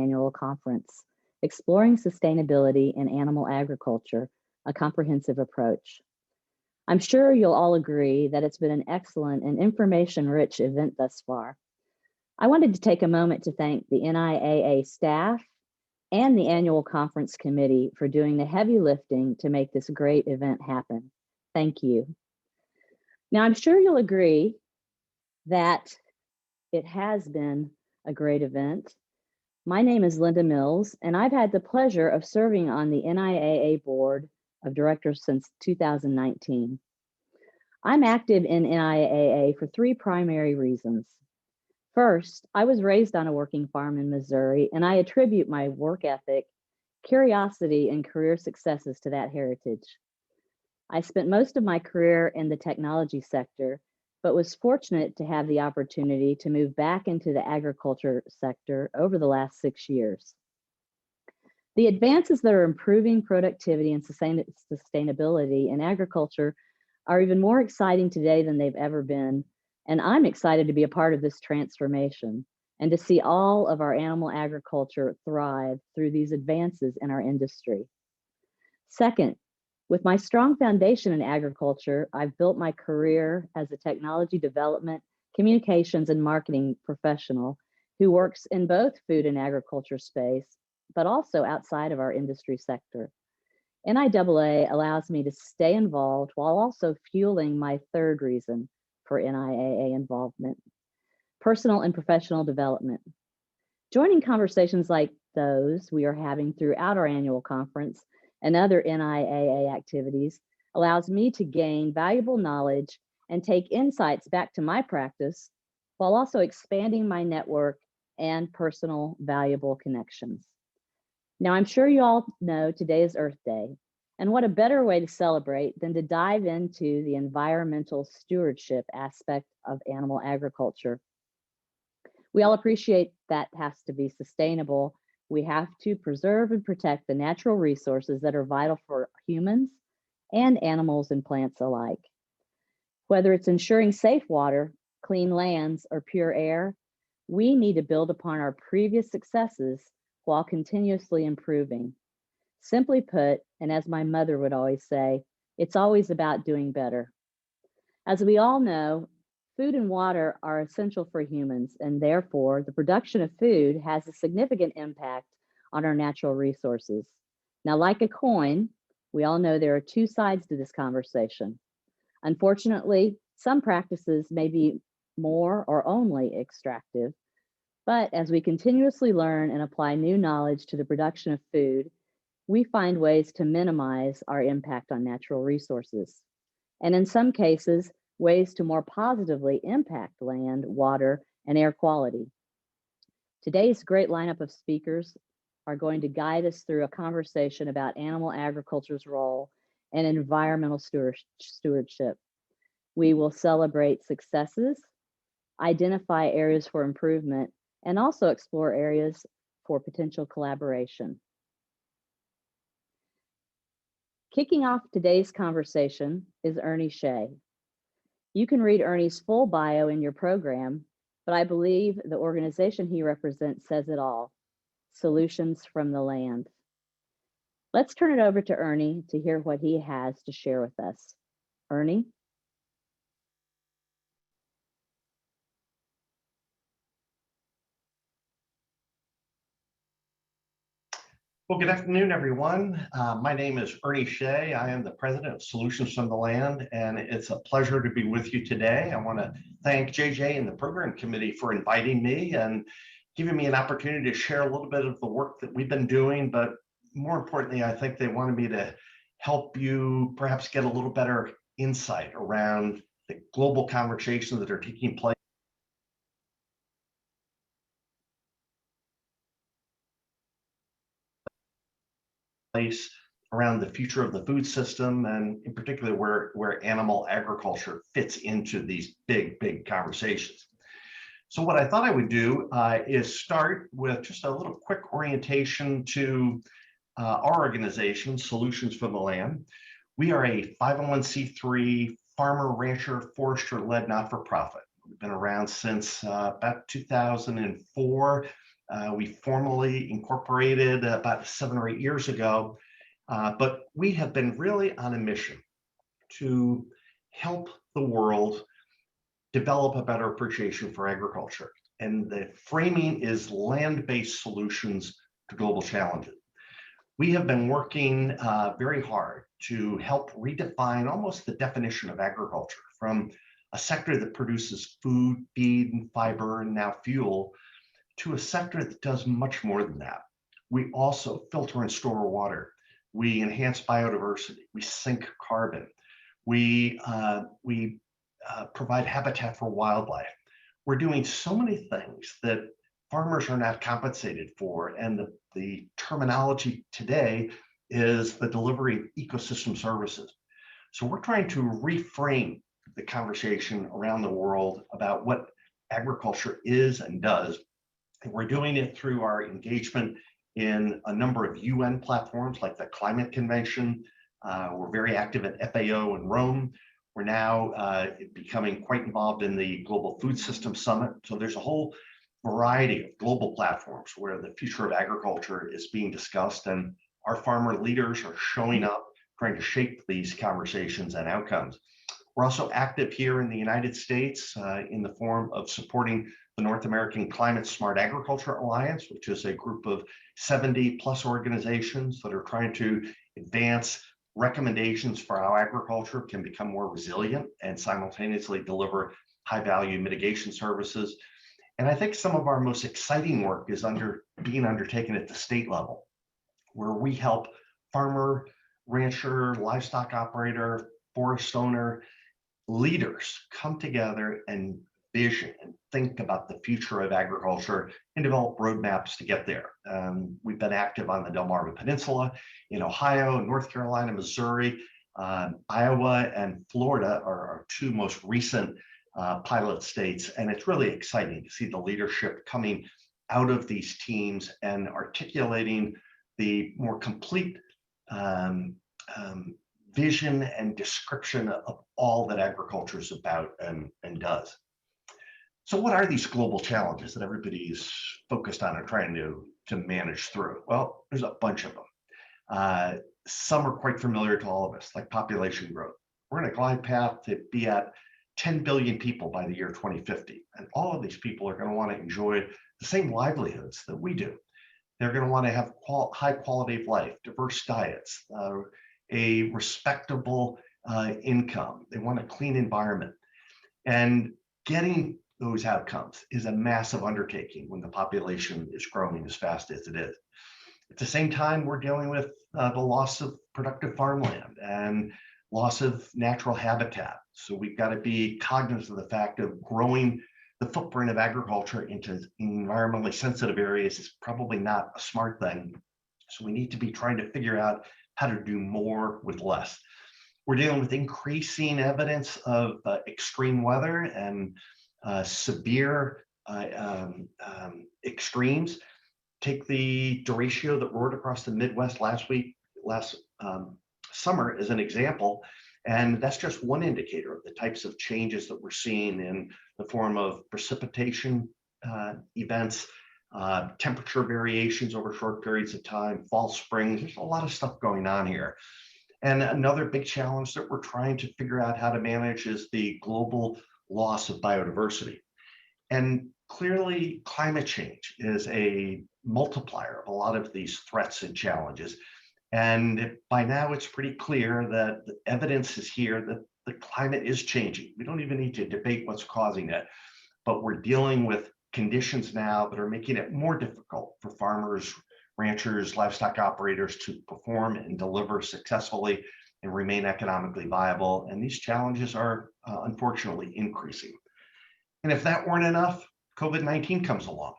Annual Conference, Exploring Sustainability in Animal Agriculture, a Comprehensive Approach. I'm sure you'll all agree that it's been an excellent and information-rich event thus far. I wanted to take a moment to thank the NIAA staff and the annual conference committee for doing the heavy lifting to make this great event happen. Thank you. Now, I'm sure you'll agree that it has been a great event. My name is Linda Mills, and I've had the pleasure of serving on the NIAA Board of Directors since 2019. I'm active in NIAA for three primary reasons. First, I was raised on a working farm in Missouri, and I attribute my work ethic, curiosity, and career successes to that heritage. I spent most of my career in the technology sector, but was fortunate to have the opportunity to move back into the agriculture sector over the last 6 years. The advances that are improving productivity and sustainability in agriculture are even more exciting today than they've ever been, and I'm excited to be a part of this transformation and to see all of our animal agriculture thrive through these advances in our industry. Second, with my strong foundation in agriculture, I've built my career as a technology development, communications, and marketing professional who works in both food and agriculture space, but also outside of our industry sector. NIAA allows me to stay involved while also fueling my third reason for NIAA involvement: personal and professional development. Joining conversations like those we are having throughout our annual conference and other NIAA activities allows me to gain valuable knowledge and take insights back to my practice while also expanding my network and personal valuable connections. Now, I'm sure you all know today is Earth Day, and what a better way to celebrate than to dive into the environmental stewardship aspect of animal agriculture. We all appreciate that has to be sustainable. We have to preserve and protect the natural resources that are vital for humans and animals and plants alike. Whether it's ensuring safe water, clean lands, or pure air, we need to build upon our previous successes while continuously improving. Simply put, and as my mother would always say, it's always about doing better. As we all know, food and water are essential for humans, and therefore the production of food has a significant impact on our natural resources. Now, like a coin, we all know there are two sides to this conversation. Unfortunately, some practices may be more or only extractive, but as we continuously learn and apply new knowledge to the production of food, we find ways to minimize our impact on natural resources. And in some cases, ways to more positively impact land, water, and air quality. Today's great lineup of speakers are going to guide us through a conversation about animal agriculture's role in environmental stewardship. We will celebrate successes, identify areas for improvement, and also explore areas for potential collaboration. Kicking off today's conversation is Ernie Shea. You can read Ernie's full bio in your program, but I believe the organization he represents says it all: Solutions from the Land. Let's turn it over to Ernie to hear what he has to share with us. Ernie? Well, good afternoon, everyone. My name is Ernie Shea. I am the president of Solutions from the Land, and it's a pleasure to be with you today. I want to thank JJ and the program committee for inviting me and giving me an opportunity to share a little bit of the work that we've been doing. But more importantly, I think they wanted me to help you perhaps get a little better insight around the global conversations that are taking place around the future of the food system, and in particular where animal agriculture fits into these big conversations. So what I thought I would do is start with just a little quick orientation to our organization, Solutions from the Land. We are a 501c3 farmer, rancher, forester-led not-for-profit. We've been around since about 2004. We formally incorporated about 7 or 8 years ago, but we have been really on a mission to help the world develop a better appreciation for agriculture. And the framing is land-based solutions to global challenges. We have been working very hard to help redefine almost the definition of agriculture from a sector that produces food, feed, and fiber, and now fuel, to a sector that does much more than that. We also filter and store water. We enhance biodiversity. We sink carbon. We provide habitat for wildlife. We're doing so many things that farmers are not compensated for, and the terminology today is the delivery of ecosystem services. So we're trying to reframe the conversation around the world about what agriculture is and does. And we're doing it through our engagement in a number of UN platforms like the Climate Convention. We're very active at FAO in Rome. We're now becoming quite involved in the Global Food System Summit. So there's a whole variety of global platforms where the future of agriculture is being discussed, and our farmer leaders are showing up, trying to shape these conversations and outcomes. We're also active here in the United States in the form of supporting the North American Climate Smart Agriculture Alliance, which is a group of 70 plus organizations that are trying to advance recommendations for how agriculture can become more resilient and simultaneously deliver high value mitigation services. And I think some of our most exciting work is being undertaken at the state level, where we help farmer, rancher, livestock operator, forest owner, leaders come together and vision and think about the future of agriculture and develop roadmaps to get there. We've been active on the Delmarva Peninsula in Ohio, North Carolina, Missouri, Iowa, and Florida are our two most recent pilot states. And it's really exciting to see the leadership coming out of these teams and articulating the more complete vision and description of all that agriculture is about and does. So what are these global challenges that everybody's focused on and trying to manage through? Well, there's a bunch of them. Some are quite familiar to all of us, like population growth. We're in a glide path to be at 10 billion people by the year 2050. And all of these people are going to want to enjoy the same livelihoods that we do. They're going to want to have high quality of life, diverse diets, a respectable income. They want a clean environment. And getting those outcomes is a massive undertaking when the population is growing as fast as it is. At the same time, we're dealing with the loss of productive farmland and loss of natural habitat. So we've got to be cognizant of the fact of growing the footprint of agriculture into environmentally sensitive areas is probably not a smart thing. So we need to be trying to figure out how to do more with less. We're dealing with increasing evidence of extreme weather and severe extremes. Take the derecho that roared across the Midwest last summer as an example. And that's just one indicator of the types of changes that we're seeing in the form of precipitation events, temperature variations over short periods of time, fall, springs. There's a lot of stuff going on here. And another big challenge that we're trying to figure out how to manage is the global loss of biodiversity. And clearly, climate change is a multiplier of a lot of these threats and challenges. And by now, it's pretty clear that the evidence is here that the climate is changing. We don't even need to debate what's causing it, but we're dealing with conditions now that are making it more difficult for farmers, ranchers, livestock operators to perform and deliver successfully and remain economically viable. And these challenges are unfortunately increasing. And if that weren't enough, COVID-19 comes along,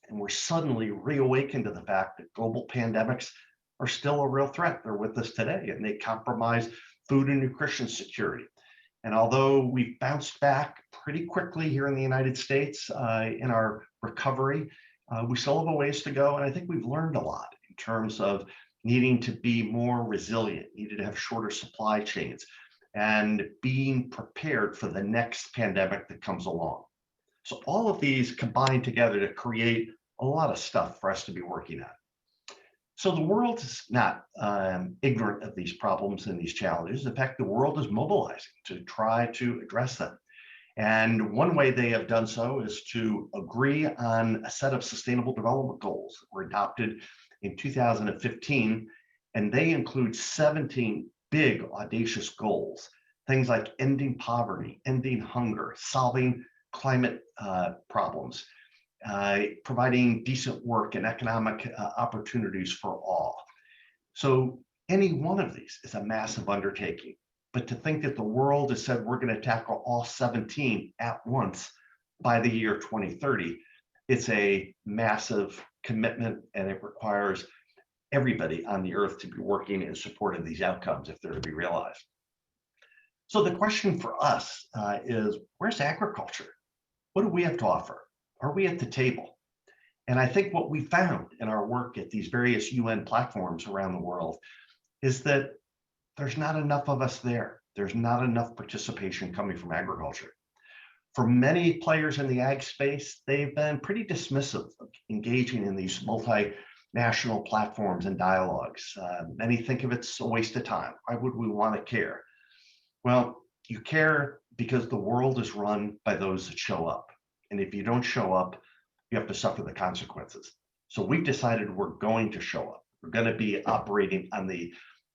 and we're suddenly reawakened to the fact that global pandemics are still a real threat. They're with us today, and they compromise food and nutrition security. And although we've bounced back pretty quickly here in the United States in our recovery, we still have a ways to go. And I think we've learned a lot in terms of needing to be more resilient, needed to have shorter supply chains, and being prepared for the next pandemic that comes along. So all of these combine together to create a lot of stuff for us to be working on. So the world is not ignorant of these problems and these challenges. In fact, the world is mobilizing to try to address them. And one way they have done so is to agree on a set of sustainable development goals that were adopted in 2015. And they include 17 big, audacious goals. Things like ending poverty, ending hunger, solving climate problems, providing decent work and economic opportunities for all. So any one of these is a massive undertaking. But to think that the world has said we're going to tackle all 17 at once by the year 2030, it's a massive commitment, and it requires everybody on the earth to be working in support of these outcomes if they're to be realized. So the question for us is, where's agriculture? What do we have to offer? Are we at the table? And I think what we found in our work at these various UN platforms around the world is that there's not enough of us there. There's not enough participation coming from agriculture. For many players in the ag space, they've been pretty dismissive of engaging in these multinational platforms and dialogues. Many think of it's a waste of time. Why would we want to care? Well, you care because the world is run by those that show up. And if you don't show up, you have to suffer the consequences. So we've decided we're going to show up. We're going to be operating on the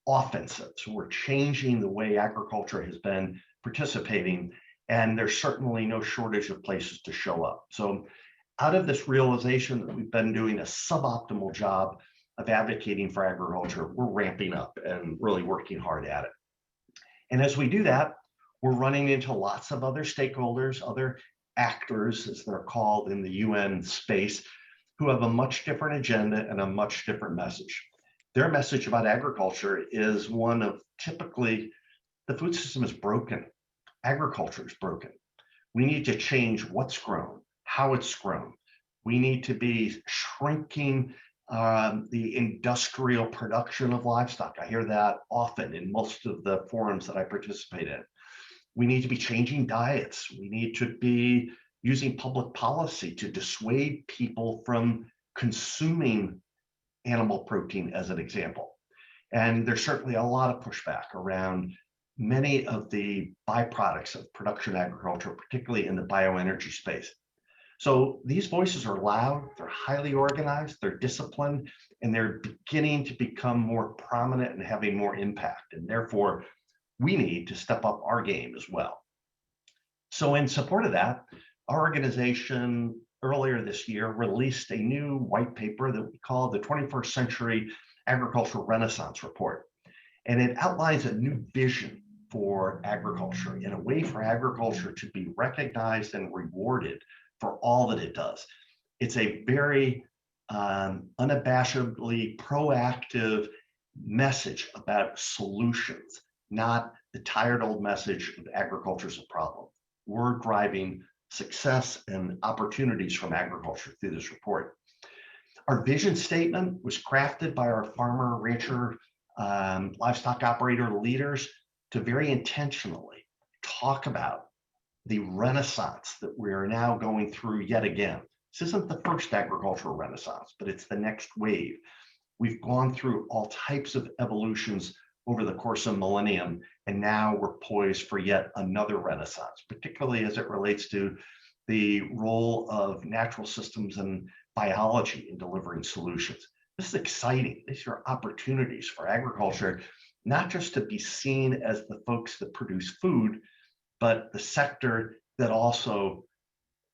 offensive. So we're changing the way agriculture has been participating, and there's certainly no shortage of places to show up. So out of this realization that we've been doing a suboptimal job of advocating for agriculture, we're ramping up and really working hard at it. And as we do that, we're running into lots of other stakeholders, other actors, as they're called in the UN space, who have a much different agenda and a much different message. Their message about agriculture is one of typically the food system is broken. Agriculture is broken. We need to change what's grown, how it's grown. We need to be shrinking the industrial production of livestock. I hear that often in most of the forums that I participate in. We need to be changing diets. We need to be using public policy to dissuade people from consuming animal protein, as an example. And there's certainly a lot of pushback around many of the byproducts of production agriculture, particularly in the bioenergy space. So these voices are loud, they're highly organized, they're disciplined, and they're beginning to become more prominent and having more impact. And therefore, we need to step up our game as well. So in support of that, our organization earlier this year released a new white paper that we call the 21st Century Agricultural Renaissance Report. And it outlines a new vision for agriculture and a way for agriculture to be recognized and rewarded for all that it does. It's a very unabashedly proactive message about solutions, not the tired old message of agriculture is a problem. We're driving success and opportunities from agriculture through this report. Our vision statement was crafted by our farmer, rancher, livestock operator leaders to very intentionally talk about the renaissance that we are now going through yet again. This isn't the first agricultural renaissance, but it's the next wave. We've gone through all types of evolutions over the course of millennium, and now we're poised for yet another renaissance, particularly as it relates to the role of natural systems and biology in delivering solutions. This is exciting. These are opportunities for agriculture, not just to be seen as the folks that produce food, but the sector that also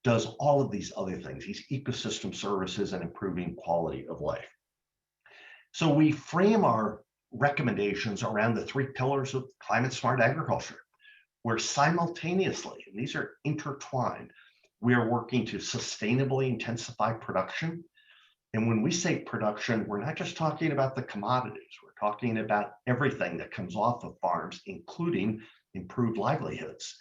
does all of these other things, these ecosystem services and improving quality of life. So we frame our recommendations around the three pillars of climate smart agriculture, where simultaneously, and these are intertwined, we are working to sustainably intensify production. And when we say production, we're not just talking about the commodities, we're talking about everything that comes off of farms, including improved livelihoods,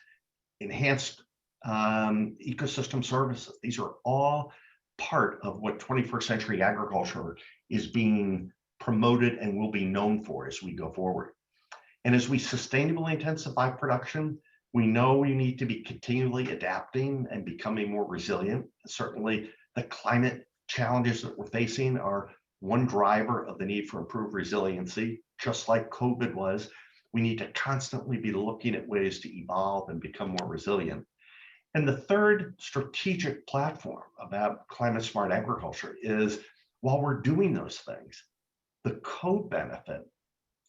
enhanced ecosystem services. These are all part of what 21st century agriculture is being promoted and will be known for as we go forward. And as we sustainably intensify production, we know we need to be continually adapting and becoming more resilient. Certainly, the climate challenges that we're facing are one driver of the need for improved resiliency, just like COVID was. We need to constantly be looking at ways to evolve and become more resilient. And the third strategic platform about climate smart agriculture is, while we're doing those things, the co-benefit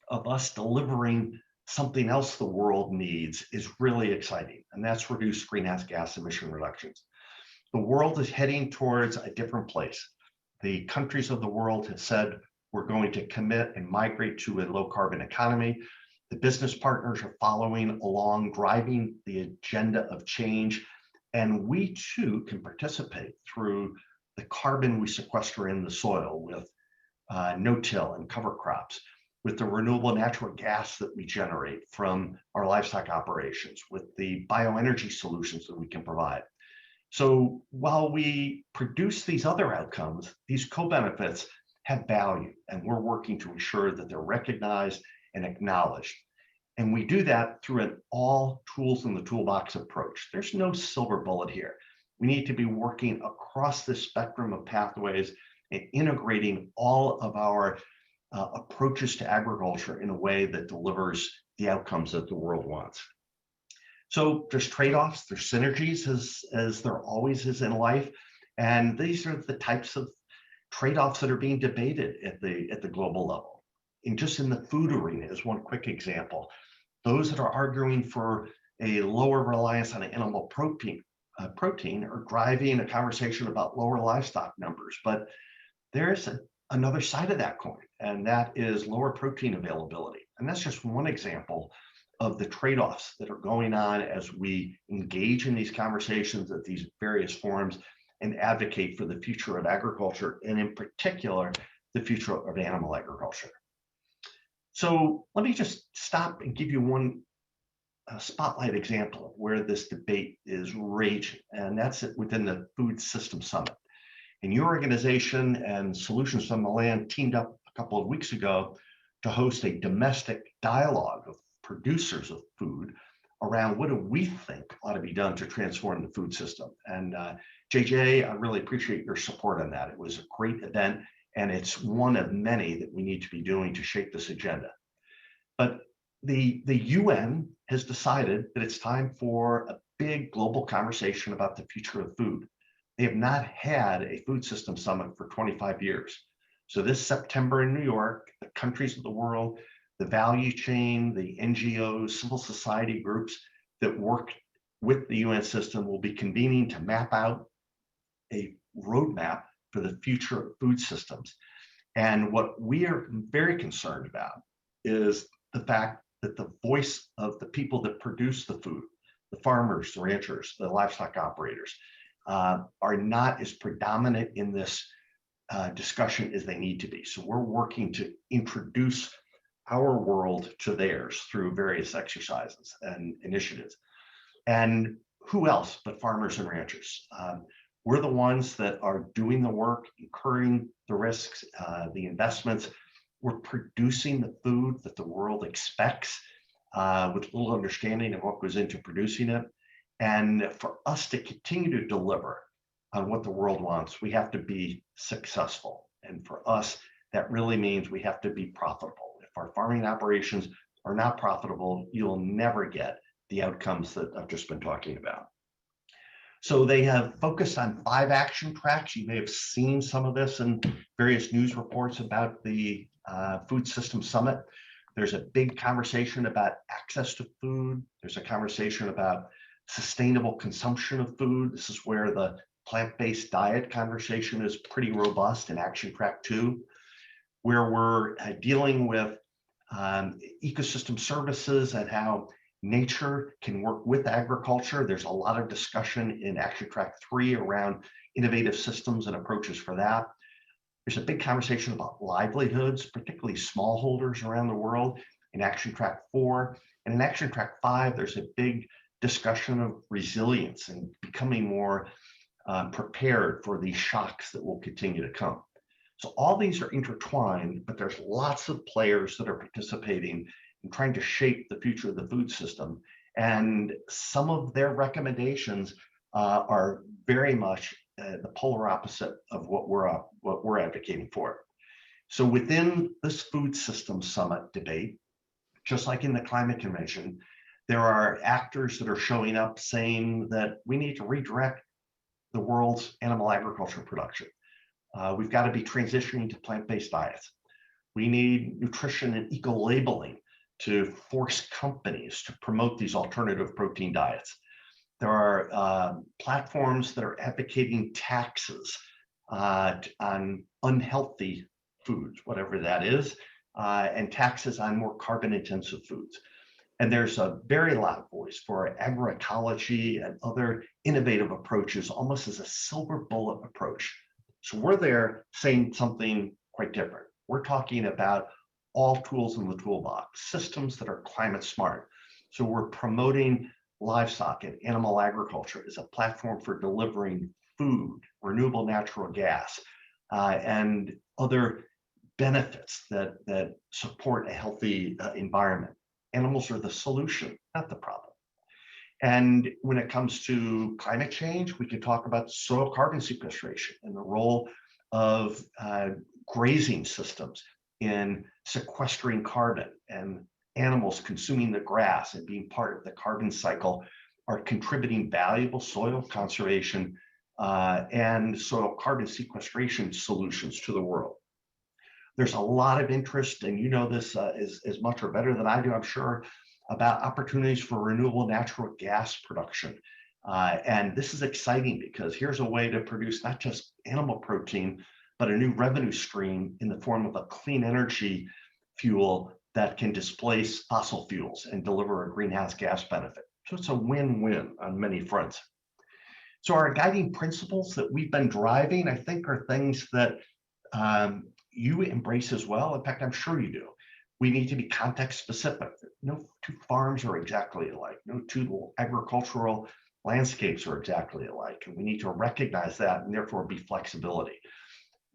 of us delivering something else the world needs is really exciting, and that's reduced greenhouse gas emission reductions. The world is heading towards a different place. The countries of the world have said we're going to commit and migrate to a low carbon economy. The business partners are following along, driving the agenda of change, and we too can participate through the carbon we sequester in the soil with no-till and cover crops, with the renewable natural gas that we generate from our livestock operations, with the bioenergy solutions that we can provide. So while we produce these other outcomes, these co-benefits have value, and we're working to ensure that they're recognized and acknowledged. And we do that through an all tools in the toolbox approach. There's no silver bullet here. We need to be working across this spectrum of pathways and integrating all of our approaches to agriculture in a way that delivers the outcomes that the world wants. So there's trade-offs, there's synergies, as there always is in life. And these are the types of trade-offs that are being debated at the global level. And just in the food arena is one quick example. Those that are arguing for a lower reliance on animal protein are driving a conversation about lower livestock numbers. But there's another side of that coin, and that is lower protein availability. And that's just one example of the trade-offs that are going on as we engage in these conversations at these various forums and advocate for the future of agriculture, and in particular, the future of animal agriculture. So let me just stop and give you one spotlight example of where this debate is raging, and that's within the Food System Summit. And your organization and Solutions from the Land teamed up a couple of weeks ago to host a domestic dialogue of producers of food around what do we think ought to be done to transform the food system. And JJ, I really appreciate your support on that. It was a great event, and it's one of many that we need to be doing to shape this agenda. But the UN has decided that it's time for a big global conversation about the future of food. They have not had a food system summit for 25 years. So this September in New York, the countries of the world, the value chain, the NGOs, civil society groups that work with the UN system will be convening to map out a roadmap for the future of food systems. And what we are very concerned about is the fact that the voice of the people that produce the food, the farmers, the ranchers, the livestock operators, are not as predominant in this discussion as they need to be. So we're working to introduce our world to theirs through various exercises and initiatives. And who else but farmers and ranchers? We're the ones that are doing the work, incurring the risks, the investments. We're producing the food that the world expects with little understanding of what goes into producing it. And for us to continue to deliver on what the world wants, we have to be successful. And for us, that really means we have to be profitable. If our farming operations are not profitable, you'll never get the outcomes that I've just been talking about. So they have focused on 5 action tracks. You may have seen some of this in various news reports about the Food System Summit. There's a big conversation about access to food. There's a conversation about sustainable consumption of food. This is where the plant-based diet conversation is pretty robust in Action Track 2, where we're dealing with ecosystem services and how nature can work with agriculture. There's a lot of discussion in Action Track 3 around innovative systems and approaches for that. There's a big conversation about livelihoods, particularly smallholders around the world in Action Track 4. And in Action Track 5, there's a big discussion of resilience and becoming more prepared for these shocks that will continue to come. So all these are intertwined, but there's lots of players that are participating in trying to shape the future of the food system. And some of their recommendations are very much the polar opposite of what we're advocating for. So within this Food Systems Summit debate, just like in the Climate Convention, there are actors that are showing up saying that we need to redirect the world's animal agriculture production. We've got to be transitioning to plant-based diets. We need nutrition and eco-labeling to force companies to promote these alternative protein diets. There are platforms that are advocating taxes on unhealthy foods, whatever that is, and taxes on more carbon-intensive foods. And there's a very loud voice for agroecology and other innovative approaches, almost as a silver bullet approach. So we're there saying something quite different. We're talking about all tools in the toolbox, systems that are climate smart. So we're promoting livestock and animal agriculture as a platform for delivering food, renewable natural gas, and other benefits that support a healthy environment. Animals are the solution, not the problem. And when it comes to climate change, we can talk about soil carbon sequestration and the role of grazing systems in sequestering carbon, and animals consuming the grass and being part of the carbon cycle are contributing valuable soil conservation and soil carbon sequestration solutions to the world. There's a lot of interest, and you know this as much or better than I do, I'm sure, about opportunities for renewable natural gas production. And this is exciting because here's a way to produce not just animal protein, but a new revenue stream in the form of a clean energy fuel that can displace fossil fuels and deliver a greenhouse gas benefit. So it's a win-win on many fronts. So our guiding principles that we've been driving, I think, are things that you embrace as well. In fact, I'm sure you do. We need to be context specific. No two farms are exactly alike. No two agricultural landscapes are exactly alike. And we need to recognize that and therefore be flexibility.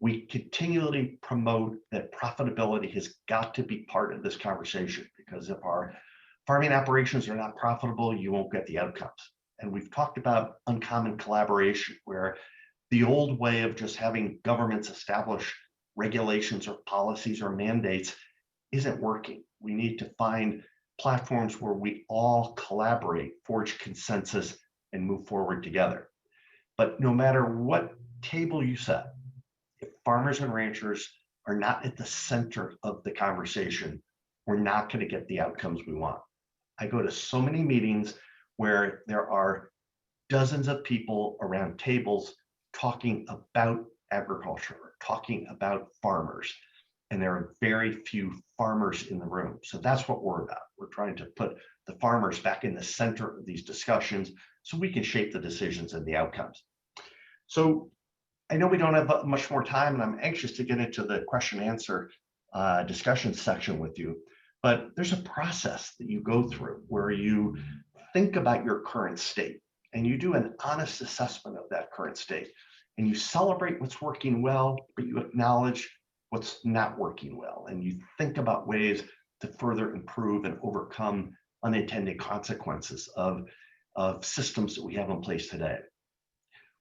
We continually promote that profitability has got to be part of this conversation, because if our farming operations are not profitable, you won't get the outcomes. And we've talked about uncommon collaboration, where the old way of just having governments establish regulations or policies or mandates isn't working. We need to find platforms where we all collaborate, forge consensus, and move forward together. But no matter what table you set, if farmers and ranchers are not at the center of the conversation, we're not going to get the outcomes we want. I go to so many meetings where there are dozens of people around tables talking about agriculture, or talking about farmers, and there are very few farmers in the room. So that's what we're about. We're trying to put the farmers back in the center of these discussions so we can shape the decisions and the outcomes. So I know we don't have much more time, and I'm anxious to get into the question and answer discussion section with you, but there's a process that you go through where you think about your current state and you do an honest assessment of that current state, and you celebrate what's working well, but you acknowledge what's not working well, and you think about ways to further improve and overcome unintended consequences of systems that we have in place today.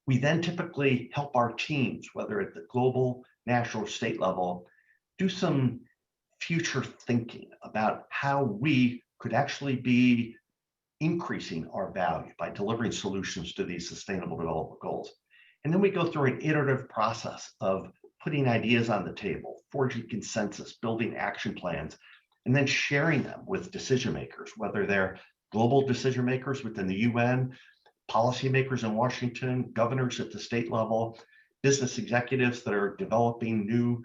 We then typically help our teams, whether at the global, national, or state level, do some future thinking about how we could actually be increasing our value by delivering solutions to these sustainable development goals. And then we go through an iterative process of putting ideas on the table, forging consensus, building action plans, and then sharing them with decision makers, whether they're global decision makers within the UN, policymakers in Washington, governors at the state level, business executives that are developing new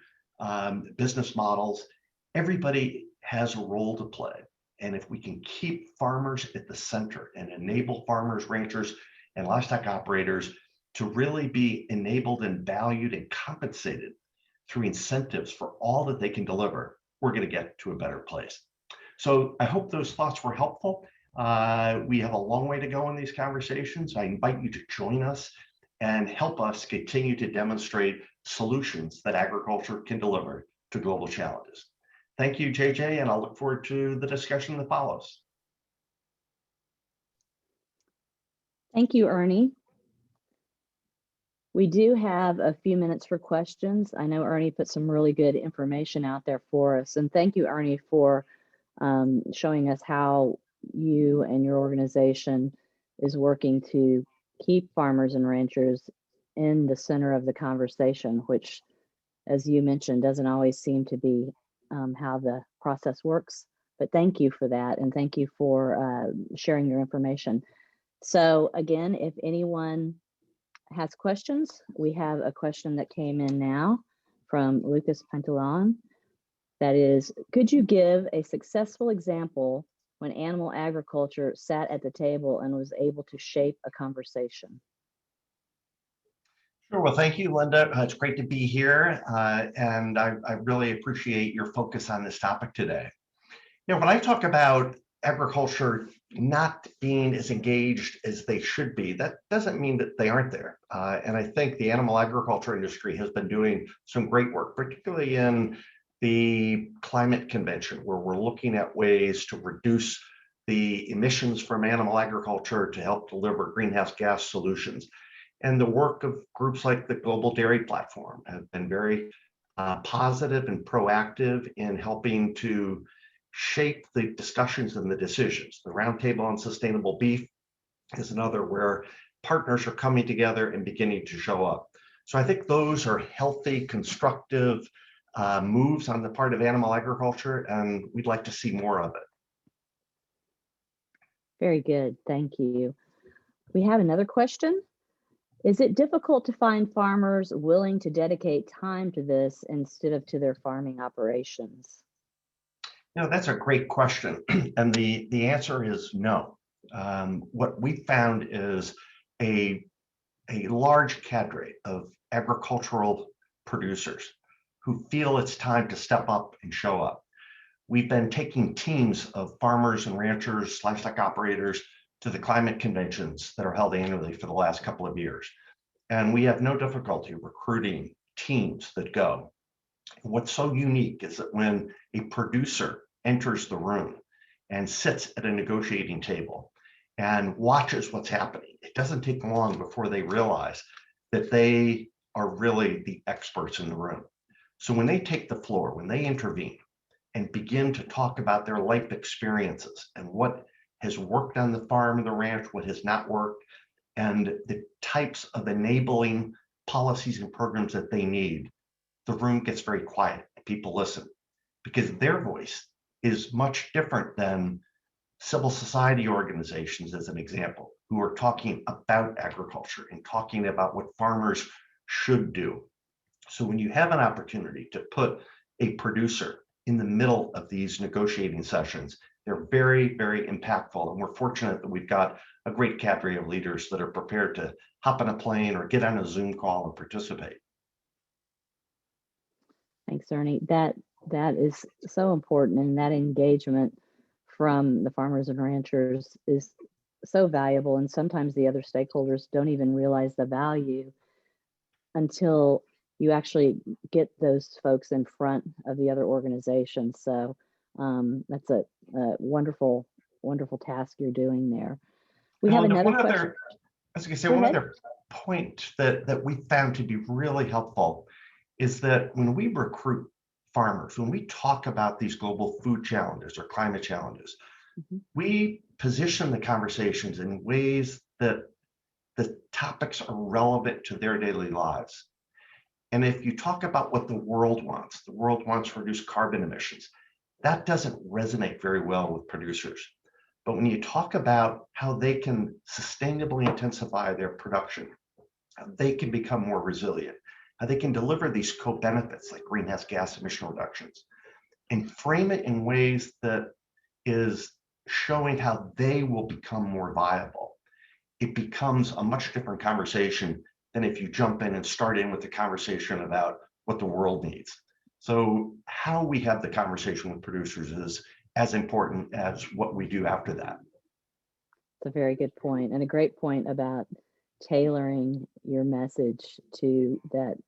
business models. Everybody has a role to play. And if we can keep farmers at the center and enable farmers, ranchers, and livestock operators to really be enabled and valued and compensated through incentives for all that they can deliver, we're going to get to a better place. So I hope those thoughts were helpful. We have a long way to go in these conversations. I invite you to join us and help us continue to demonstrate solutions that agriculture can deliver to global challenges. Thank you, JJ, and I'll look forward to the discussion that follows. Thank you, Ernie. We do have a few minutes for questions. I know Ernie put some really good information out there for us. And thank you, Ernie, for showing us how you and your organization is working to keep farmers and ranchers in the center of the conversation, which, as you mentioned, doesn't always seem to be how the process works. But thank you for that, and thank you for sharing your information. So again, if anyone has questions, we have a question that came in now from Lucas Pantalon. That is, could you give a successful example when animal agriculture sat at the table and was able to shape a conversation? Sure. Well, thank you, Linda. It's great to be here. And I really appreciate your focus on this topic today. You know, when I talk about agriculture not being as engaged as they should be, that doesn't mean that they aren't there. And I think the animal agriculture industry has been doing some great work, particularly in the climate convention, where we're looking at ways to reduce the emissions from animal agriculture to help deliver greenhouse gas solutions. And the work of groups like the Global Dairy Platform have been very positive and proactive in helping to shape the discussions and the decisions. The Roundtable on Sustainable Beef is another where partners are coming together and beginning to show up. So I think those are healthy, constructive moves on the part of animal agriculture, and we'd like to see more of it. Very good, thank you. We have another question. Is it difficult to find farmers willing to dedicate time to this instead of to their farming operations? You know, that's a great question. And the answer is no. What we found is a large cadre of agricultural producers who feel it's time to step up and show up. We've been taking teams of farmers and ranchers, livestock operators to the climate conventions that are held annually for the last couple of years. And we have no difficulty recruiting teams that go. What's so unique is that when a producer enters the room and sits at a negotiating table and watches what's happening, it doesn't take long before they realize that they are really the experts in the room. So when they take the floor, when they intervene and begin to talk about their life experiences and what has worked on the farm and the ranch, what has not worked, and the types of enabling policies and programs that they need, the room gets very quiet. People listen because their voice is much different than civil society organizations, as an example, who are talking about agriculture and talking about what farmers should do. So when you have an opportunity to put a producer in the middle of these negotiating sessions, they're very, very impactful. And we're fortunate that we've got a great cadre of leaders that are prepared to hop on a plane or get on a Zoom call and participate. Thanks, Ernie. That is so important, and that engagement from the farmers and ranchers is so valuable. And sometimes the other stakeholders don't even realize the value until you actually get those folks in front of the other organizations. So that's a wonderful, wonderful task you're doing there. We have another question. I was going to say, one other point that we found to be really helpful is that when we recruit farmers, when we talk about these global food challenges or climate challenges, we position the conversations in ways that the topics are relevant to their daily lives. And if you talk about what the world wants to reduce carbon emissions, that doesn't resonate very well with producers. But when you talk about how they can sustainably intensify their production, how they can become more resilient, how they can deliver these co-benefits like greenhouse gas emission reductions, and frame it in ways that is showing how they will become more viable, it becomes a much different conversation than if you jump in and start in with the conversation about what the world needs. So how we have the conversation with producers is as important as what we do after that. It's a very good point, and a great point about tailoring your message to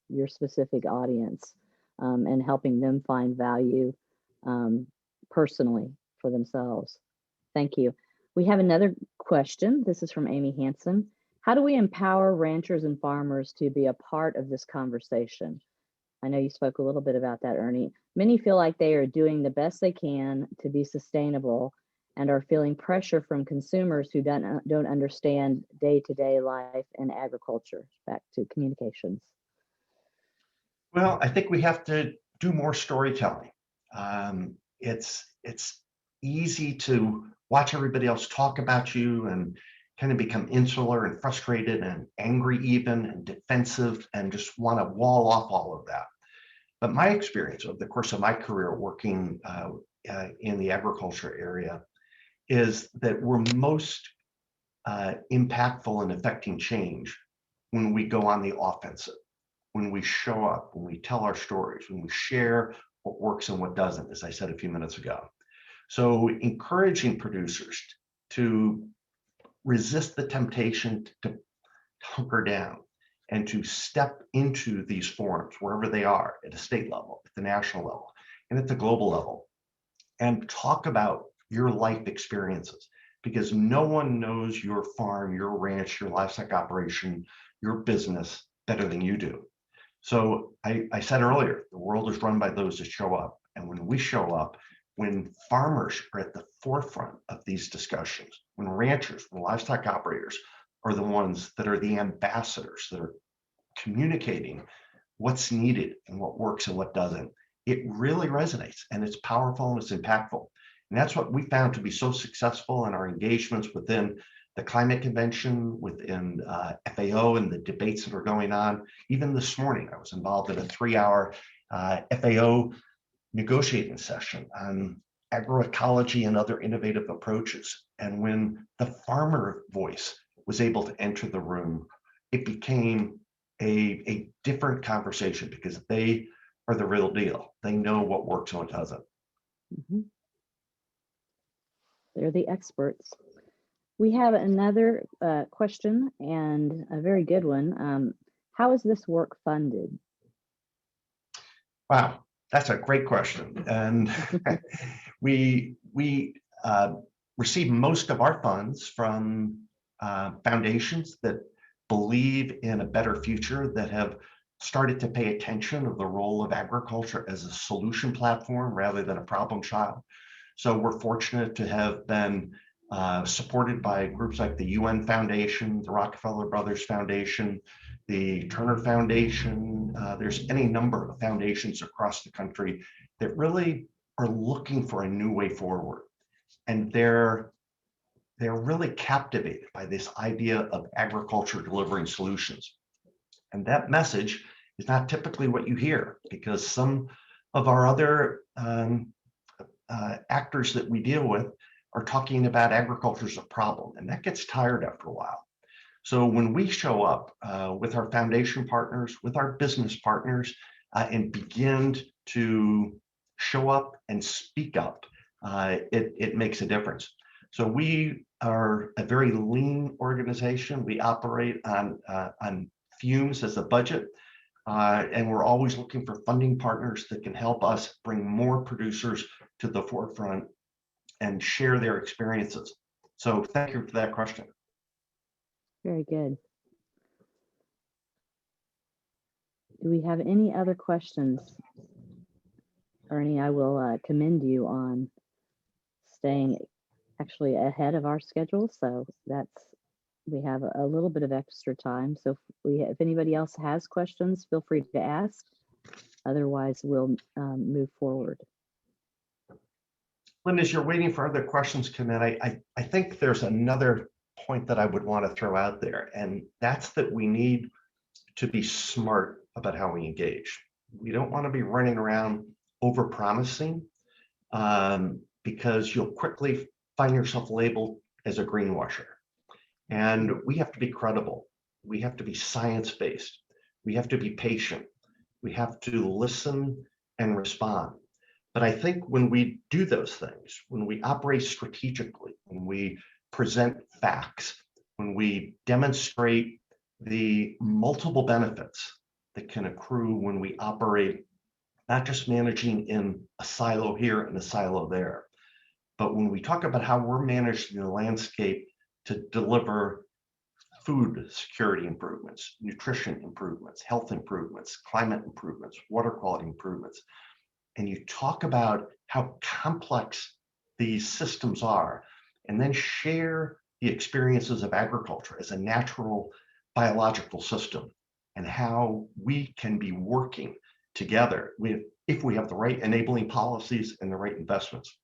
your specific audience and helping them find value personally for themselves. Thank you. We have another question. This is from Amy Hansen. How do we empower ranchers and farmers to be a part of this conversation? I know you spoke a little bit about that, Ernie. Many feel like they are doing the best they can to be sustainable and are feeling pressure from consumers who don't understand day-to-day life in agriculture. Back to communications. Well, I think we have to do more storytelling. It's easy to watch everybody else talk about you and kind of become insular and frustrated and angry even and defensive and just want to wall off all of that. But my experience over the course of my career working in the agriculture area is that we're most impactful in affecting change when we go on the offensive, when we show up, when we tell our stories, when we share what works and what doesn't, as I said a few minutes ago. So encouraging producers to resist the temptation to hunker down and to step into these forums, wherever they are, at a state level, at the national level, and at the global level, and talk about your life experiences, because no one knows your farm, your ranch, your livestock operation, your business better than you do. So I said earlier, the world is run by those that show up. And when we show up, when farmers are at the forefront of these discussions, when ranchers, when livestock operators are the ones that are the ambassadors that are communicating what's needed and what works and what doesn't, it really resonates and it's powerful and it's impactful. And that's what we found to be so successful in our engagements within the climate convention, within FAO and the debates that are going on. Even this morning, I was involved in a 3-hour FAO negotiating session on agroecology and other innovative approaches. And when the farmer voice was able to enter the room, it became a different conversation because they are the real deal. They know what works and what doesn't. Mm-hmm. They're the experts. We have another question, and a very good one. How is this work funded? Wow, that's a great question. And we receive most of our funds from foundations that believe in a better future, that have started to pay attention of the role of agriculture as a solution platform rather than a problem child. So we're fortunate to have been supported by groups like the UN Foundation, the Rockefeller Brothers Foundation, the Turner Foundation. There's any number of foundations across the country that really are looking for a new way forward. And they're really captivated by this idea of agriculture delivering solutions. And that message is not typically what you hear, because some of our other actors that we deal with are talking about agriculture as a problem, and that gets tired after a while. So when we show up with our foundation partners, with our business partners, and begin to show up and speak up, it makes a difference. So we are a very lean organization. We operate on fumes as a budget, and we're always looking for funding partners that can help us bring more producers to the forefront and share their experiences. So thank you for that question. Very good. Do we have any other questions? Ernie, I will commend you on staying actually ahead of our schedule. So we have a little bit of extra time. So if anybody else has questions, feel free to ask. Otherwise, we'll move forward. Lynn, as you're waiting for other questions to come in, I think there's another point that I would want to throw out there, and that's that we need to be smart about how we engage. We don't want to be running around over-promising, because you'll quickly find yourself labeled as a greenwasher. And we have to be credible. We have to be science-based. We have to be patient. We have to listen and respond. But I think when we do those things, when we operate strategically, when we present facts, when we demonstrate the multiple benefits that can accrue when we operate, not just managing in a silo here and a silo there, but when we talk about how we're managing the landscape to deliver food security improvements, nutrition improvements, health improvements, climate improvements, water quality improvements, and you talk about how complex these systems are, and then share the experiences of agriculture as a natural biological system and how we can be working together if we have the right enabling policies and the right investments.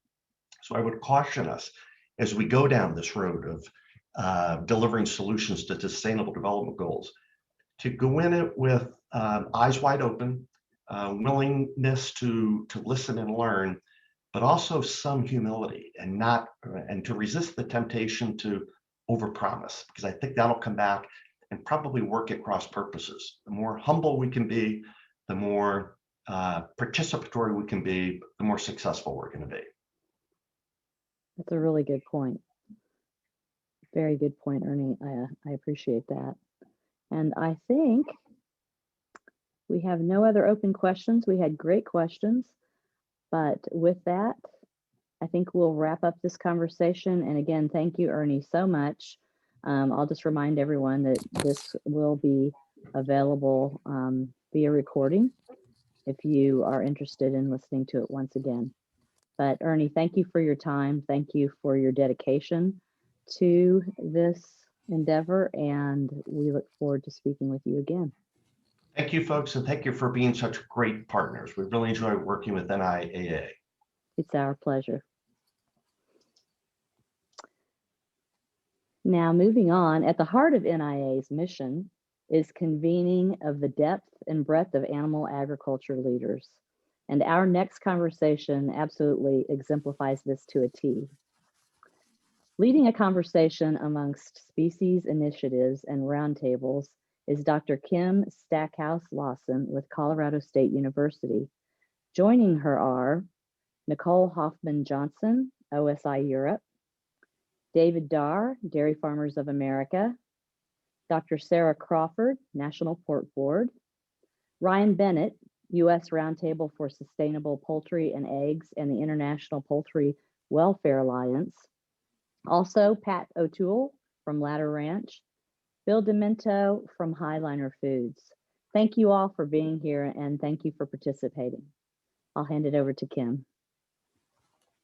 So I would caution us as we go down this road of delivering solutions to sustainable development goals to go in it with eyes wide open, willingness to listen and learn, but also some humility and to resist the temptation to overpromise, because I think that'll come back and probably work at cross purposes. The more humble we can be, the more participatory we can be, the more successful we're going to be. That's a really good point. Very good point, Ernie. I appreciate that. And I think we have no other open questions. We had great questions, but with that, I think we'll wrap up this conversation. And again, thank you, Ernie, so much. I'll just remind everyone that this will be available via recording if you are interested in listening to it once again. But Ernie, thank you for your time. Thank you for your dedication to this endeavor, and we look forward to speaking with you again. Thank you, folks, and thank you for being such great partners. We really enjoy working with NIAA. It's our pleasure. Now, moving on, at the heart of NIAA's mission is convening of the depth and breadth of animal agriculture leaders. And our next conversation absolutely exemplifies this to a T. Leading a conversation amongst species initiatives and roundtables is Dr. Kim Stackhouse Lawson with Colorado State University. Joining her are Nicole Hoffman-Johnson, OSI Europe, David Darr, Dairy Farmers of America, Dr. Sarah Crawford, National Pork Board, Ryan Bennett, U.S. Roundtable for Sustainable Poultry and Eggs and the International Poultry Welfare Alliance, also Pat O'Toole from Ladder Ranch, Bill Demento from Highliner Foods. Thank you all for being here and thank you for participating. I'll hand it over to Kim.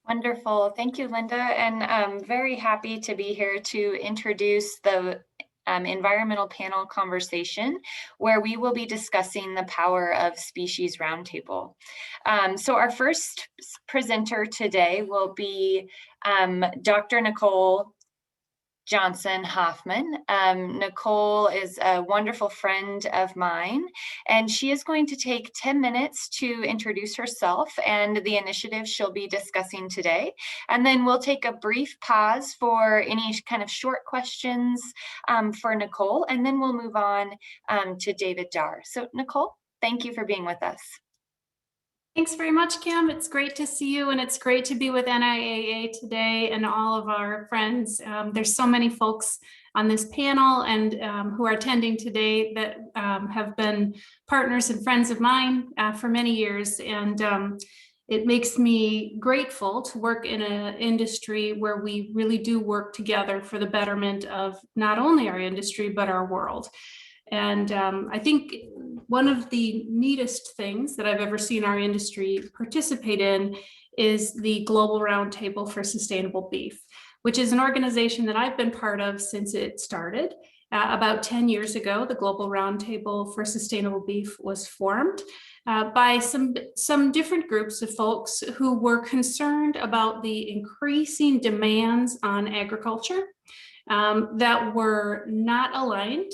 Wonderful. Thank you, Linda. And I'm very happy to be here to introduce the environmental panel conversation where we will be discussing the power of species roundtable. So our first presenter today will be Dr. Nicole Johnson Hoffman. Nicole is a wonderful friend of mine, and she is going to take 10 minutes to introduce herself and the initiative she'll be discussing today. And then we'll take a brief pause for any kind of short questions for Nicole, and then we'll move on to David Darr. So Nicole, thank you for being with us. Thanks very much, Kim. It's great to see you, and it's great to be with NIAA today and all of our friends. There's so many folks on this panel and who are attending today that have been partners and friends of mine for many years. And it makes me grateful to work in an industry where we really do work together for the betterment of not only our industry, but our world. And I think one of the neatest things that I've ever seen our industry participate in is the Global Roundtable for Sustainable Beef, which is an organization that I've been part of since it started. About 10 years ago, the Global Roundtable for Sustainable Beef was formed by some different groups of folks who were concerned about the increasing demands on agriculture that were not aligned,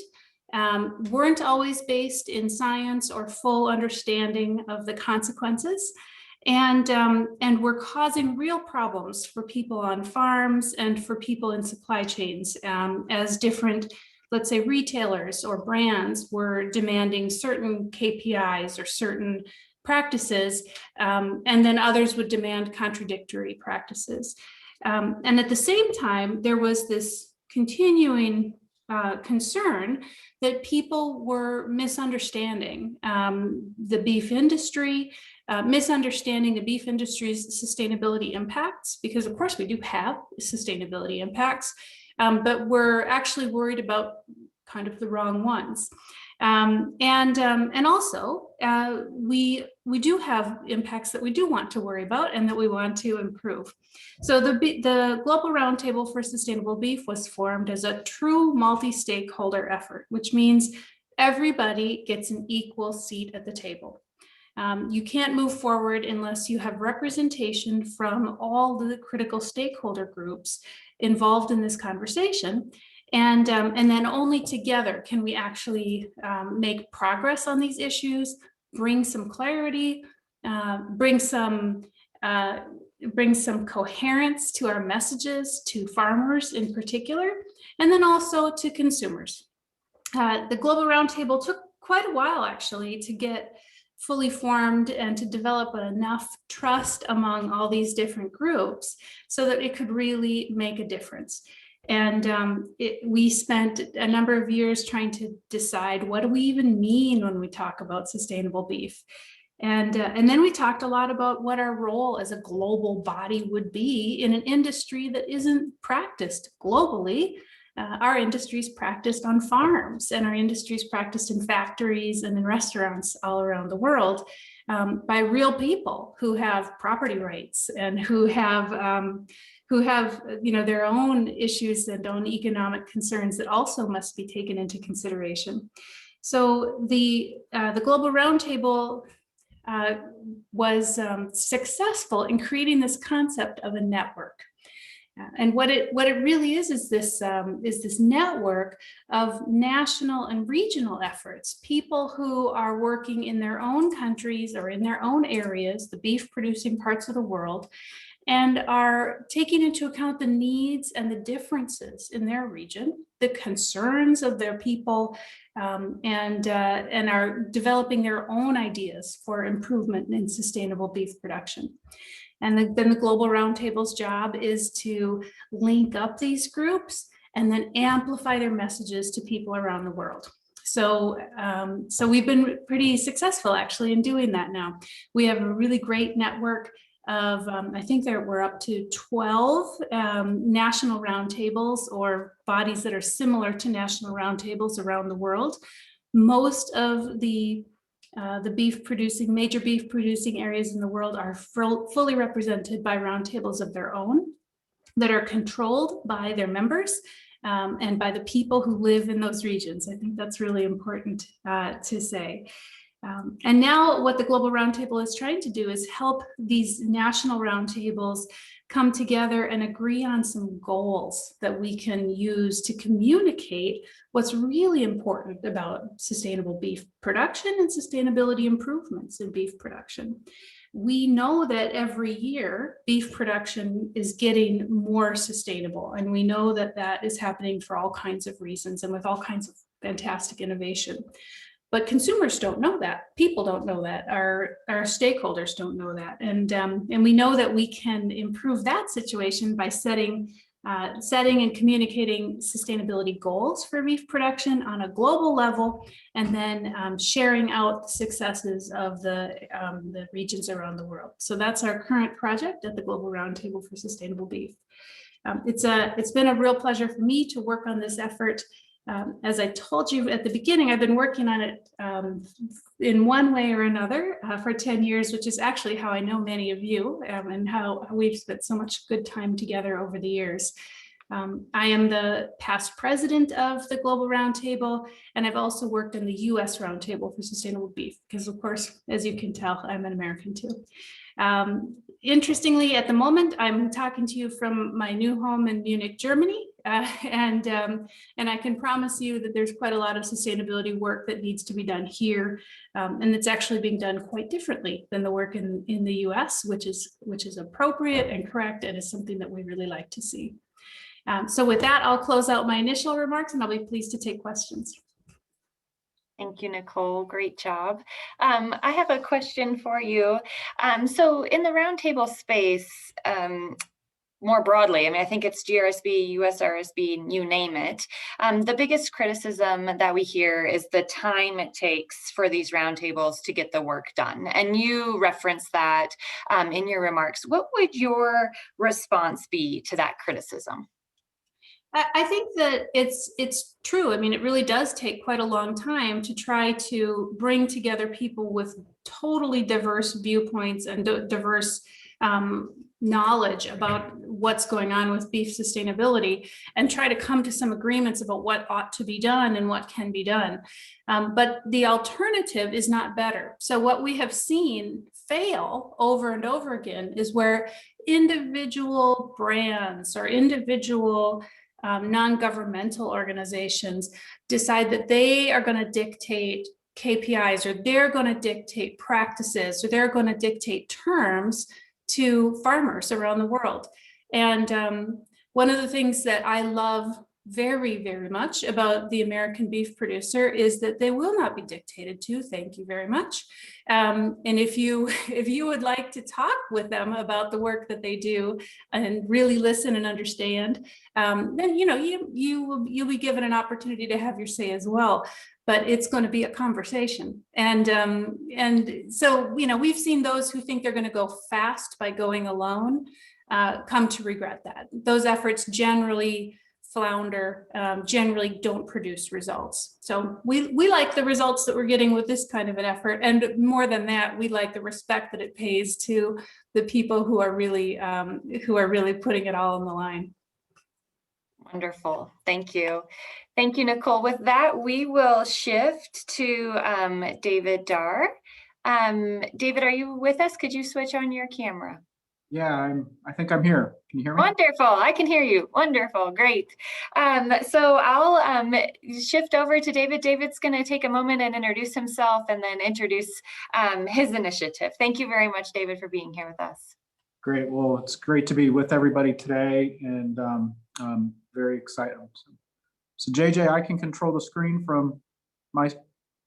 weren't always based in science or full understanding of the consequences, and were causing real problems for people on farms and for people in supply chains as different, let's say, retailers or brands were demanding certain KPIs or certain practices, and then others would demand contradictory practices. And at the same time, there was this continuing concern that people were misunderstanding the beef industry, misunderstanding the beef industry's sustainability impacts, because of course we do have sustainability impacts, but we're actually worried about kind of the wrong ones. And also, we do have impacts that we do want to worry about and that we want to improve. So the Global Roundtable for Sustainable Beef was formed as a true multi-stakeholder effort, which means everybody gets an equal seat at the table. You can't move forward unless you have representation from all the critical stakeholder groups involved in this conversation. And then only together can we actually make progress on these issues, bring some clarity, bring some coherence to our messages to farmers in particular, and then also to consumers. The Global Roundtable took quite a while actually to get fully formed and to develop enough trust among all these different groups so that it could really make a difference. And we spent a number of years trying to decide, what do we even mean when we talk about sustainable beef? And then we talked a lot about what our role as a global body would be in an industry that isn't practiced globally. Our industry is practiced on farms, and our industry is practiced in factories and in restaurants all around the world by real people who have property rights and who have their own issues and own economic concerns that also must be taken into consideration. So the Global Roundtable was successful in creating this concept of a network. And what it really is this network of national and regional efforts, people who are working in their own countries or in their own areas, the beef producing parts of the world, and are taking into account the needs and the differences in their region, the concerns of their people, and are developing their own ideas for improvement in sustainable beef production. And then the Global Roundtable's job is to link up these groups and then amplify their messages to people around the world. So we've been pretty successful actually in doing that now. We have a really great network of, I think we're up to 12 national roundtables or bodies that are similar to national roundtables around the world. Most of the major beef producing areas in the world are fully represented by roundtables of their own that are controlled by their members and by the people who live in those regions. I think that's really important to say. And now what the Global Roundtable is trying to do is help these national roundtables come together and agree on some goals that we can use to communicate what's really important about sustainable beef production and sustainability improvements in beef production. We know that every year beef production is getting more sustainable, and we know that that is happening for all kinds of reasons and with all kinds of fantastic innovation. But consumers don't know that. People don't know that. Our stakeholders don't know that. And we know that we can improve that situation by setting and communicating sustainability goals for beef production on a global level, and then sharing out the successes of the regions around the world. So that's our current project at the Global Roundtable for Sustainable Beef. It's been a real pleasure for me to work on this effort. As I told you at the beginning, I've been working on it in one way or another for 10 years, which is actually how I know many of you and how we've spent so much good time together over the years. I am the past president of the Global Roundtable, and I've also worked in the US Roundtable for Sustainable Beef, because of course, as you can tell, I'm an American too. Interestingly, at the moment, I'm talking to you from my new home in Munich, Germany, and I can promise you that there's quite a lot of sustainability work that needs to be done here, and it's actually being done quite differently than the work in the US, which is appropriate and correct, and is something that we really like to see. So with that, I'll close out my initial remarks, and I'll be pleased to take questions. Thank you, Nicole. Great job. I have a question for you. So in the roundtable space, more broadly, I mean, I think it's GRSB, USRSB, you name it. The biggest criticism that we hear is the time it takes for these roundtables to get the work done. And you referenced that in your remarks. What would your response be to that criticism? I think that it's true. I mean, it really does take quite a long time to try to bring together people with totally diverse viewpoints and diverse knowledge about what's going on with beef sustainability and try to come to some agreements about what ought to be done and what can be done. But the alternative is not better. So what we have seen fail over and over again is where individual brands or individual non-governmental organizations decide that they are going to dictate KPIs, or they're going to dictate practices, or they're going to dictate terms to farmers around the world. And one of the things that I love very, very much about the American beef producer is that they will not be dictated to. Thank you very much. And if you would like to talk with them about the work that they do and really listen and understand, then you'll be given an opportunity to have your say as well. But it's going to be a conversation. And so we've seen those who think they're going to go fast by going alone come to regret that. Those efforts generally flounder, generally don't produce results. So we like the results that we're getting with this kind of an effort. And more than that, we like the respect that it pays to the people who are really putting it all on the line. Wonderful. Thank you. Thank you, Nicole. With that, we will shift to David Darr. David, are you with us? Could you switch on your camera? Yeah, I think I'm here. Can you hear me? Wonderful. I can hear you. Wonderful. Great. So I'll shift over to David. David's going to take a moment and introduce himself and then introduce his initiative. Thank you very much, David, for being here with us. Great. Well, it's great to be with everybody today, and I'm very excited. So JJ, I can control the screen from my,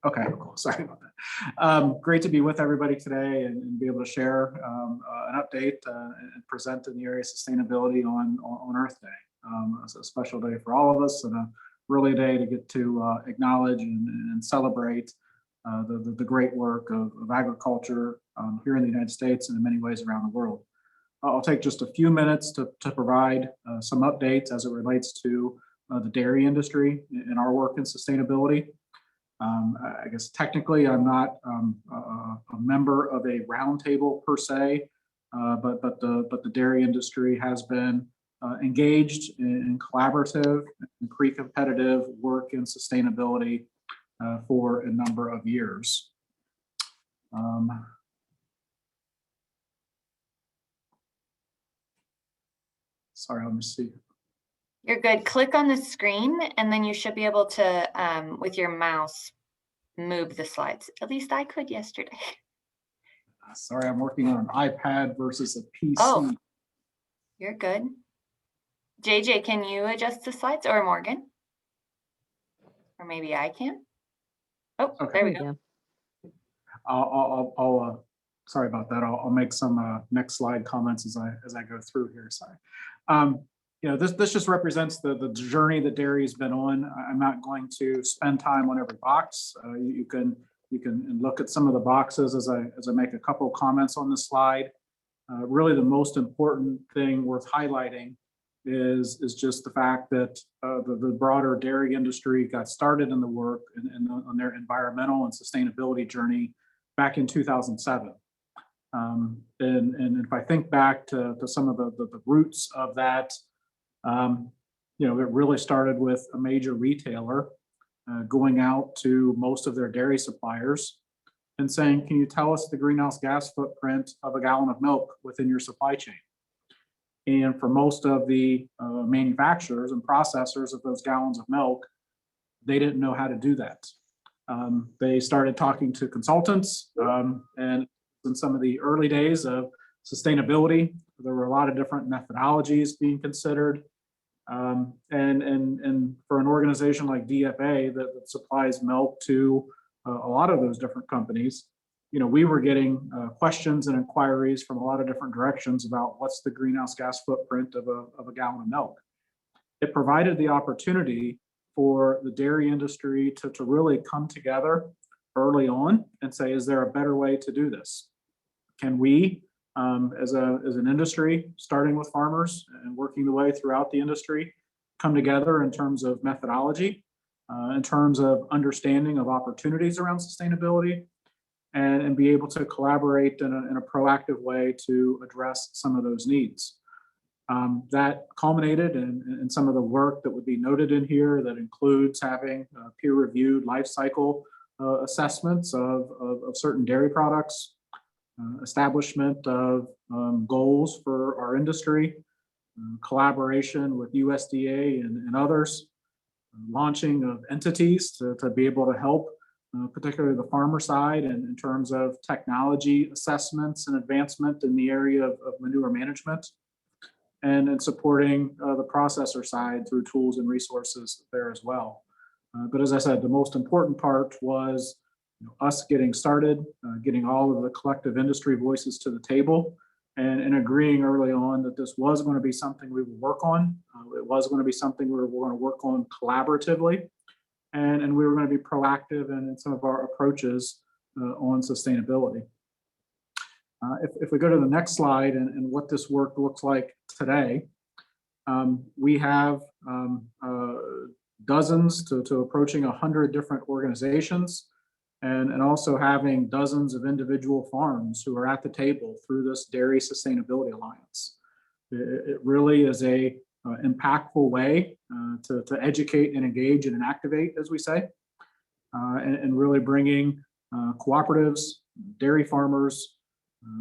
okay, cool. Sorry about that. Great to be with everybody today and be able to share an update and present in the area of sustainability on Earth Day. It's a special day for all of us, and a really a day to get to acknowledge and celebrate the great work of agriculture here in the United States and in many ways around the world. I'll take just a few minutes to provide some updates as it relates to the dairy industry and our work in sustainability. I guess technically I'm not a member of a roundtable per se, but the dairy industry has been engaged in collaborative and pre-competitive work in sustainability for a number of years. Sorry, let me see. You're good. Click on the screen, and then you should be able to, with your mouse, move the slides. At least I could yesterday. Sorry, I'm working on an iPad versus a PC. Oh, you're good. JJ, can you adjust the slides, or Morgan? Or maybe I can. Oh, okay. There we go. I'll sorry about that. I'll make some next slide comments as I go through here. Sorry. This just represents the journey that dairy has been on. I'm not going to spend time on every box. You can look at some of the boxes as I make a couple of comments on this slide. Really, the most important thing worth highlighting is just the fact that the broader dairy industry got started in the work and on their environmental and sustainability journey back in 2007. And if I think back to some of the roots of that, it really started with a major retailer going out to most of their dairy suppliers and saying, can you tell us the greenhouse gas footprint of a gallon of milk within your supply chain? And for most of the manufacturers and processors of those gallons of milk, they didn't know how to do that. They started talking to consultants, and in some of the early days of sustainability, there were a lot of different methodologies being considered. And for an organization like DFA that supplies milk to a lot of those different companies, we were getting questions and inquiries from a lot of different directions about what's the greenhouse gas footprint of a gallon of milk. It provided the opportunity for the dairy industry to really come together early on and say, is there a better way to do this? Can we, as an industry, starting with farmers and working the way throughout the industry, come together in terms of methodology, in terms of understanding of opportunities around sustainability, and be able to collaborate in a proactive way to address some of those needs. That culminated in some of the work that would be noted in here that includes having peer-reviewed life cycle assessments of certain dairy products, establishment of goals for our industry, collaboration with USDA and others, launching of entities to be able to help, particularly the farmer side, and in terms of technology assessments and advancement in the area of manure management, and in supporting the processor side through tools and resources there as well. But as I said, the most important part was us getting started, getting all of the collective industry voices to the table, and agreeing early on that this was going to be something we would work on. It was going to be something we were going to work on collaboratively, and we were going to be proactive in some of our approaches on sustainability. If we go to the next slide and what this work looks like today, we have dozens to approaching 100 different organizations, and also having dozens of individual farms who are at the table through this Dairy Sustainability Alliance. It really is a impactful way to educate and engage and activate, as we say, and really bringing cooperatives, dairy farmers,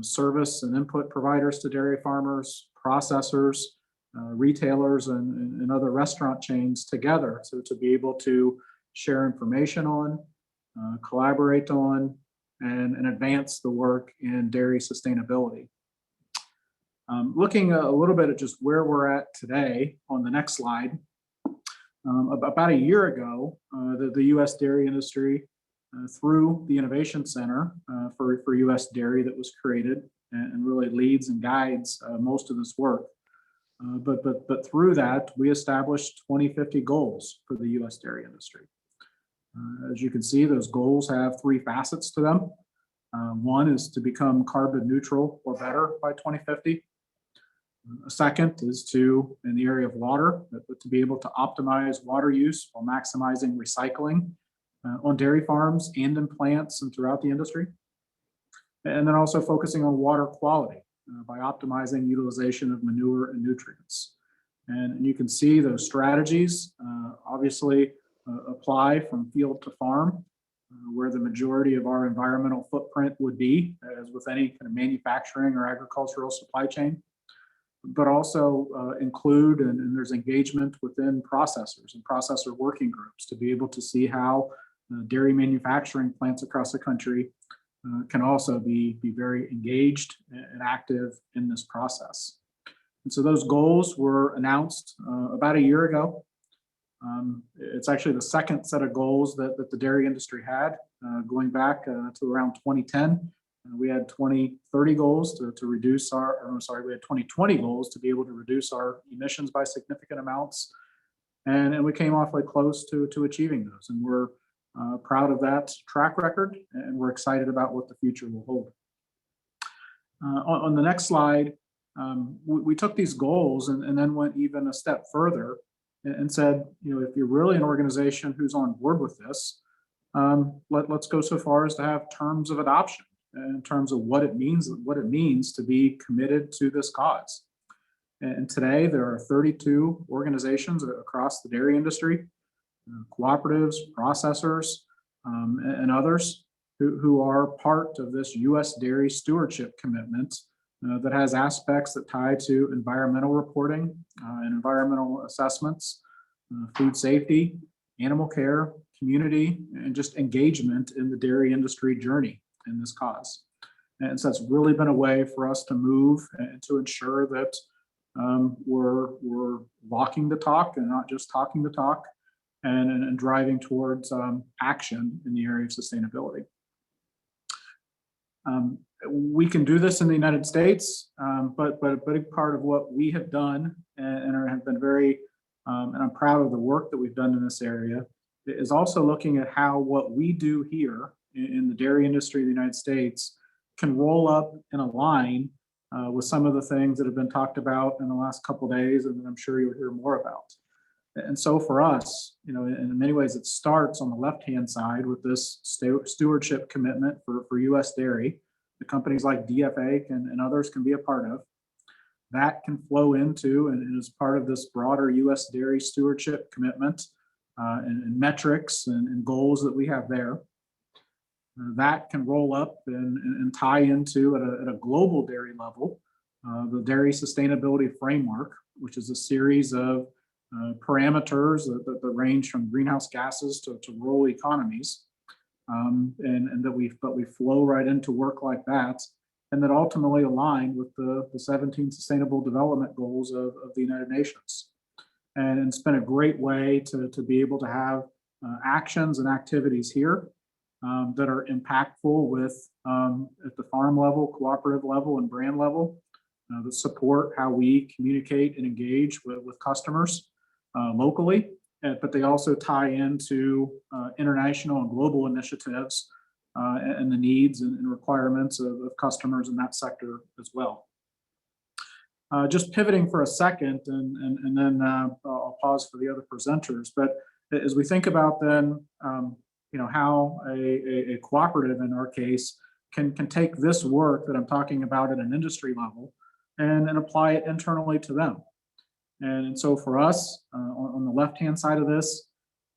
service and input providers to dairy farmers, processors, retailers, and other restaurant chains together to be able to share information on, collaborate on, and advance the work in dairy sustainability. Looking a little bit at just where we're at today on the next slide, about a year ago, the U.S. dairy industry, through the Innovation Center for U.S. Dairy that was created and really leads and guides most of this work. But through that, we established 2050 goals for the U.S. dairy industry. As you can see, those goals have three facets to them. One is to become carbon neutral or better by 2050. A second is to, in the area of water, to be able to optimize water use while maximizing recycling on dairy farms and in plants and throughout the industry. And then also focusing on water quality by optimizing utilization of manure and nutrients. And you can see those strategies obviously apply from field to farm, where the majority of our environmental footprint would be, as with any kind of manufacturing or agricultural supply chain, but also include, and there's engagement within processors and processor working groups to be able to see how dairy manufacturing plants across the country can also be very engaged and active in this process. And so those goals were announced about a year ago. It's actually the second set of goals that the dairy industry had, going back to around 2010. We had 2030 goals to reduce we had 2020 goals to be able to reduce our emissions by significant amounts. And we came awfully close to achieving those. And we're proud of that track record, and we're excited about what the future will hold. On the next slide, we took these goals and then went even a step further and said, if you're really an organization who's on board with this, let's go so far as to have terms of adoption in terms of what it means to be committed to this cause. And today there are 32 organizations across the dairy industry, cooperatives, processors, and others who are part of this U.S. dairy stewardship commitment that has aspects that tie to environmental reporting and environmental assessments, food safety, animal care, community, and just engagement in the dairy industry journey in this cause. And so it's really been a way for us to move and to ensure that we're walking the talk and not just talking the talk, and driving towards action in the area of sustainability. We can do this in the United States, but a big part of what we have done and have been very, and I'm proud of the work that we've done in this area, is also looking at how what we do here in the dairy industry in the United States can roll up and align with some of the things that have been talked about in the last couple of days, and that I'm sure you'll hear more about. And so for us, in many ways, it starts on the left-hand side with this stewardship commitment for U.S. dairy. The companies like DFA and others can be a part of. That can flow into and is part of this broader U.S. dairy stewardship commitment and metrics and goals that we have there. That can roll up and tie into at a global dairy level, the Dairy Sustainability Framework, which is a series of parameters that range from greenhouse gases to rural economies, and that we flow right into work like that, and that ultimately align with the 17 Sustainable Development Goals of the United Nations. And it's been a great way to be able to have actions and activities here that are impactful with at the farm level, cooperative level, and brand level that support how we communicate and engage with customers locally, but they also tie into international and global initiatives and the needs and requirements of customers in that sector as well. Just pivoting for a second, and then I'll pause for the other presenters. But as we think about then, how a cooperative in our case can take this work that I'm talking about at an industry level and apply it internally to them. And so for us, on the left-hand side of this,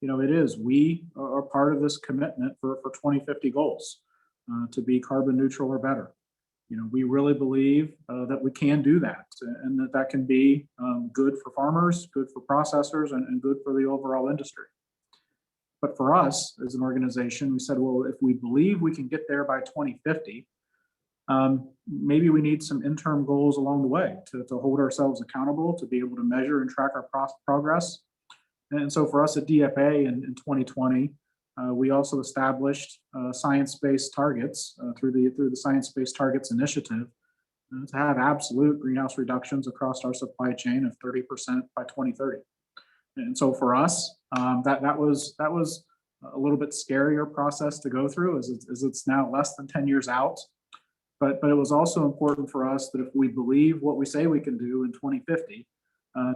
we are part of this commitment for 2050 goals to be carbon neutral or better. We really believe that we can do that, and that can be good for farmers, good for processors, and good for the overall industry. But for us as an organization, we said, well, if we believe we can get there by 2050, maybe we need some interim goals along the way to hold ourselves accountable, to be able to measure and track our progress. And so for us at DFA in 2020, we also established science-based targets through the Science-Based Targets Initiative to have absolute greenhouse reductions across our supply chain of 30% by 2030. And so for us, that was a little bit scarier process to go through, as it's now less than 10 years out. But it was also important for us that if we believe what we say we can do in 2050,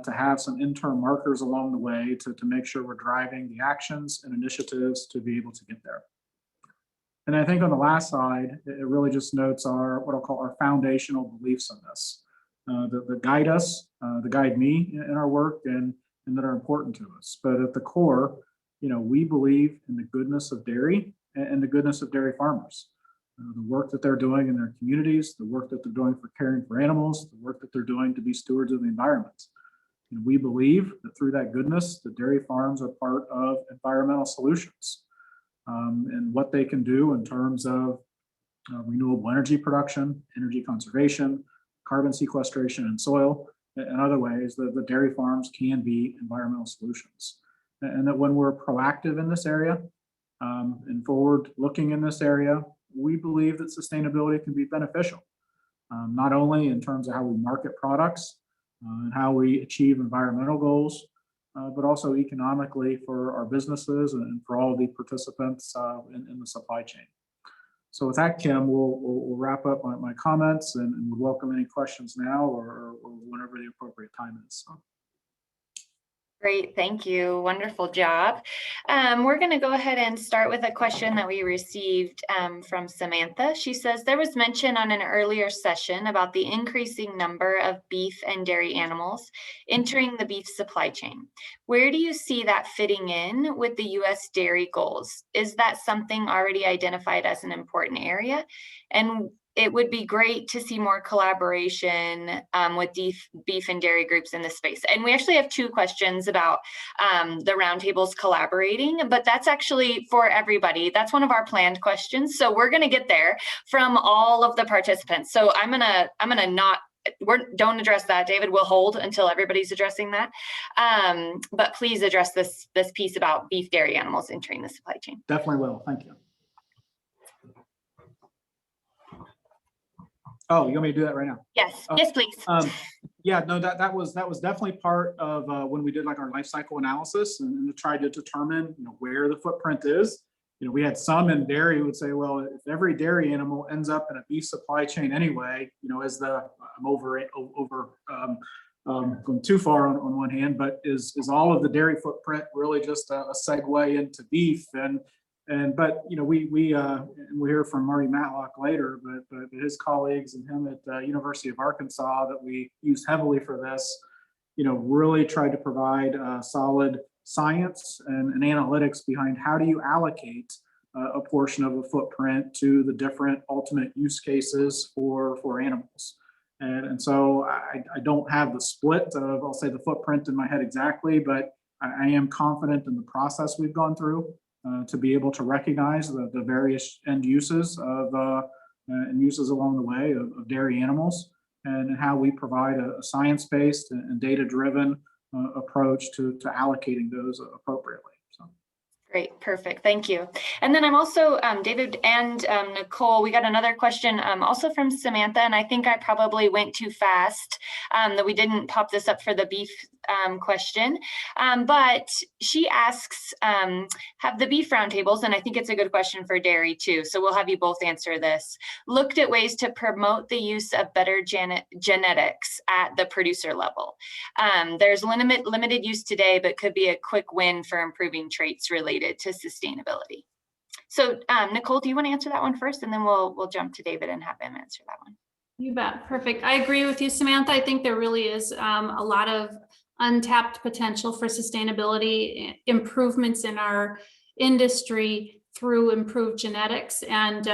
to have some interim markers along the way to make sure we're driving the actions and initiatives to be able to get there. And I think on the last slide, it really just notes what I'll call our foundational beliefs in this, that guide us, that guide me in our work and that are important to us. But at the core, we believe in the goodness of dairy and the goodness of dairy farmers. The work that they're doing in their communities, the work that they're doing for caring for animals, the work that they're doing to be stewards of the environment. And we believe that through that goodness, the dairy farms are part of environmental solutions and what they can do in terms of renewable energy production, energy conservation, carbon sequestration in soil, and other ways that the dairy farms can be environmental solutions. And that when we're proactive in this area and forward looking in this area, we believe that sustainability can be beneficial, not only in terms of how we market products and how we achieve environmental goals, but also economically for our businesses and for all the participants in the supply chain. So with that, Kim, we'll wrap up my comments and we'll welcome any questions now or whenever the appropriate time is. So. Great, thank you. Wonderful job. We're going to go ahead and start with a question that we received from Samantha. She says, there was mention on an earlier session about the increasing number of beef and dairy animals entering the beef supply chain. Where do you see that fitting in with the U.S. dairy goals? Is that something already identified as an important area? And it would be great to see more collaboration with beef and dairy groups in this space. And we actually have two questions about the roundtables collaborating, but that's actually for everybody. That's one of our planned questions. So we're going to get there from all of the participants. So I'm gonna not, don't address that, David. We'll hold until everybody's addressing that. But please address this piece about beef dairy animals entering the supply chain. Definitely will. Thank you. Oh, you want me to do that right now? Yes, yes, please. Yeah, no, that was definitely part of when we did like our life cycle analysis and to try to determine where the footprint is. We had some in dairy who would say, well, if every dairy animal ends up in a beef supply chain anyway, as the I'm going too far on one hand, but is all of the dairy footprint really just a segue into beef? But you know, we we'll hear from Marty Matlock later, but his colleagues and him at the University of Arkansas that we use heavily for this, you know, really tried to provide solid science and analytics behind how do you allocate a portion of a footprint to the different ultimate use cases for animals. And so I don't have the split of, I'll say, the footprint in my head exactly, but I am confident in the process we've gone through to be able to recognize the various end uses of and uses along the way of dairy animals, and how we provide a science-based and data-driven approach to allocating those appropriately. So. Great, perfect, thank you. And then I'm also, David and Nicole, we got another question also from Samantha, and I think I probably went too fast, that we didn't pop this up for the beef question, but she asks, have the beef roundtables, and I think it's a good question for dairy too, so we'll have you both answer this, looked at ways to promote the use of better genetics at the producer level? There's limited use today, but could be a quick win for improving traits related to sustainability. So Nicole, do you want to answer that one first, and then we'll jump to David and have him answer that one? You bet. Perfect. I agree with you, Samantha. I think there really is a lot of untapped potential for sustainability improvements in our industry through improved genetics, and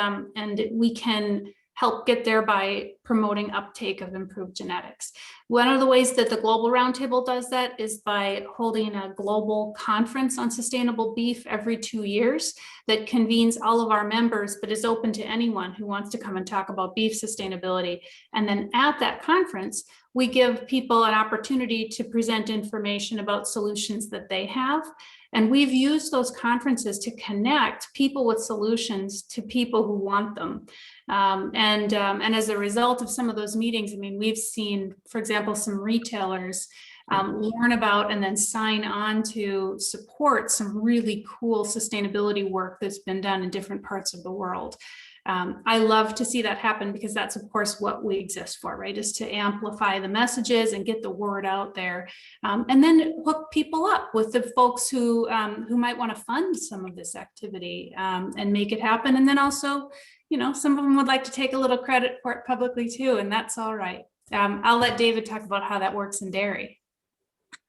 we can help get there by promoting uptake of improved genetics. One of the ways that the Global Roundtable does that is by holding a global conference on sustainable beef every 2 years that convenes all of our members, but is open to anyone who wants to come and talk about beef sustainability. And then at that conference, we give people an opportunity to present information about solutions that they have. And we've used those conferences to connect people with solutions to people who want them. And as a result of some of those meetings, I mean, we've seen, for example, some retailers learn about and then sign on to support some really cool sustainability work that's been done in different parts of the world. I love to see that happen, because that's, of course, what we exist for, right? Is to amplify the messages and get the word out there, and then hook people up with the folks who might want to fund some of this activity and make it happen. And then also, you know, some of them would like to take a little credit for it publicly too, and that's all right. I'll let David talk about how that works in dairy.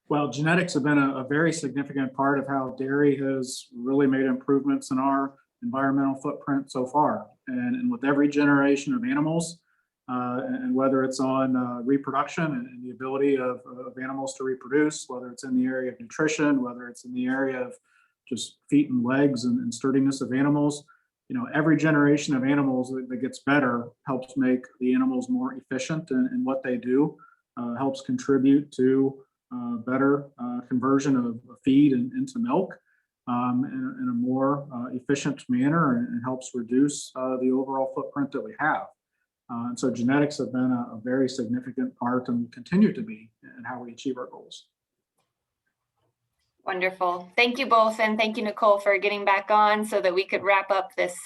Well, genetics have been a very significant part of how dairy has really made improvements in our environmental footprint so far. And with every generation of animals, and whether it's on reproduction and the ability of animals to reproduce, whether it's in the area of nutrition, whether it's in the area of just feet and legs and sturdiness of animals, you know, every generation of animals that gets better helps make the animals more efficient in what they do, helps contribute to better conversion of feed into milk in a more efficient manner, and helps reduce the overall footprint that we have. And so genetics have been a very significant part, and continue to be, in how we achieve our goals. Wonderful. Thank you both. And thank you, Nicole, for getting back on so that we could wrap up this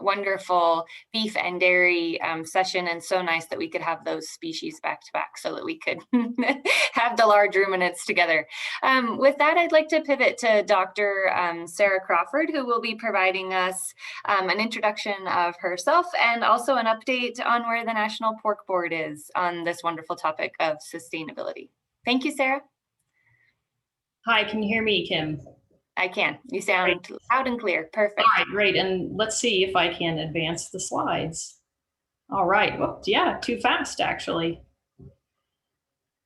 wonderful beef and dairy session. And so nice that we could have those species back to back so that we could have the large ruminants together. With that, I'd like to pivot to Dr. Sarah Crawford, who will be providing us an introduction of herself and also an update on where the National Pork Board is on this wonderful topic of sustainability. Thank you, Sarah. Hi, can you hear me, Kim? I can. You sound great. Loud and clear. Perfect. All right, great. And let's see if I can advance the slides. All right. Whoops, yeah, too fast, actually.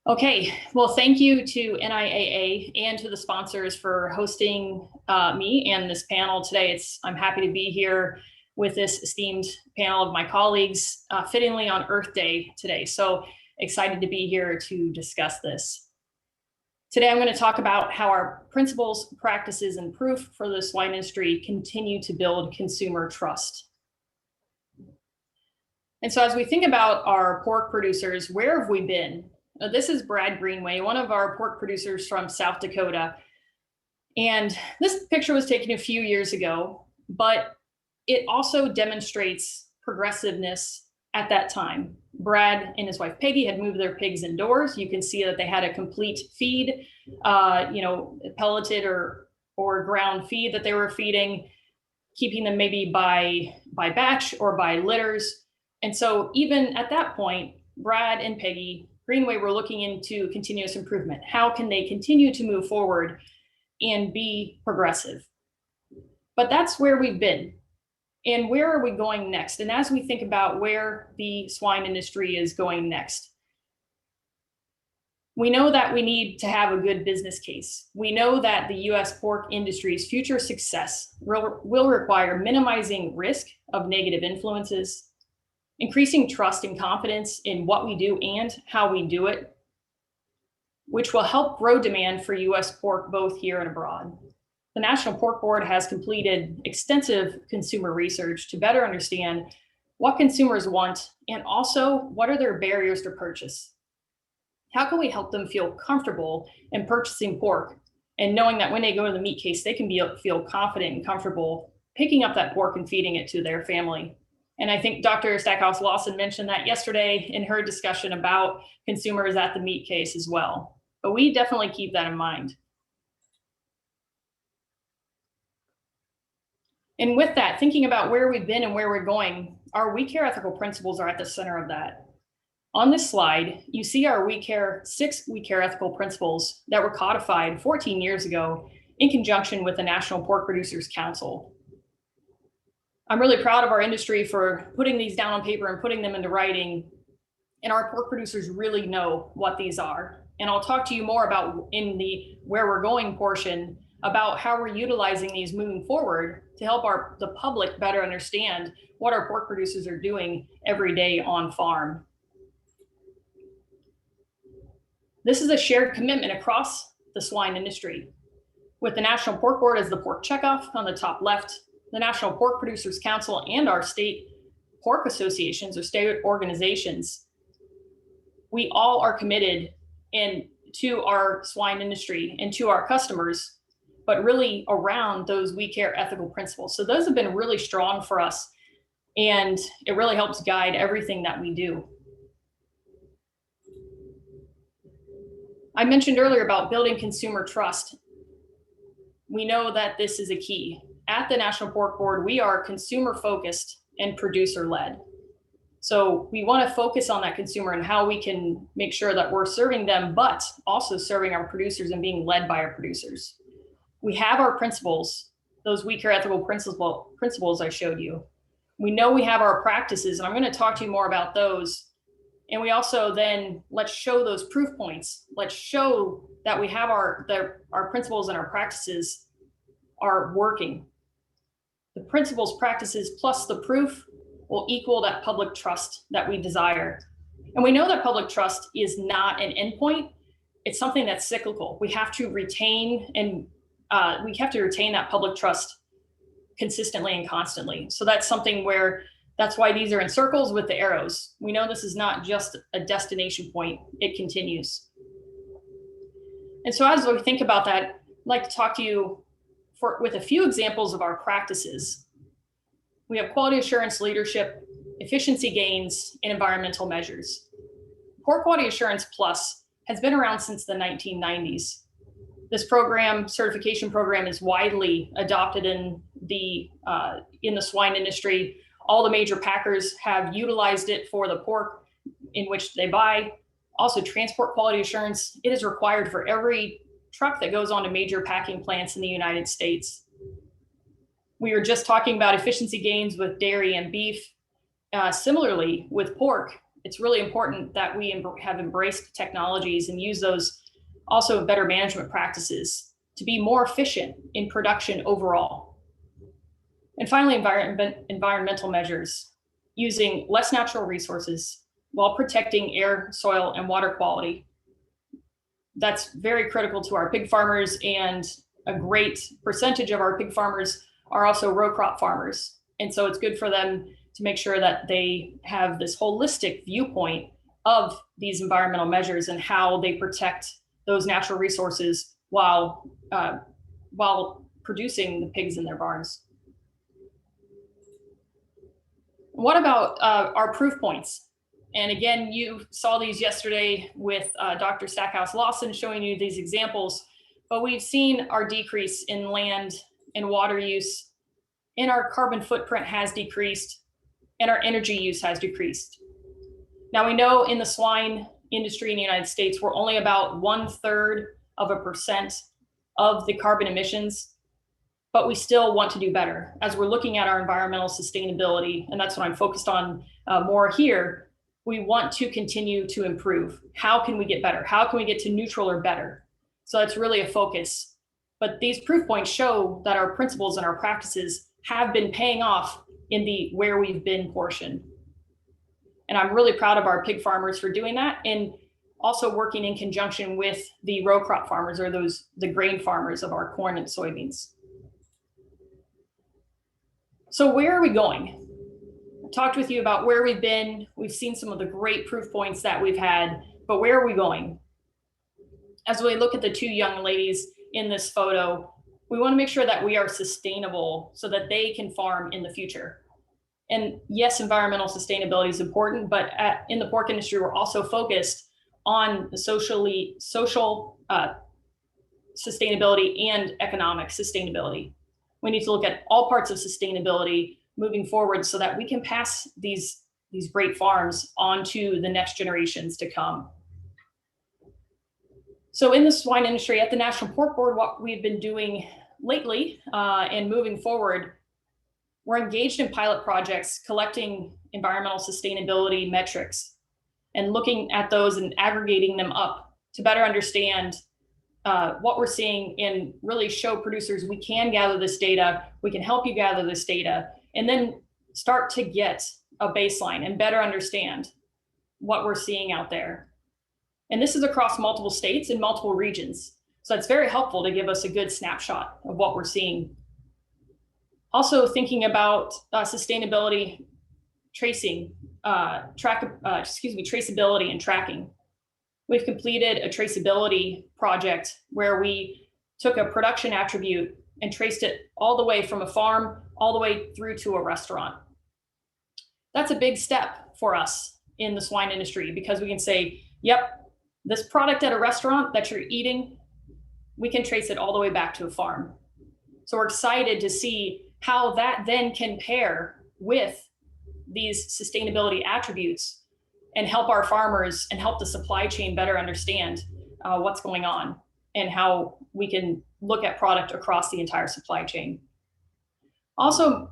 Okay. Well, thank you to NIAA and to the sponsors for hosting me and this panel today. I'm happy to be here with this esteemed panel of my colleagues, fittingly on Earth Day today. So excited to be here to discuss this. Today, I'm going to talk about how our principles, practices, and proof for the swine industry continue to build consumer trust. And so as we think about our pork producers, where have we been? This is Brad Greenway, one of our pork producers from South Dakota. And this picture was taken a few years ago, but it also demonstrates progressiveness at that time. Brad and his wife Peggy had moved their pigs indoors. You can see that they had a complete feed, pelleted or ground feed that they were feeding, keeping them maybe by batch or by litters. And so even at that point, Brad and Peggy Greenway were looking into continuous improvement. How can they continue to move forward and be progressive? But that's where we've been. And where are we going next? And as we think about where the swine industry is going next, we know that we need to have a good business case. We know that the US pork industry's future success will require minimizing risk of negative influences, increasing trust and confidence in what we do and how we do it, which will help grow demand for US pork both here and abroad. The National Pork Board has completed extensive consumer research to better understand what consumers want and also what are their barriers to purchase. How can we help them feel comfortable in purchasing pork and knowing that when they go to the meat case, they can feel confident and comfortable picking up that pork and feeding it to their family. And I think Dr. Stackhouse Lawson mentioned that yesterday in her discussion about consumers at the meat case as well. But we definitely keep that in mind. And with that, thinking about where we've been and where we're going, our We Care ethical principles are at the center of that. On this slide, you see our six We Care ethical principles that were codified 14 years ago in conjunction with the National Pork Producers Council. I'm really proud of our industry for putting these down on paper and putting them into writing. And our pork producers really know what these are. And I'll talk to you more about in the where we're going portion about how we're utilizing these moving forward to help the public better understand what our pork producers are doing every day on farm. This is a shared commitment across the swine industry, with the National Pork Board as the pork checkoff on the top left, the National Pork Producers Council and our state pork associations or state organizations. We all are committed to our swine industry and to our customers, but really around those We Care ethical principles. So those have been really strong for us, and it really helps guide everything that we do. I mentioned earlier about building consumer trust. We know that this is a key. At the National Pork Board, we are consumer focused and producer led. So we want to focus on that consumer and how we can make sure that we're serving them, but also serving our producers and being led by our producers. We have our principles, those We Care ethical principles I showed you. We know we have our practices, and I'm going to talk to you more about those. And we also then, let's show those proof points. Let's show that we have our principles and our practices are working. The principles, practices, plus the proof will equal that public trust that we desire. And we know that public trust is not an endpoint. It's something that's cyclical. We have to retain that public trust consistently and constantly. So that's something where that's why these are in circles with the arrows. We know this is not just a destination point, it continues. And so as we think about that, I'd like to talk to you with a few examples of our practices. We have quality assurance leadership, efficiency gains, and environmental measures. Pork Quality Assurance Plus has been around since the 1990s. This program, certification program, is widely adopted in the swine industry. All the major packers have utilized it for the pork in which they buy. Also, transport quality assurance, it is required for every truck that goes on to major packing plants in the United States. We were just talking about efficiency gains with dairy and beef. Similarly, with pork, it's really important that we have embraced technologies and use those also better management practices to be more efficient in production overall. And finally, environmental measures, using less natural resources while protecting air, soil, and water quality. That's very critical to our pig farmers, and a great percentage of our pig farmers are also row crop farmers. And so it's good for them to make sure that they have this holistic viewpoint of these environmental measures and how they protect those natural resources while producing the pigs in their barns. What about our proof points? And again, you saw these yesterday with Dr. Stackhouse Lawson showing you these examples, but we've seen our decrease in land and water use, and our carbon footprint has decreased, and our energy use has decreased. Now we know in the swine industry in the United States, we're only about 0.33% of the carbon emissions, but we still want to do better as we're looking at our environmental sustainability. And that's what I'm focused on more here. We want to continue to improve. How can we get better? How can we get to neutral or better? So that's really a focus. But these proof points show that our principles and our practices have been paying off in the where we've been portion. And I'm really proud of our pig farmers for doing that, and also working in conjunction with the row crop farmers, or the grain farmers of our corn and soybeans. So where are we going? I talked with you about where we've been. We've seen some of the great proof points that we've had, but where are we going? As we look at the two young ladies in this photo, we want to make sure that we are sustainable so that they can farm in the future. And yes, environmental sustainability is important, but in the pork industry, we're also focused on the social sustainability and economic sustainability. We need to look at all parts of sustainability moving forward so that we can pass these great farms on to the next generations to come. So in the swine industry at the National Pork Board, what we've been doing lately and moving forward, we're engaged in pilot projects collecting environmental sustainability metrics and looking at those and aggregating them up to better understand what we're seeing and really show producers we can gather this data, we can help you gather this data, and then start to get a baseline and better understand what we're seeing out there. And this is across multiple states and multiple regions. So it's very helpful to give us a good snapshot of what we're seeing. Also thinking about sustainability, traceability and tracking. We've completed a traceability project where we took a production attribute and traced it all the way from a farm all the way through to a restaurant. That's a big step for us in the swine industry, because we can say, yep, this product at a restaurant that you're eating, we can trace it all the way back to a farm. So we're excited to see how that then can pair with these sustainability attributes and help our farmers and help the supply chain better understand what's going on and how we can look at product across the entire supply chain. Also,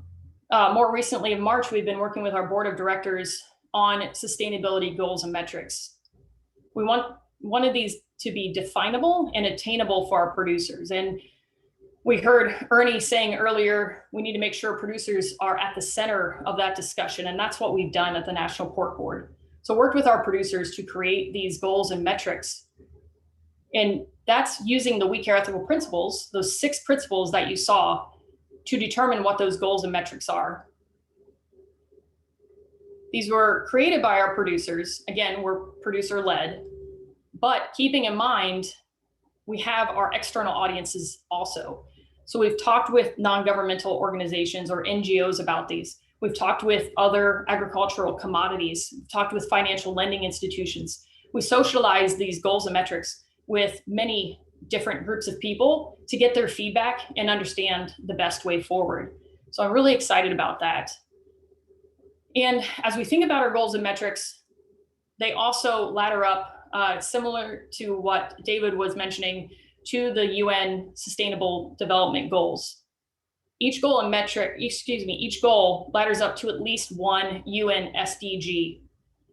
more recently in March, we've been working with our board of directors on sustainability goals and metrics. We want one of these to be definable and attainable for our producers. And we heard Ernie saying earlier, we need to make sure producers are at the center of that discussion. And that's what we've done at the National Pork Board. So worked with our producers to create these goals and metrics. And that's using the We Care ethical principles, those 6 principles that you saw, to determine what those goals and metrics are. These were created by our producers. Again, we're producer led, but keeping in mind, we have our external audiences also. So we've talked with non-governmental organizations or NGOs about these. We've talked with other agricultural commodities, we've talked with financial lending institutions. We socialize these goals and metrics with many different groups of people to get their feedback and understand the best way forward. So I'm really excited about that. And as we think about our goals and metrics, they also ladder up similar to what David was mentioning to the UN Sustainable Development Goals. Each goal and metric, each goal ladders up to at least one UN SDG,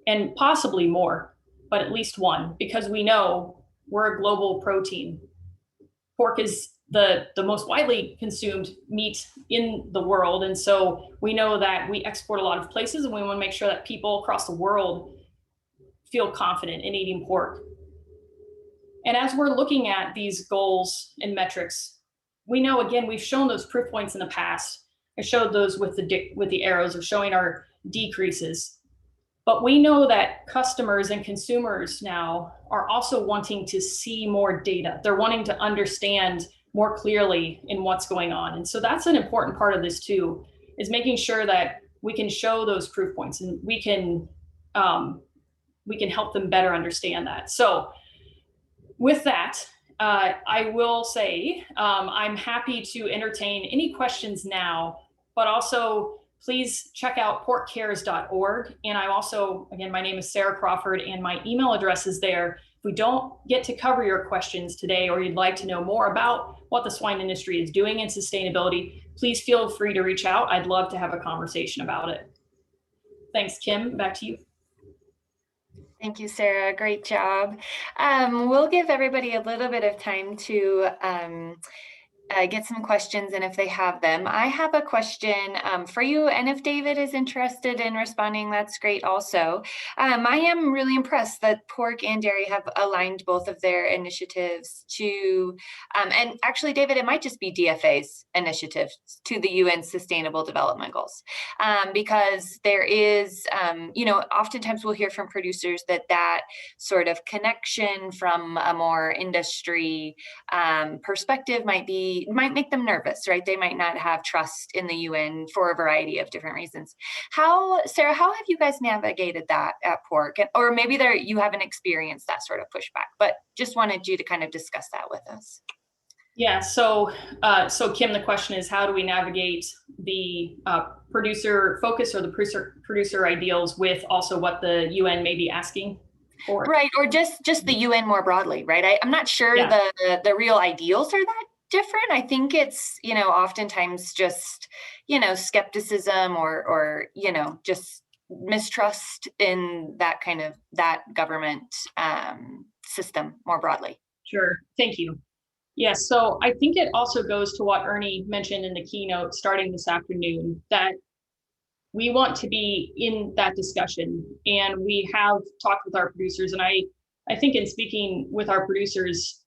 and possibly more, but at least one, because we know we're a global protein. Pork is the most widely consumed meat in the world. And so we know that we export a lot of places, and we want to make sure that people across the world feel confident in eating pork. And as we're looking at these goals and metrics, we know, again, we've shown those proof points in the past. I showed those with the arrows of showing our decreases. But we know that customers and consumers now are also wanting to see more data. They're wanting to understand more clearly in what's going on. And so that's an important part of this too, is making sure that we can show those proof points, and we can help them better understand that. So with that, I will say I'm happy to entertain any questions now, but also please check out porkcares.org. And I also, again, my name is Sarah Crawford and my email address is there. If we don't get to cover your questions today, or you'd like to know more about what the swine industry is doing in sustainability, please feel free to reach out. I'd love to have a conversation about it. Thanks, Kim, back to you. Thank you, Sarah. Great job. We'll give everybody a little bit of time to get some questions, and if they have them. I have a question for you, and if David is interested in responding, that's great also. I am really impressed that pork and dairy have aligned both of their initiatives to, and actually, David, it might just be DFA's initiatives to the UN Sustainable Development Goals, because there is, oftentimes we'll hear from producers that sort of connection from a more industry perspective might make them nervous, right? They might not have trust in the UN for a variety of different reasons. Sarah, how have you guys navigated that at Pork? Or maybe you haven't experienced that sort of pushback, but just wanted you to kind of discuss that with us. Yeah, so Kim, the question is, how do we navigate the producer focus or the producer ideals with also what the UN may be asking for? Right, or just the UN more broadly, right? I'm not sure the real ideals are that different. I think it's, oftentimes just, skepticism or just mistrust in that government system more broadly. Sure, thank you. Yes, so I think it also goes to what Ernie mentioned in the keynote starting this afternoon, that we want to be in that discussion, and we have talked with our producers, and I think in speaking with our producers,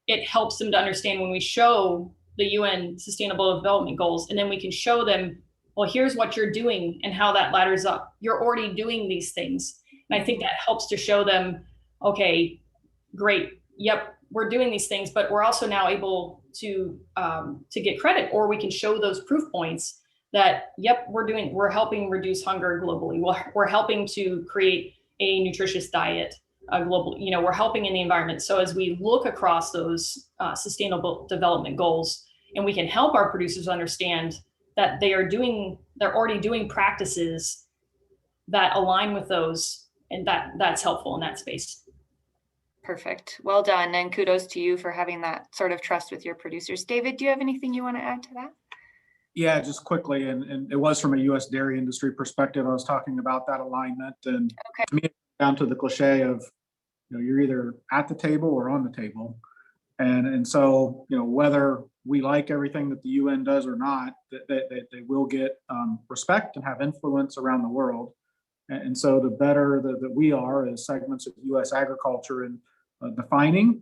it helps them to understand when we show the UN Sustainable Development Goals, and then we can show them, well, here's what you're doing and how that ladders up. You're already doing these things. And I think that helps to show them, okay, great, yep, we're doing these things, but we're also now able to get credit, or we can show those proof points that, yep, we're helping reduce hunger globally. We're helping to create a nutritious diet globally. We're helping in the environment. So as we look across those sustainable development goals, and we can help our producers understand that they're already doing practices that align with those, and that's helpful in that space. Perfect. Well done. And kudos to you for having that sort of trust with your producers. David, do you have anything you want to add to that? Yeah, just quickly, and it was from a U.S. dairy industry perspective. I was talking about that alignment, and to me, it's down to the cliche of, you're either at the table or on the table, and so whether we like everything that the UN does or not, they will get respect and have influence around the world, and so the better that we are as segments of U.S. agriculture and defining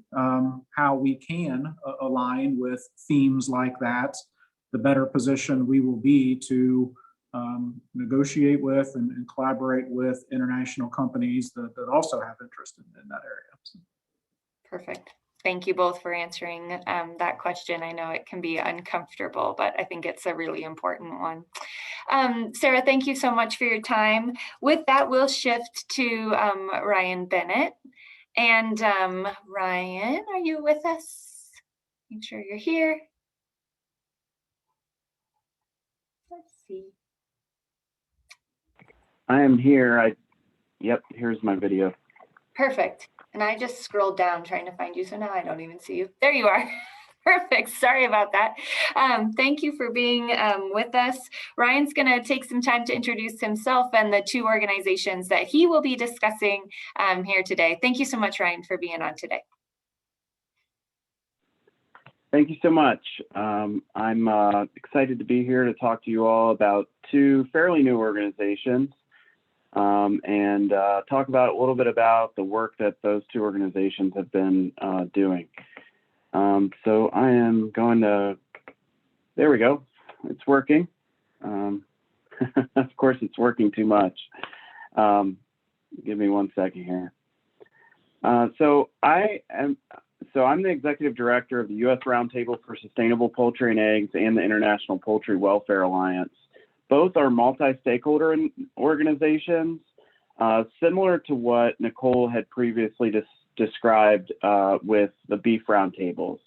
how we can align with themes like that, the better position we will be to negotiate with and collaborate with international companies that also have interest in that area. So. Perfect. Thank you both for answering that question. I know it can be uncomfortable, but I think it's a really important one. Sarah, thank you so much for your time. With that, we'll shift to Ryan Bennett. And Ryan, are you with us? Make sure you're here. Let's see. I am here. Yep, here's my video. Perfect. And I just scrolled down trying to find you, so now I don't even see you. There you are. Perfect. Sorry about that. Thank you for being with us. Ryan's going to take some time to introduce himself and the two organizations that he will be discussing here today. Thank you so much, Ryan, for being on today. Thank you so much. I'm excited to be here to talk to you all about two fairly new organizations. And talk about a little bit about the work that those two organizations have been doing. So I am going to, there we go, it's working. Of course, it's working too much. Give me 1 second here. I'm the executive director of the U.S. Roundtable for Sustainable Poultry and Eggs and the International Poultry Welfare Alliance. Both are multi-stakeholder organizations, similar to what Nicole had previously described with the beef roundtables.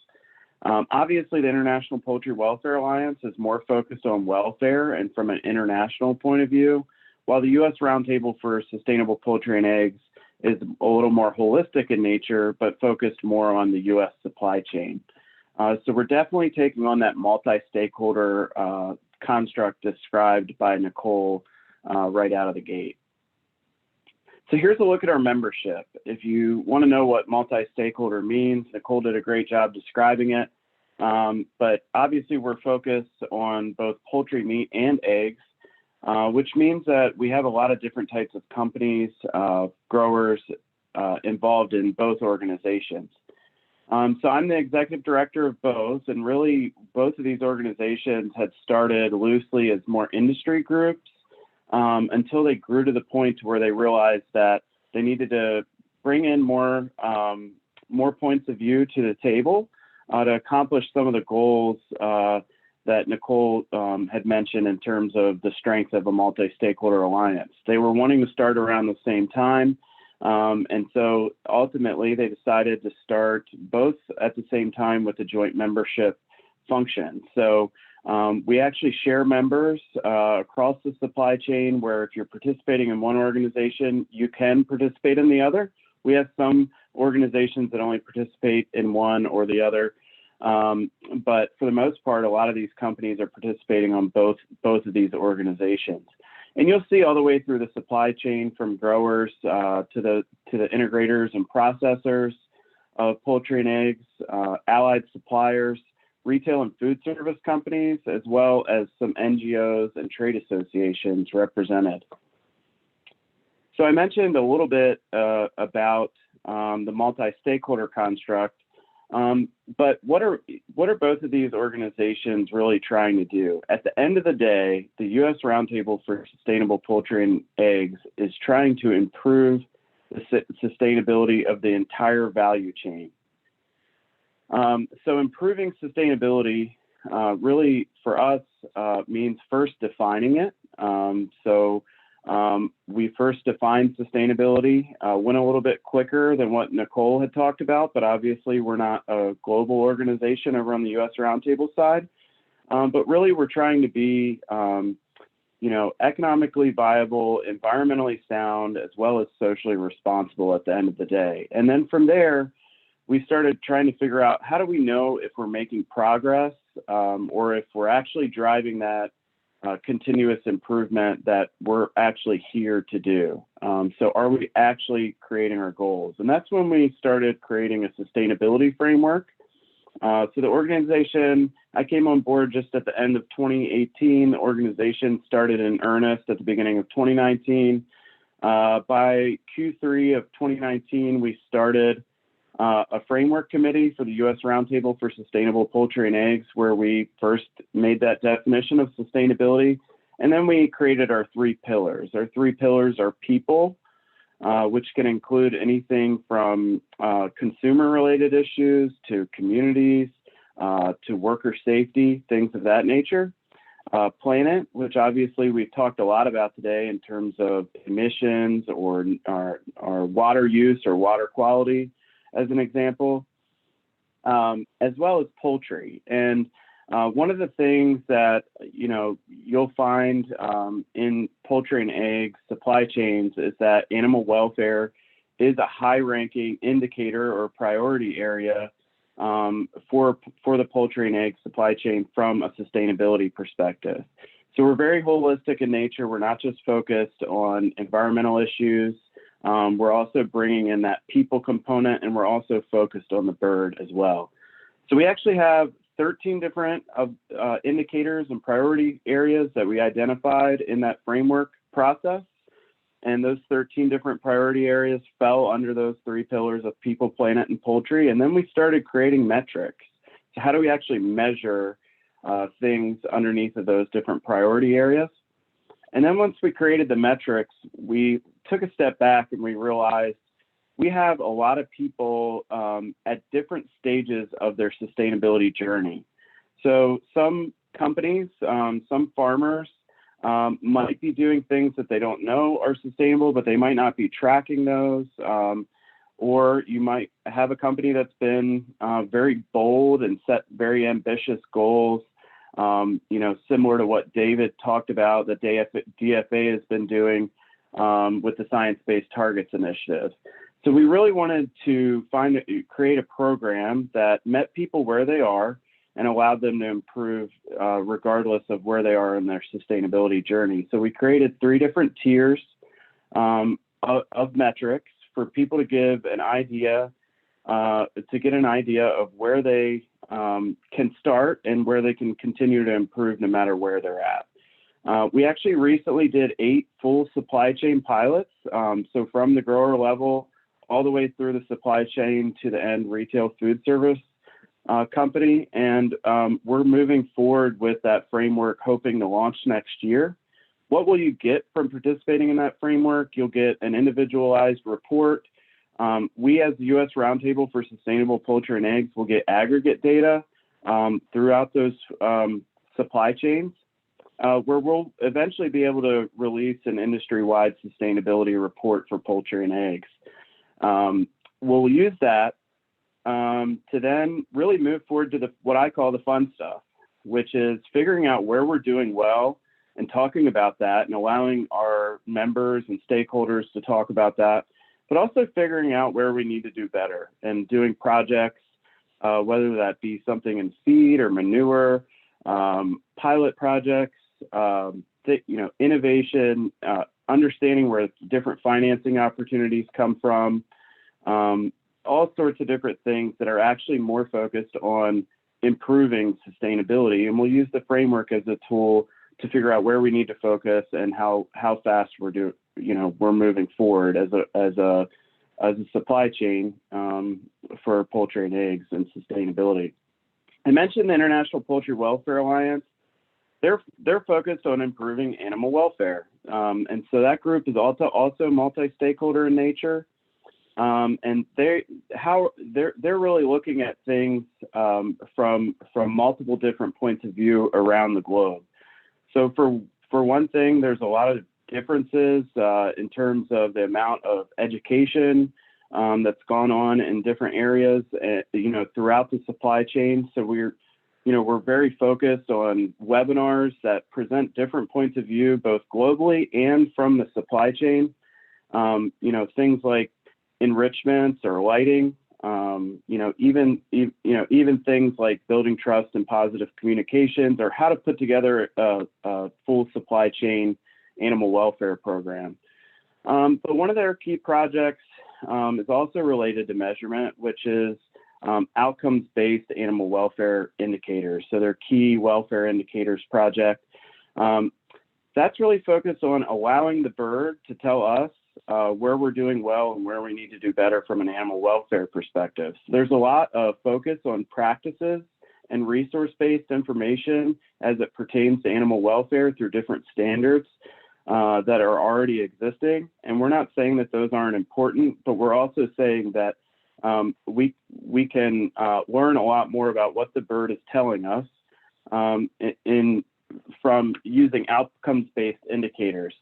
Obviously, the International Poultry Welfare Alliance is more focused on welfare and from an international point of view, while the U.S. Roundtable for Sustainable Poultry and Eggs is a little more holistic in nature, but focused more on the U.S. supply chain. So we're definitely taking on that multi-stakeholder construct described by Nicole right out of the gate. So here's a look at our membership. If you want to know what multi-stakeholder means, Nicole did a great job describing it. But obviously we're focused on both poultry, meat, and eggs, which means that we have a lot of different types of companies, growers involved in both organizations. So I'm the executive director of both, and really both of these organizations had started loosely as more industry groups until they grew to the point where they realized that they needed to bring in more points of view to the table to accomplish some of the goals that Nicole had mentioned in terms of the strength of a multi-stakeholder alliance. They were wanting to start around the same time. And so ultimately they decided to start both at the same time with the joint membership function. So we actually share members across the supply chain, where if you're participating in one organization, you can participate in the other. We have some organizations that only participate in one or the other. But for the most part, a lot of these companies are participating on both of these organizations. And you'll see all the way through the supply chain, from growers to the integrators and processors of poultry and eggs, allied suppliers, retail and food service companies, as well as some NGOs and trade associations represented. So I mentioned a little bit about the multi-stakeholder construct. But what are both of these organizations really trying to do? At the end of the day, the U.S. Roundtable for Sustainable Poultry and Eggs is trying to improve the sustainability of the entire value chain. So improving sustainability really for us means first defining it. We first defined sustainability, went a little bit quicker than what Nicole had talked about, but obviously we're not a global organization over on the U.S. Roundtable side. But really we're trying to be, economically viable, environmentally sound, as well as socially responsible at the end of the day. And then from there, we started trying to figure out, how do we know if we're making progress or if we're actually driving that continuous improvement that we're actually here to do. So are we actually creating our goals? And that's when we started creating a sustainability framework. So the organization, I came on board just at the end of 2018. The organization started in earnest at the beginning of 2019. By Q3 of 2019, we started a framework committee for the U.S. Roundtable for Sustainable Poultry and Eggs, where we first made that definition of sustainability. And then we created our 3 pillars. Our 3 pillars are people, which can include anything from consumer-related issues to communities, to worker safety, things of that nature. Planet, which obviously we've talked a lot about today in terms of emissions or our water use or water quality, as an example, as well as poultry. And one of the things that, you'll find in poultry and egg supply chains is that animal welfare is a high-ranking indicator or priority area for the poultry and egg supply chain from a sustainability perspective. So we're very holistic in nature. We're not just focused on environmental issues. We're also bringing in that people component, and we're also focused on the bird as well. So we actually have 13 different indicators and priority areas that we identified in that framework process. And those 13 different priority areas fell under those 3 pillars of people, planet, and poultry. And then we started creating metrics. So how do we actually measure things underneath of those different priority areas? And then once we created the metrics, we took a step back and we realized we have a lot of people at different stages of their sustainability journey. So some companies, some farmers might be doing things that they don't know are sustainable, but they might not be tracking those. Or you might have a company that's been very bold and set very ambitious goals, similar to what David talked about that DFA has been doing with the Science-Based Targets Initiative. So we really wanted to create a program that met people where they are and allowed them to improve regardless of where they are in their sustainability journey. So we created 3 different tiers of metrics for people to give an idea, to get an idea of where they can start and where they can continue to improve no matter where they're at. We actually recently did 8 full supply chain pilots. So from the grower level all the way through the supply chain to the end retail food service company. And we're moving forward with that framework, hoping to launch next year. What will you get from participating in that framework? You'll get an individualized report. We, as the U.S. Roundtable for Sustainable Poultry and Eggs, will get aggregate data throughout those supply chains, where we'll eventually be able to release an industry-wide sustainability report for poultry and eggs. We'll use that to then really move forward to what I call the fun stuff, which is figuring out where we're doing well and talking about that and allowing our members and stakeholders to talk about that, but also figuring out where we need to do better and doing projects, whether that be something in feed or manure, pilot projects, innovation, understanding where different financing opportunities come from, all sorts of different things that are actually more focused on improving sustainability. And we'll use the framework as a tool to figure out where we need to focus and how fast we're moving forward as a supply chain for poultry and eggs and sustainability. I mentioned the International Poultry Welfare Alliance. They're focused on improving animal welfare, and so that group is also multi-stakeholder in nature. And they're really looking at things from multiple different points of view around the globe. So for one thing, there's a lot of differences in terms of the amount of education that's gone on in different areas, throughout the supply chain. So we're very focused on webinars that present different points of view, both globally and from the supply chain. Things like enrichments or lighting, even things like building trust and positive communications, or how to put together a full supply chain animal welfare program. But one of their key projects is also related to measurement, which is outcomes-based animal welfare indicators. So their key welfare indicators project, that's really focused on allowing the bird to tell us where we're doing well and where we need to do better from an animal welfare perspective. So there's a lot of focus on practices and resource-based information as it pertains to animal welfare through different standards that are already existing. And we're not saying that those aren't important, but we're also saying that we can learn a lot more about what the bird is telling us from using outcomes-based indicators.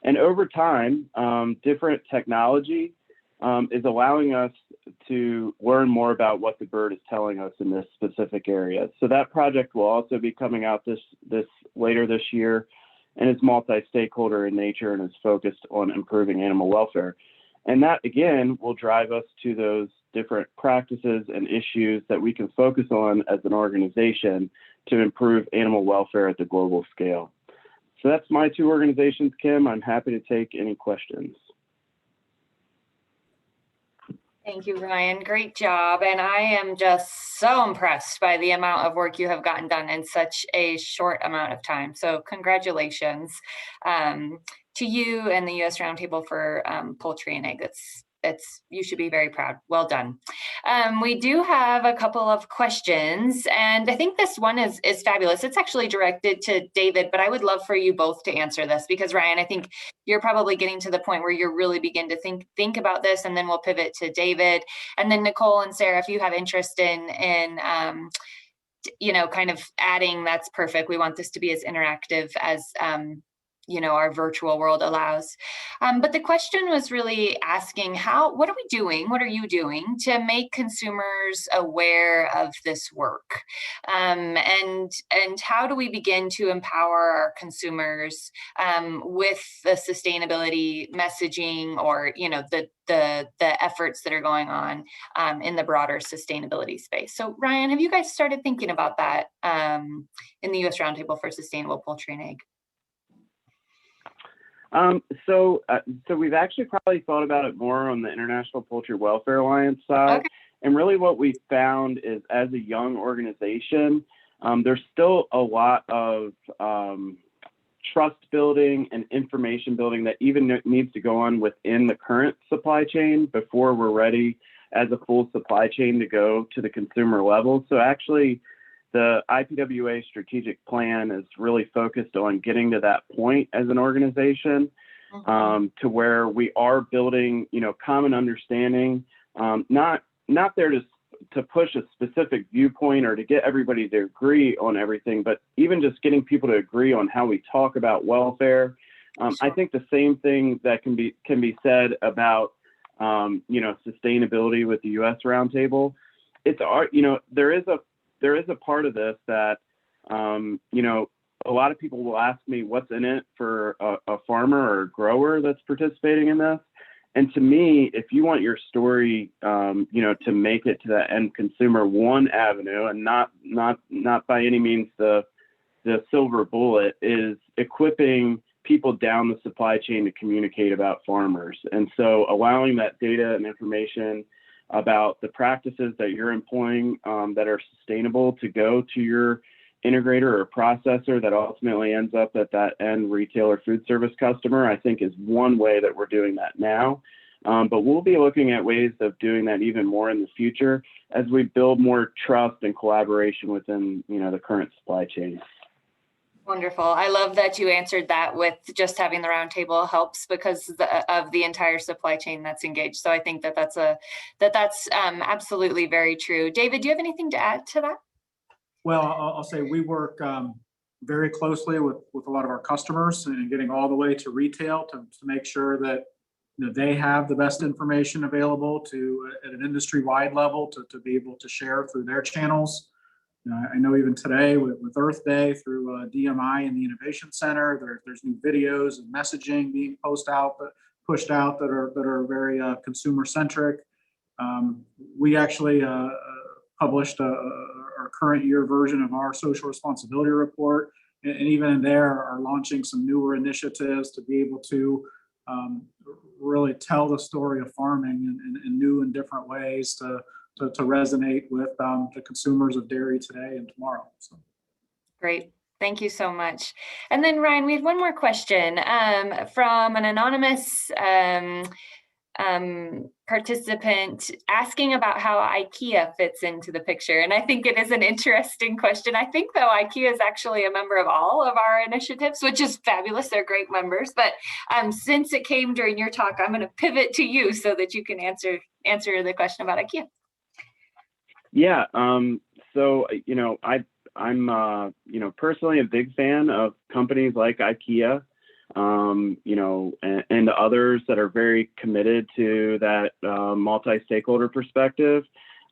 And over time, different technology is allowing us to learn more about what the bird is telling us in this specific area. So that project will also be coming out later this year, and it's multi-stakeholder in nature and is focused on improving animal welfare. And that, again, will drive us to those different practices and issues that we can focus on as an organization to improve animal welfare at the global scale. So that's my 2 organizations, Kim. I'm happy to take any questions. Thank you, Ryan. Great job. And I am just so impressed by the amount of work you have gotten done in such a short amount of time. So congratulations to you and the U.S. Roundtable for Poultry and Egg. You should be very proud. Well done. We do have a couple of questions, and I think this one is fabulous. It's actually directed to David, but I would love for you both to answer this because, Ryan, I think you're probably getting to the point where you really begin to think about this, and then we'll pivot to David. And then Nicole and Sarah, if you have interest in kind of adding, that's perfect. We want this to be as interactive as our virtual world allows. But the question was really asking what are we doing? What are you doing to make consumers aware of this work? And how do we begin to empower our consumers with the sustainability messaging, or the efforts that are going on in the broader sustainability space? So Ryan, have you guys started thinking about that in the U.S. Roundtable for Sustainable Poultry and Egg? So we've actually probably thought about it more on the International Poultry Welfare Alliance side. Okay. And really what we found is, as a young organization, there's still a lot of trust building and information building that even needs to go on within the current supply chain before we're ready as a full supply chain to go to the consumer level. So actually, the IPWA strategic plan is really focused on getting to that point as an organization, to where we are building, common understanding, not there to push a specific viewpoint or to get everybody to agree on everything, but even just getting people to agree on how we talk about welfare. I think the same thing that can be said about, sustainability with the U.S. Roundtable. It's there is a part of this that, a lot of people will ask me what's in it for a farmer or a grower that's participating in this. And to me, if you want your story, to make it to the end consumer, one avenue, and not by any means the silver bullet, is equipping people down the supply chain to communicate about farmers. And so allowing that data and information about the practices that you're employing that are sustainable to go to your integrator or processor that ultimately ends up at that end retailer food service customer, I think is one way that we're doing that now. But we'll be looking at ways of doing that even more in the future as we build more trust and collaboration within, the current supply chain. Wonderful. I love that you answered that with just having the roundtable helps because of the entire supply chain that's engaged. So I think that's absolutely very true. David, do you have anything to add to that? Well, I'll say we work very closely with a lot of our customers and getting all the way to retail to make sure that they have the best information available to at an industry-wide level to be able to share through their channels. I know even today with Earth Day through DMI and the Innovation Center, there's new videos and messaging being pushed out that are very consumer centric. We actually published our current year version of our social responsibility report, and even in there are launching some newer initiatives to be able to really tell the story of farming in new and different ways to resonate with the consumers of dairy today and tomorrow. So. Great. Thank you so much. And then Ryan, we have one more question from an anonymous participant asking about how IKEA fits into the picture. And I think it is an interesting question. I think though IKEA is actually a member of all of our initiatives, which is fabulous. They're great members. But since it came during your talk, I'm going to pivot to you so that you can answer the question about IKEA. Yeah. So, I'm personally a big fan of companies like IKEA, and others that are very committed to that multi-stakeholder perspective.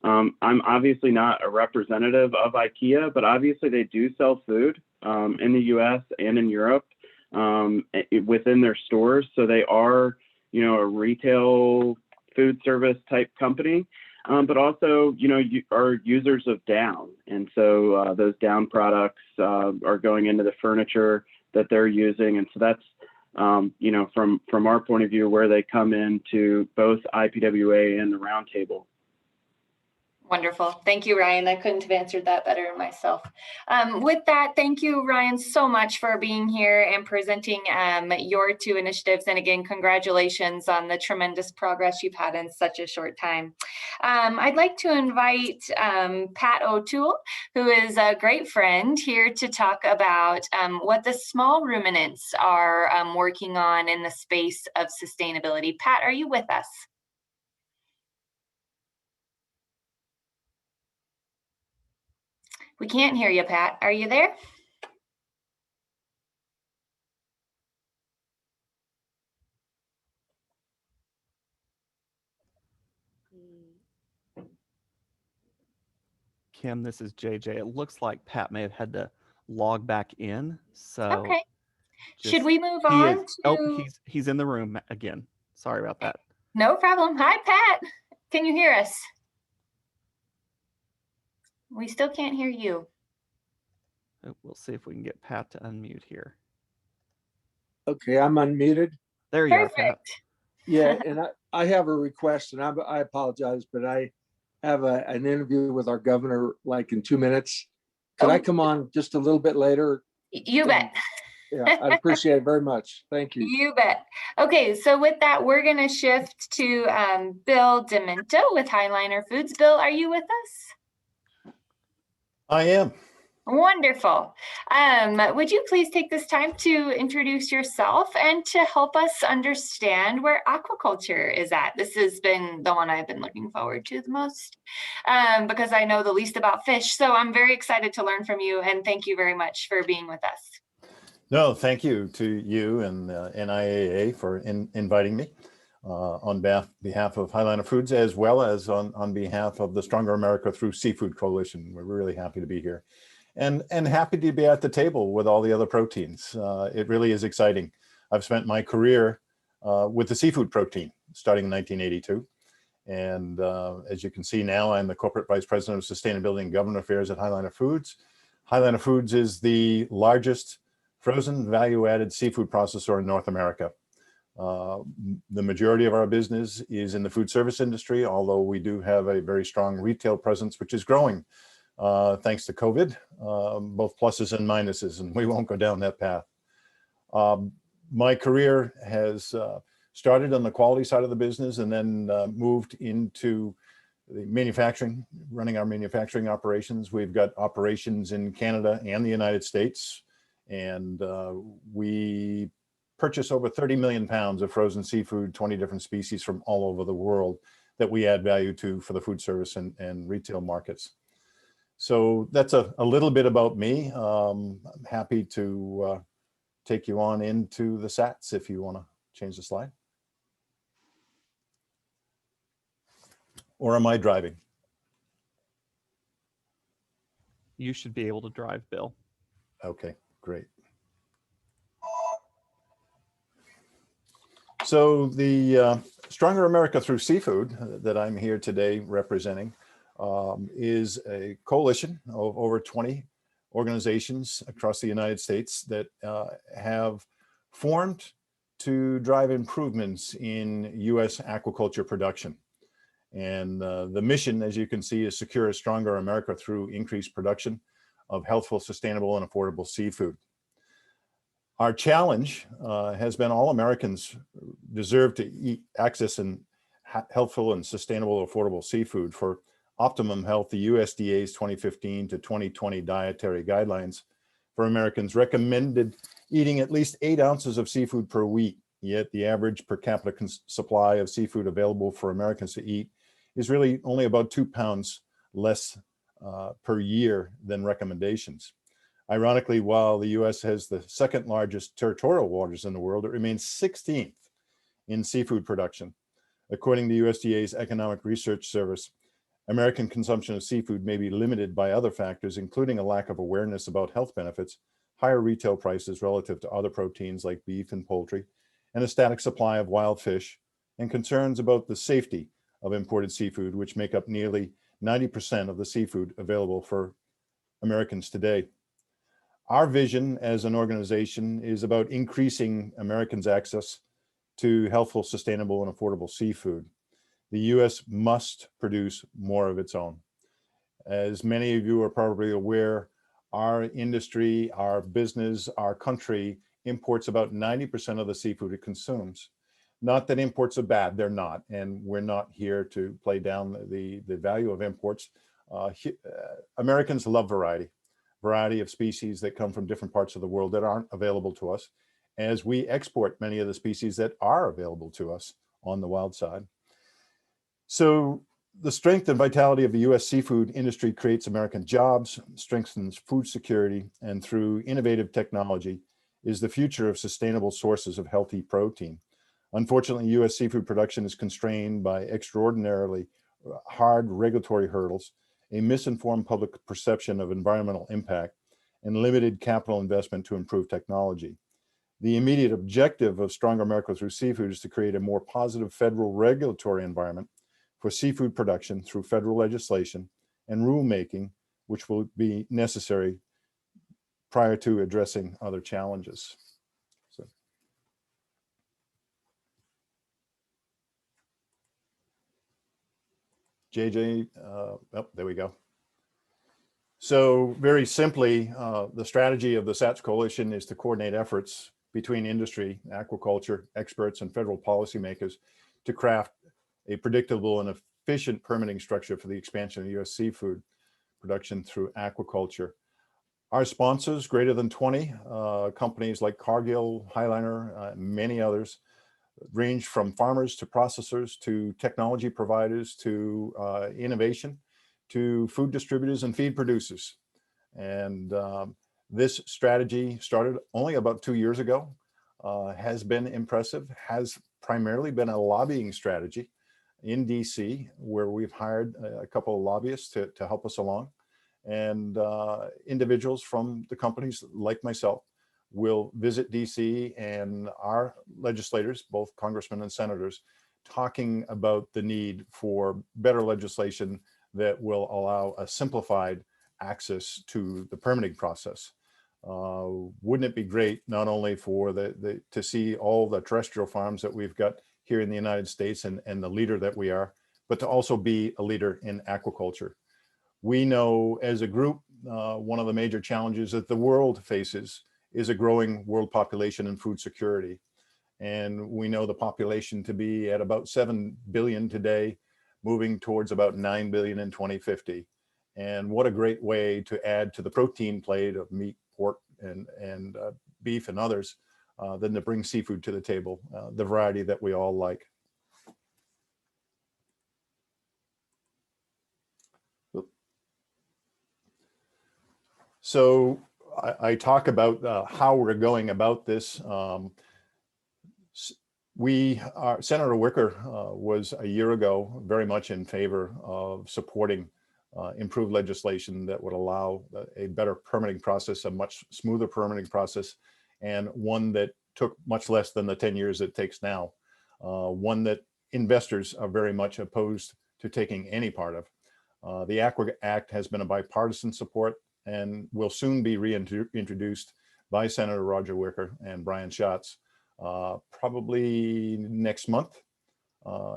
I'm obviously not a representative of IKEA, but obviously they do sell food in the US and in Europe within their stores. So they are, a retail food service type company. But also, you are users of down. And so those down products are going into the furniture that they're using. And so that's, from our point of view, where they come into both IPWA and the Roundtable. Wonderful. Thank you, Ryan. I couldn't have answered that better myself. With that, thank you, Ryan, so much for being here and presenting your two initiatives. And again, congratulations on the tremendous progress you've had in such a short time. I'd like to invite Pat O'Toole, who is a great friend, here to talk about what the small ruminants are working on in the space of sustainability. Pat, are you with us? We can't hear you, Pat. Are you there? Kim, this is JJ. It looks like Pat may have had to log back in. So Okay. Should just- we move he on is- to? Oh, he's in the room again. Sorry about that. No problem. Hi, Pat. Can you hear us? We still can't hear you. We'll see if we can get Pat to unmute here. Okay, I'm unmuted. There you are, Pat. Perfect. Yeah, and I have a request, and I apologize, but I have an interview with our governor like in 2 minutes. Could I come on just a little bit later? You bet. Yeah, I'd appreciate it very much. Thank you. You bet. Okay, so with that, we're going to shift to Bill Demento with Highliner Foods. Bill, are you with us? I am. Wonderful. Would you please take this time to introduce yourself and to help us understand where aquaculture is at? This has been the one I've been looking forward to the most because I know the least about fish. So I'm very excited to learn from you, and thank you very much for being with us. No, thank you to you and NIAA for inviting me on behalf of Highliner Foods, as well as on behalf of the Stronger America Through Seafood Coalition. We're really happy to be here. And happy to be at the table with all the other proteins. It really is exciting. I've spent my career with the seafood protein starting in 1982. And as you can see now, I'm the Corporate Vice President of Sustainability and Government Affairs at Highliner Foods. Highliner Foods is the largest frozen value-added seafood processor in North America. The majority of our business is in the food service industry, although we do have a very strong retail presence, which is growing. Thanks to COVID, both pluses and minuses, and we won't go down that path. My career has started on the quality side of the business and then moved into the manufacturing, running our manufacturing operations. We've got operations in Canada and the United States, and we purchase over 30 million pounds of frozen seafood, 20 different species from all over the world that we add value to for the food service and retail markets. So that's a little bit about me. I'm happy to take you on into the SATs if you want to change the slide. Or am I driving? You should be able to drive, Bill. Okay, great. So the Stronger America Through Seafood that I'm here today representing is a coalition of over 20 organizations across the United States that have formed to drive improvements in U.S. aquaculture production. And the mission, as you can see, is secure a stronger America through increased production of healthful, sustainable, and affordable seafood. Our challenge has been all Americans deserve to access and healthful and sustainable, affordable seafood. For optimum health, the USDA's 2015 to 2020 dietary guidelines for Americans recommended eating at least 8 ounces of seafood per week. Yet the average per capita supply of seafood available for Americans to eat is really only about 2 pounds less per year than recommendations. Ironically, while the US has the second largest territorial waters in the world, it remains 16th in seafood production. According to USDA's Economic Research Service, American consumption of seafood may be limited by other factors, including a lack of awareness about health benefits, higher retail prices relative to other proteins like beef and poultry, and a static supply of wild fish, and concerns about the safety of imported seafood, which make up nearly 90% of the seafood available for Americans today. Our vision as an organization is about increasing Americans' access to healthful, sustainable, and affordable seafood. The US must produce more of its own. As many of you are probably aware, our industry, our business, our country imports about 90% of the seafood it consumes. Not that imports are bad, they're not, and we're not here to play down the value of imports. Americans love variety of species that come from different parts of the world that aren't available to us, as we export many of the species that are available to us on the wild side. So the strength and vitality of the US seafood industry creates American jobs, strengthens food security, and through innovative technology is the future of sustainable sources of healthy protein. Unfortunately, US seafood production is constrained by extraordinarily hard regulatory hurdles, a misinformed public perception of environmental impact, and limited capital investment to improve technology. The immediate objective of Stronger America Through Seafood is to create a more positive federal regulatory environment for seafood production through federal legislation and rulemaking, which will be necessary prior to addressing other challenges. So. JJ, oh, there we go. So very simply, the strategy of the SATS Coalition is to coordinate efforts between industry, aquaculture experts, and federal policymakers to craft a predictable and efficient permitting structure for the expansion of U.S. seafood production through aquaculture. Our sponsors, greater than 20 companies like Cargill, Highliner, many others, range from farmers to processors to technology providers to innovation to food distributors and feed producers. And this strategy started only about 2 years ago, has been impressive, has primarily been a lobbying strategy in DC, where we've hired a couple of lobbyists to help us along. And individuals from the companies like myself will visit DC, and our legislators, both congressmen and senators, talking about the need for better legislation that will allow a simplified access to the permitting process. Wouldn't it be great not only for to see all the terrestrial farms that we've got here in the United States and the leader that we are, but to also be a leader in aquaculture. We know as a group, one of the major challenges that the world faces is a growing world population and food security. And we know the population to be at about 7 billion today, moving towards about 9 billion in 2050. And what a great way to add to the protein plate of meat, pork, and beef and others than to bring seafood to the table, the variety that we all like. So I talk about how we're going about this. Senator Wicker was a year ago very much in favor of supporting improved legislation that would allow a better permitting process, a much smoother permitting process, and one that took much less than the 10 years it takes now. One that investors are very much opposed to taking any part of. The Aqua Act has been a bipartisan support and will soon be reintroduced by Senator Roger Wicker and Brian Schatz, probably next month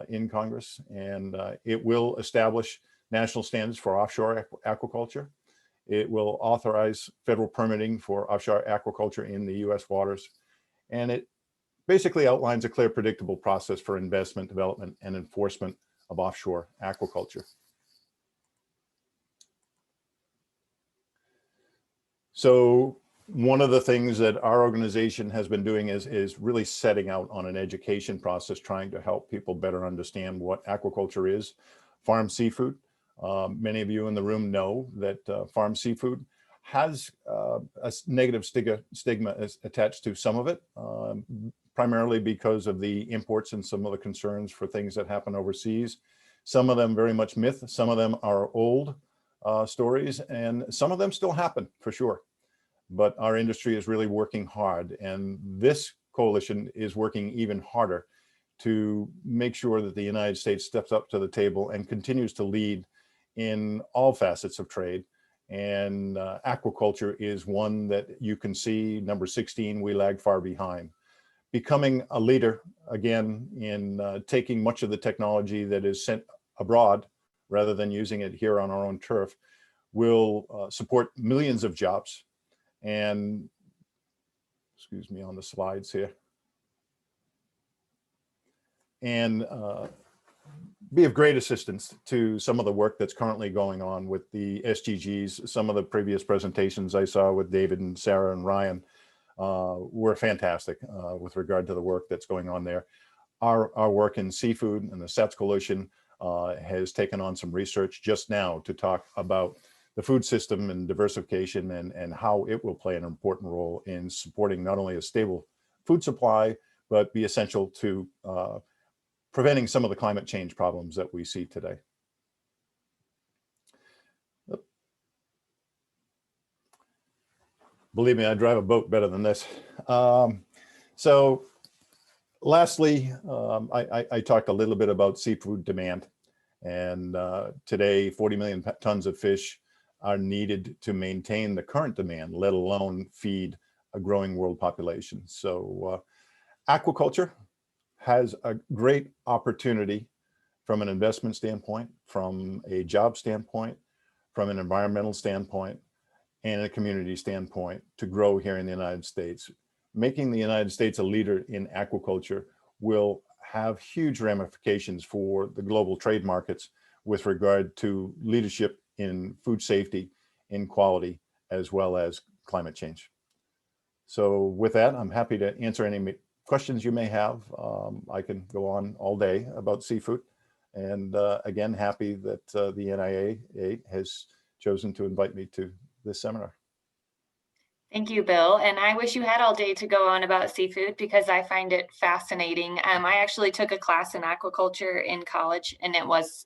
in Congress. And it will establish national standards for offshore aquaculture. It will authorize federal permitting for offshore aquaculture in the US waters. And it basically outlines a clear, predictable process for investment, development, and enforcement of offshore aquaculture. So one of the things that our organization has been doing is really setting out on an education process, trying to help people better understand what aquaculture is, farm seafood. Many of you in the room know that farm seafood has a negative stigma attached to some of it, primarily because of the imports and some of the concerns for things that happen overseas. Some of them very much myth, some of them are old stories, and some of them still happen for sure. But our industry is really working hard, and this coalition is working even harder to make sure that the United States steps up to the table and continues to lead in all facets of trade. And aquaculture is one that you can see, number 16, we lag far behind. Becoming a leader, again, in taking much of the technology that is sent abroad rather than using it here on our own turf will support millions of jobs. And, excuse me on the slides here. And be of great assistance to some of the work that's currently going on with the SDGs. Some of the previous presentations I saw with David and Sara and Ryan were fantastic with regard to the work that's going on there. Our work in seafood and the SATS Coalition has taken on some research just now to talk about the food system and diversification and how it will play an important role in supporting not only a stable food supply, but be essential to preventing some of the climate change problems that we see today. Believe me, I drive a boat better than this. So lastly, I talked a little bit about seafood demand. And today, 40 million tons of fish are needed to maintain the current demand, let alone feed a growing world population. So aquaculture has a great opportunity from an investment standpoint, from a job standpoint, from an environmental standpoint, and a community standpoint to grow here in the United States. Making the United States a leader in aquaculture will have huge ramifications for the global trade markets with regard to leadership in food safety, in quality, as well as climate change. So with that, I'm happy to answer any questions you may have. I can go on all day about seafood. And again, happy that the NIAA has chosen to invite me to this seminar. Thank you, Bill. And I wish you had all day to go on about seafood because I find it fascinating. I actually took a class in aquaculture in college, and it was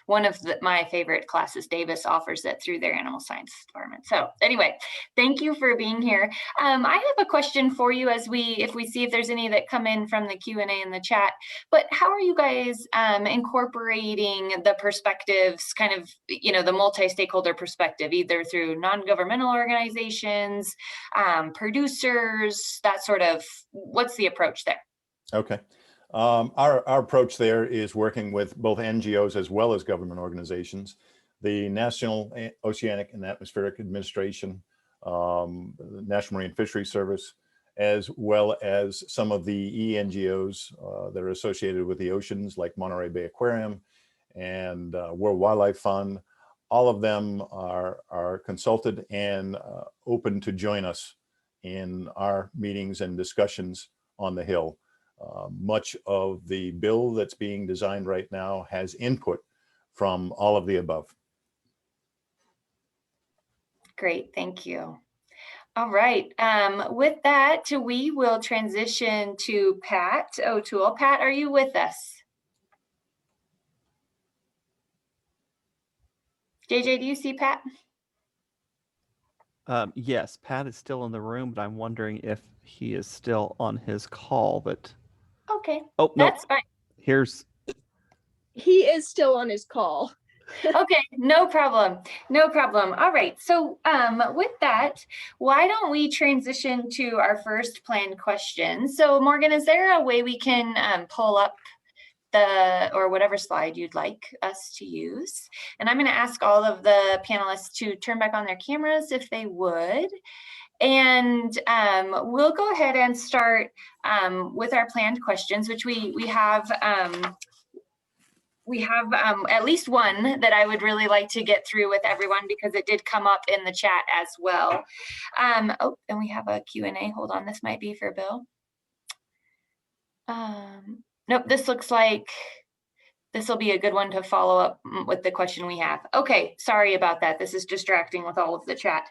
one of my favorite classes. Davis offers it through their animal science department. So anyway, thank you for being here. I have a question for you if we see if there's any that come in from the Q&A in the chat. But how are you guys incorporating the perspectives, kind of, the multi-stakeholder perspective, either through non-governmental organizations, producers, that sort of, what's the approach there? Okay. Our approach there is working with both NGOs as well as government organizations, the National Oceanic and Atmospheric Administration, the National Marine Fisheries Service, as well as some of the ENGOs that are associated with the oceans, like Monterey Bay Aquarium and World Wildlife Fund. All of them are consulted and open to join us in our meetings and discussions on the Hill. Much of the bill that's being designed right now has input from all of the above. Great, thank you. All right, with that, we will transition to Pat O'Toole. Pat, are you with us? JJ, do you see Pat? Yes, Pat is still in the room, but I'm wondering if he is still on his call. But okay, oh no, that's fine. He is still on his call. Okay, no problem. No problem. All right. So with that, why don't we transition to our first planned question? So Morgan, is there a way we can pull up or whatever slide you'd like us to use? And I'm going to ask all of the panelists to turn back on their cameras if they would. And we'll go ahead and start with our planned questions, which we have at least one that I would really like to get through with everyone because it did come up in the chat as well. Oh, and we have a Q&A. Hold on, this might be for Bill. Nope, this looks like this will be a good one to follow up with the question we have. Okay, sorry about that. This is distracting with all of the chat.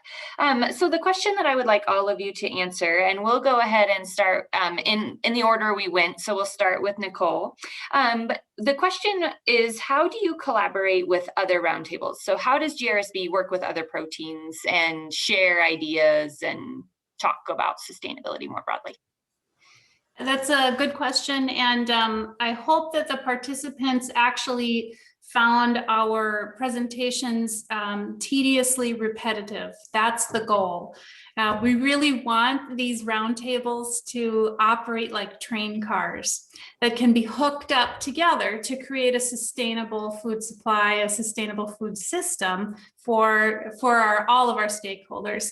So the question that I would like all of you to answer, and we'll go ahead and start in the order we went. So we'll start with Nicole. But the question is, how do you collaborate with other roundtables? So how does GRSB work with other proteins and share ideas and talk about sustainability more broadly? That's a good question. And I hope that the participants actually found our presentations tediously repetitive. That's the goal. We really want these roundtables to operate like train cars that can be hooked up together to create a sustainable food supply, a sustainable food system for all of our stakeholders,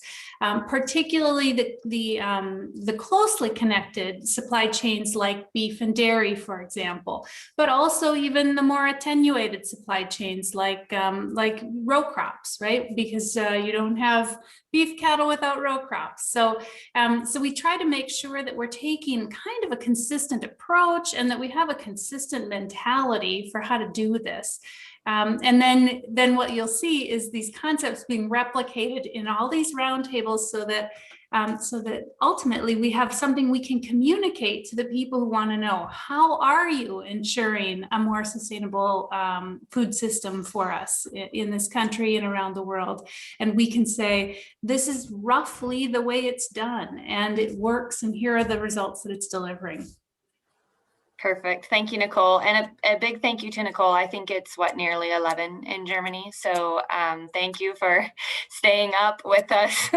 particularly the closely connected supply chains like beef and dairy, for example, but also even the more attenuated supply chains like row crops, right? Because you don't have beef cattle without row crops. So we try to make sure that we're taking kind of a consistent approach and that we have a consistent mentality for how to do this. And then what you'll see is these concepts being replicated in all these roundtables so that so that ultimately we have something we can communicate to the people who want to know, how are you ensuring a more sustainable food system for us in this country and around the world? And we can say, this is roughly the way it's done and it works, and here are the results that it's delivering. Perfect. Thank you, Nicole. And a big thank you to Nicole. I think it's nearly 11 in Germany. So thank you for staying up with us.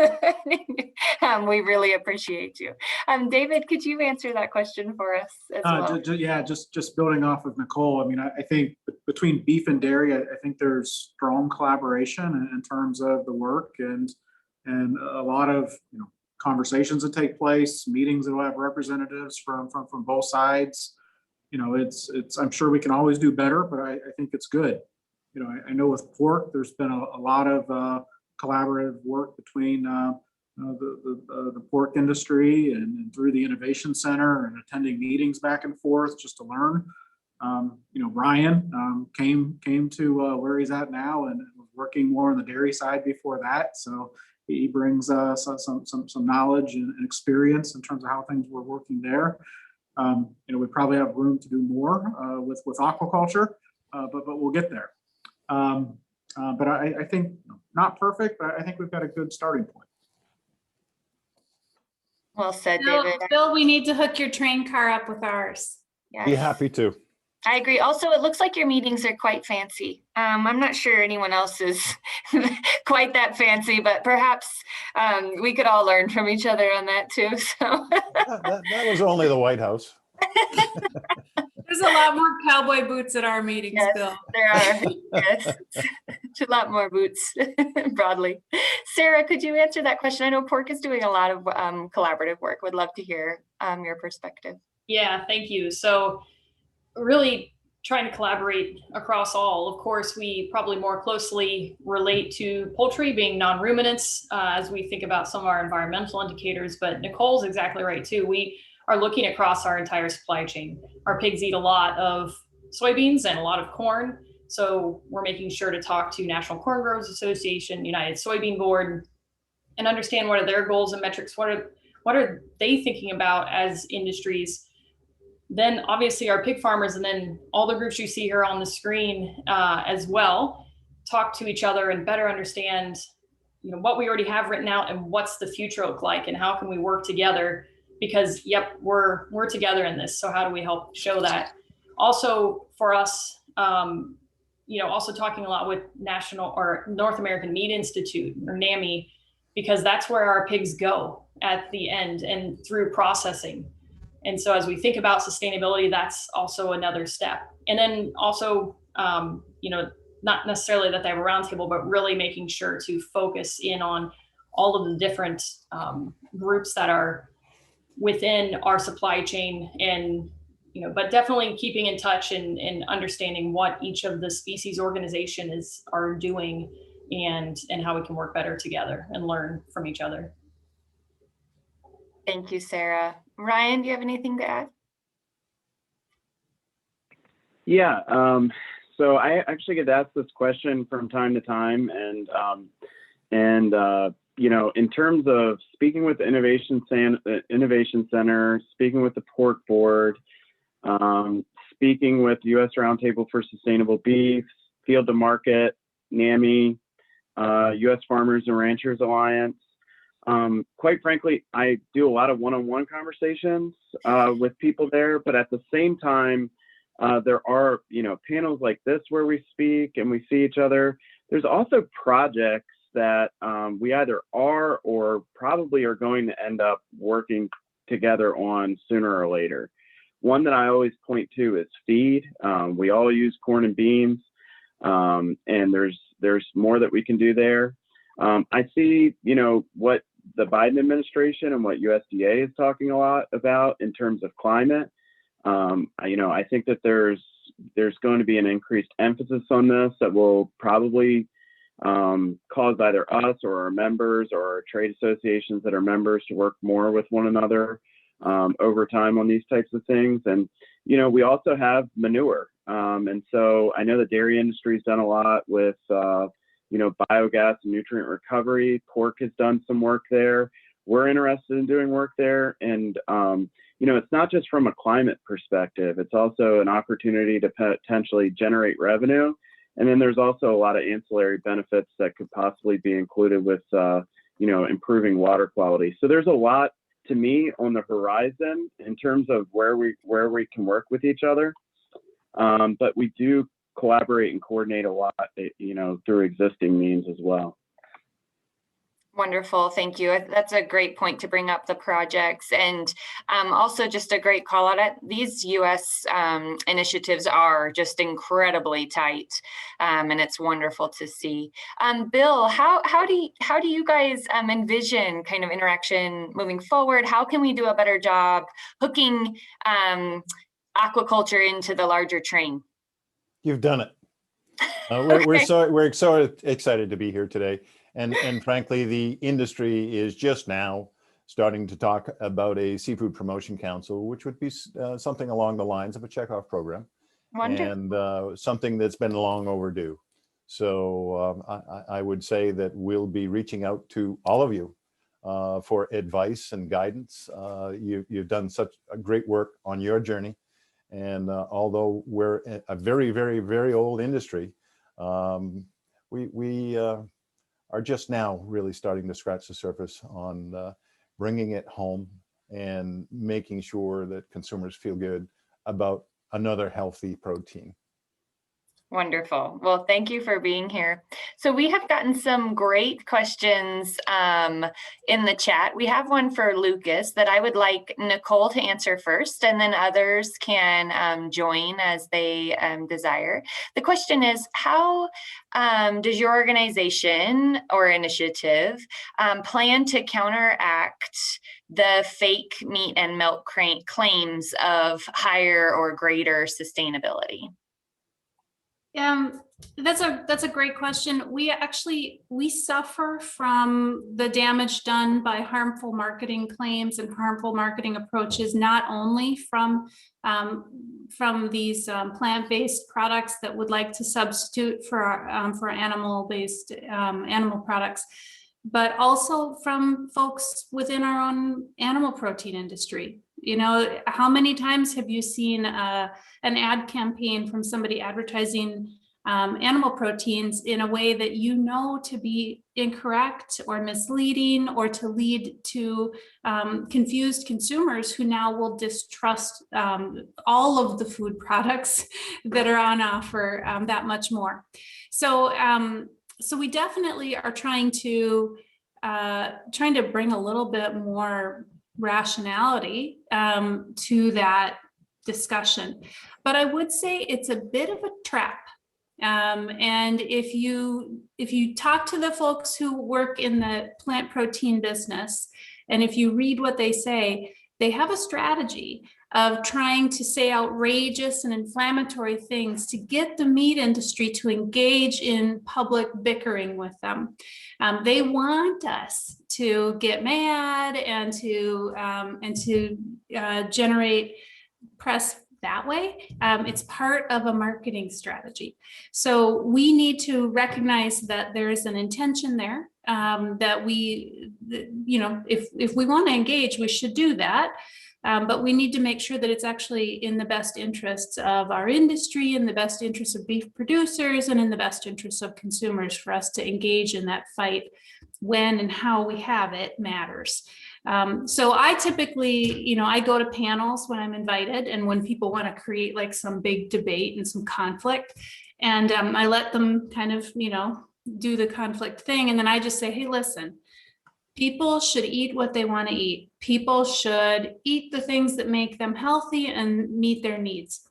We really appreciate you. David, could you answer that question for us as well? Yeah, just building off of Nicole. I mean, I think between beef and dairy, I think there's strong collaboration in terms of the work and a lot of, conversations that take place, meetings that will have representatives from both sides. I'm sure we can always do better, but I think it's good. I know with pork, there's been a lot of collaborative work between the pork industry and through the Innovation Center and attending meetings back and forth just to learn. Ryan came to where he's at now and was working more on the dairy side before that. So he brings some knowledge and experience in terms of how things were working there. We probably have room to do more with aquaculture, but we'll get there. But I think not perfect, but I think we've got a good starting point. Well said, David. Bill, we need to hook your train car up with ours. Yes. Be happy to. I agree. Also, it looks like your meetings are quite fancy. I'm not sure anyone else is quite that fancy, but perhaps we could all learn from each other on that too. So that was only the White House. There's a lot more cowboy boots at our meetings, yes, Bill. There are. Yes, a lot more boots broadly. Sarah, could you answer that question? I know pork is doing a lot of collaborative work. Would love to hear your perspective. Yeah, thank you. So really trying to collaborate across all. Of course, we probably more closely relate to poultry being non-ruminants as we think about some of our environmental indicators, but Nicole's exactly right too. We are looking across our entire supply chain. Our pigs eat a lot of soybeans and a lot of corn. So we're making sure to talk to National Corn Growers Association, United Soybean Board, and understand what are their goals and metrics. What are they thinking about as industries? Then obviously our pig farmers, and then all the groups you see here on the screen as well, talk to each other and better understand, what we already have written out and what's the future look like and how can we work together, because yep, we're together in this. So how do we help show that? Also for us, also talking a lot with National or North American Meat Institute or NAMI, because that's where our pigs go at the end and through processing. And so as we think about sustainability, that's also another step. And then also, not necessarily that they have a roundtable, but really making sure to focus in on all of the different groups that are within our supply chain and, but definitely keeping in touch and understanding what each of the species organization are doing and how we can work better together and learn from each other. Thank you, Sarah. Ryan, do you have anything to add? Yeah, so I actually get asked this question from time to time, and in terms of speaking with the Innovation Center, speaking with the Pork Board, speaking with U.S. Roundtable for Sustainable Beef, Field to Market, NAMI, U.S. Farmers and Ranchers Alliance. Quite frankly, I do a lot of one-on-one conversations with people there, but at the same time, there are, panels like this where we speak and we see each other. There's also projects that we either are or probably are going to end up working together on sooner or later. One that I always point to is feed. We all use corn and beans, and there's more that we can do there. I see, what the Biden administration and what USDA is talking a lot about in terms of climate. I think that there's going to be an increased emphasis on this that will probably cause either us or our members or our trade associations that are members to work more with one another over time on these types of things. And, we also have manure. And so I know the dairy industry's done a lot with, biogas and nutrient recovery. Pork has done some work there. we're interested in doing work there. And, you know, it's not just from a climate perspective, it's also an opportunity to potentially generate revenue. And then there's also a lot of ancillary benefits that could possibly be included with, you know, improving water quality. So there's a lot, to me, on the horizon in terms of where we can work with each other. But we do collaborate and coordinate a lot, you know, through existing means as well. Wonderful. Thank you. That's a great point to bring up the projects, and also just a great call out at these U.S. Initiatives are just incredibly tight, and it's wonderful to see. Bill, how do you guys envision kind of interaction moving forward? How can we do a better job hooking aquaculture into the larger train? You've done it. We're so excited to be here today. And frankly, the industry is just now starting to talk about a seafood promotion council, which would be something along the lines of a checkoff program. Wonderful. And something that's been long overdue. So I would say that we'll be reaching out to all of you for advice and guidance. You've done such a great work on your journey. And although we're a very, very, very old industry, we are just now really starting to scratch the surface on bringing it home and making sure that consumers feel good about another healthy protein. Wonderful. Well, thank you for being here. So we have gotten some great questions in the chat. We have one for Lucas that I would like Nicole to answer first, and then others can join as they desire. The question is, how does your organization or initiative plan to counteract the fake meat and milk claims of higher or greater sustainability? That's a great question. We suffer from the damage done by harmful marketing claims and harmful marketing approaches, not only from these plant-based products that would like to substitute for animal-based animal products, but also from folks within our own animal protein industry. You know, how many times have you seen an ad campaign from somebody advertising animal proteins in a way that you know to be incorrect or misleading, or to lead to confused consumers who now will distrust all of the food products that are on offer that much more. So we definitely are trying to bring a little bit more rationality to that discussion. But I would say it's a bit of a trap. And if you talk to the folks who work in the plant protein business, and if you read what they say, they have a strategy of trying to say outrageous and inflammatory things to get the meat industry to engage in public bickering with them. They want us to get mad and to generate press that way. It's part of a marketing strategy. So we need to recognize that there is an intention there, that if we want to engage, we should do that. But we need to make sure that it's actually in the best interests of our industry, in the best interests of beef producers, and in the best interests of consumers for us to engage in that fight. When and how we have it matters. So I typically, I go to panels when I'm invited and when people want to create like some big debate and some conflict, and I let them kind of, do the conflict thing. And then I just say, hey, listen, people should eat what they want to eat. People should eat the things that make them healthy and meet their needs.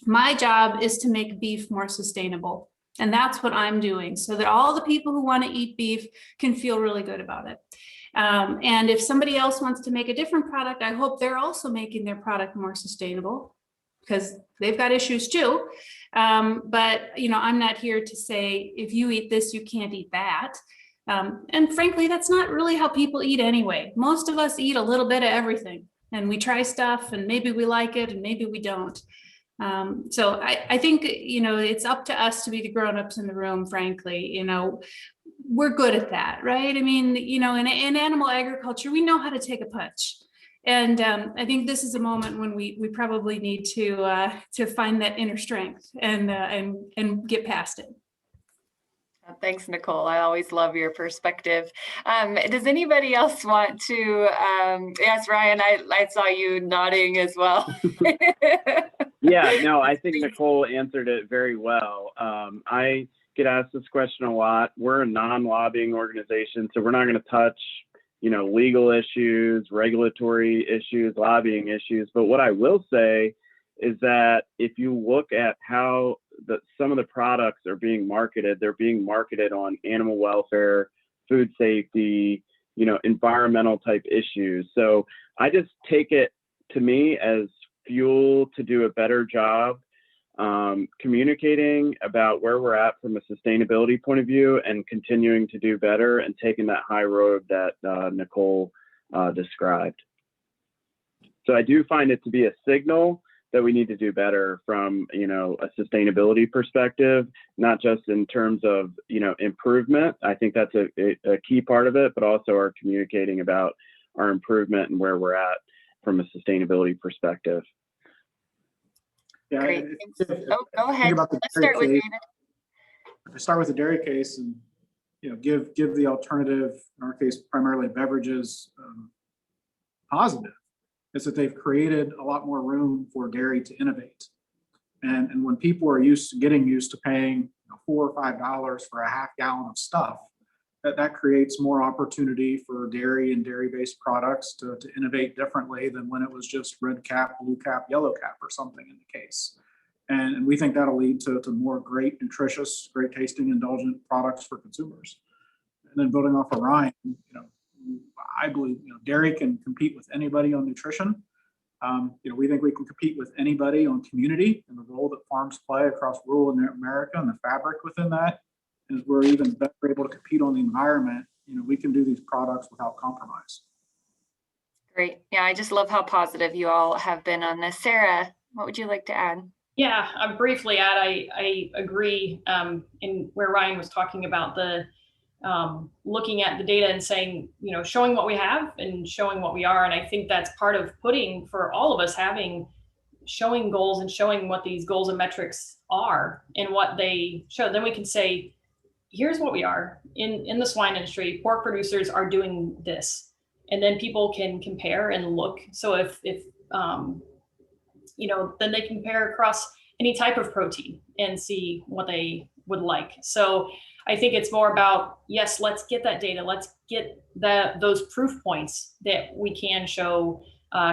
My job is to make beef more sustainable. And that's what I'm doing, so that all the people who want to eat beef can feel really good about it. And if somebody else wants to make a different product, I hope they're also making their product more sustainable, because they've got issues too. But I'm not here to say, if you eat this, you can't eat that. And frankly, that's not really how people eat anyway. Most of us eat a little bit of everything, and we try stuff, and maybe we like it and maybe we don't. So I think, it's up to us to be the grownups in the room, frankly. We're good at that, right? I mean, in animal agriculture, we know how to take a punch. And I think this is a moment when we probably need to find that inner strength and get past it. Thanks, Nicole. I always love your perspective. Does anybody else want to? Yes, Ryan, I saw you nodding as well. Yeah, no, I think Nicole answered it very well. I get asked this question a lot. We're a non-lobbying organization, so we're not going to touch, legal issues, regulatory issues, lobbying issues. But what I will say is that if you look at how some of the products are being marketed, they're being marketed on animal welfare, food safety, environmental type issues. So I just take it, to me, as fuel to do a better job communicating about where we're at from a sustainability point of view and continuing to do better and taking that high road that Nicole described. So I do find it to be a signal that we need to do better from, a sustainability perspective, not just in terms of, improvement. I think that's a key part of it, but also our communicating about our improvement and where we're at from a sustainability perspective. Yeah, Great. Go ahead. Let's start with David. If we start with the dairy case and, give the alternative, in our case, primarily beverages, positive, is that they've created a lot more room for dairy to innovate. And when people are getting used to paying $4 or $5 for a half gallon of stuff, that creates more opportunity for dairy and dairy-based products to innovate differently than when it was just red cap, blue cap, yellow cap, or something in the case. And we think that'll lead to more great, nutritious, great tasting, indulgent products for consumers. And then building off of Ryan, I believe dairy can compete with anybody on nutrition. We think we can compete with anybody on community and the role that farms play across rural America and the fabric within that. Is we're even better able to compete on the environment. We can do these products without compromise. Great. Yeah, I just love how positive you all have been on this. Sarah, what would you like to add? Yeah, I'll briefly add, I agree in where Ryan was talking about the looking at the data and saying, showing what we have and showing what we are. And I think that's part of putting, for all of us, showing goals and showing what these goals and metrics are and what they show. Then we can say, here's what we are in the swine industry. Pork producers are doing this, and then people can compare and look. So if then they compare across any type of protein and see what they would like. So I think it's more about, yes, let's get that data. Let's get those proof points that we can show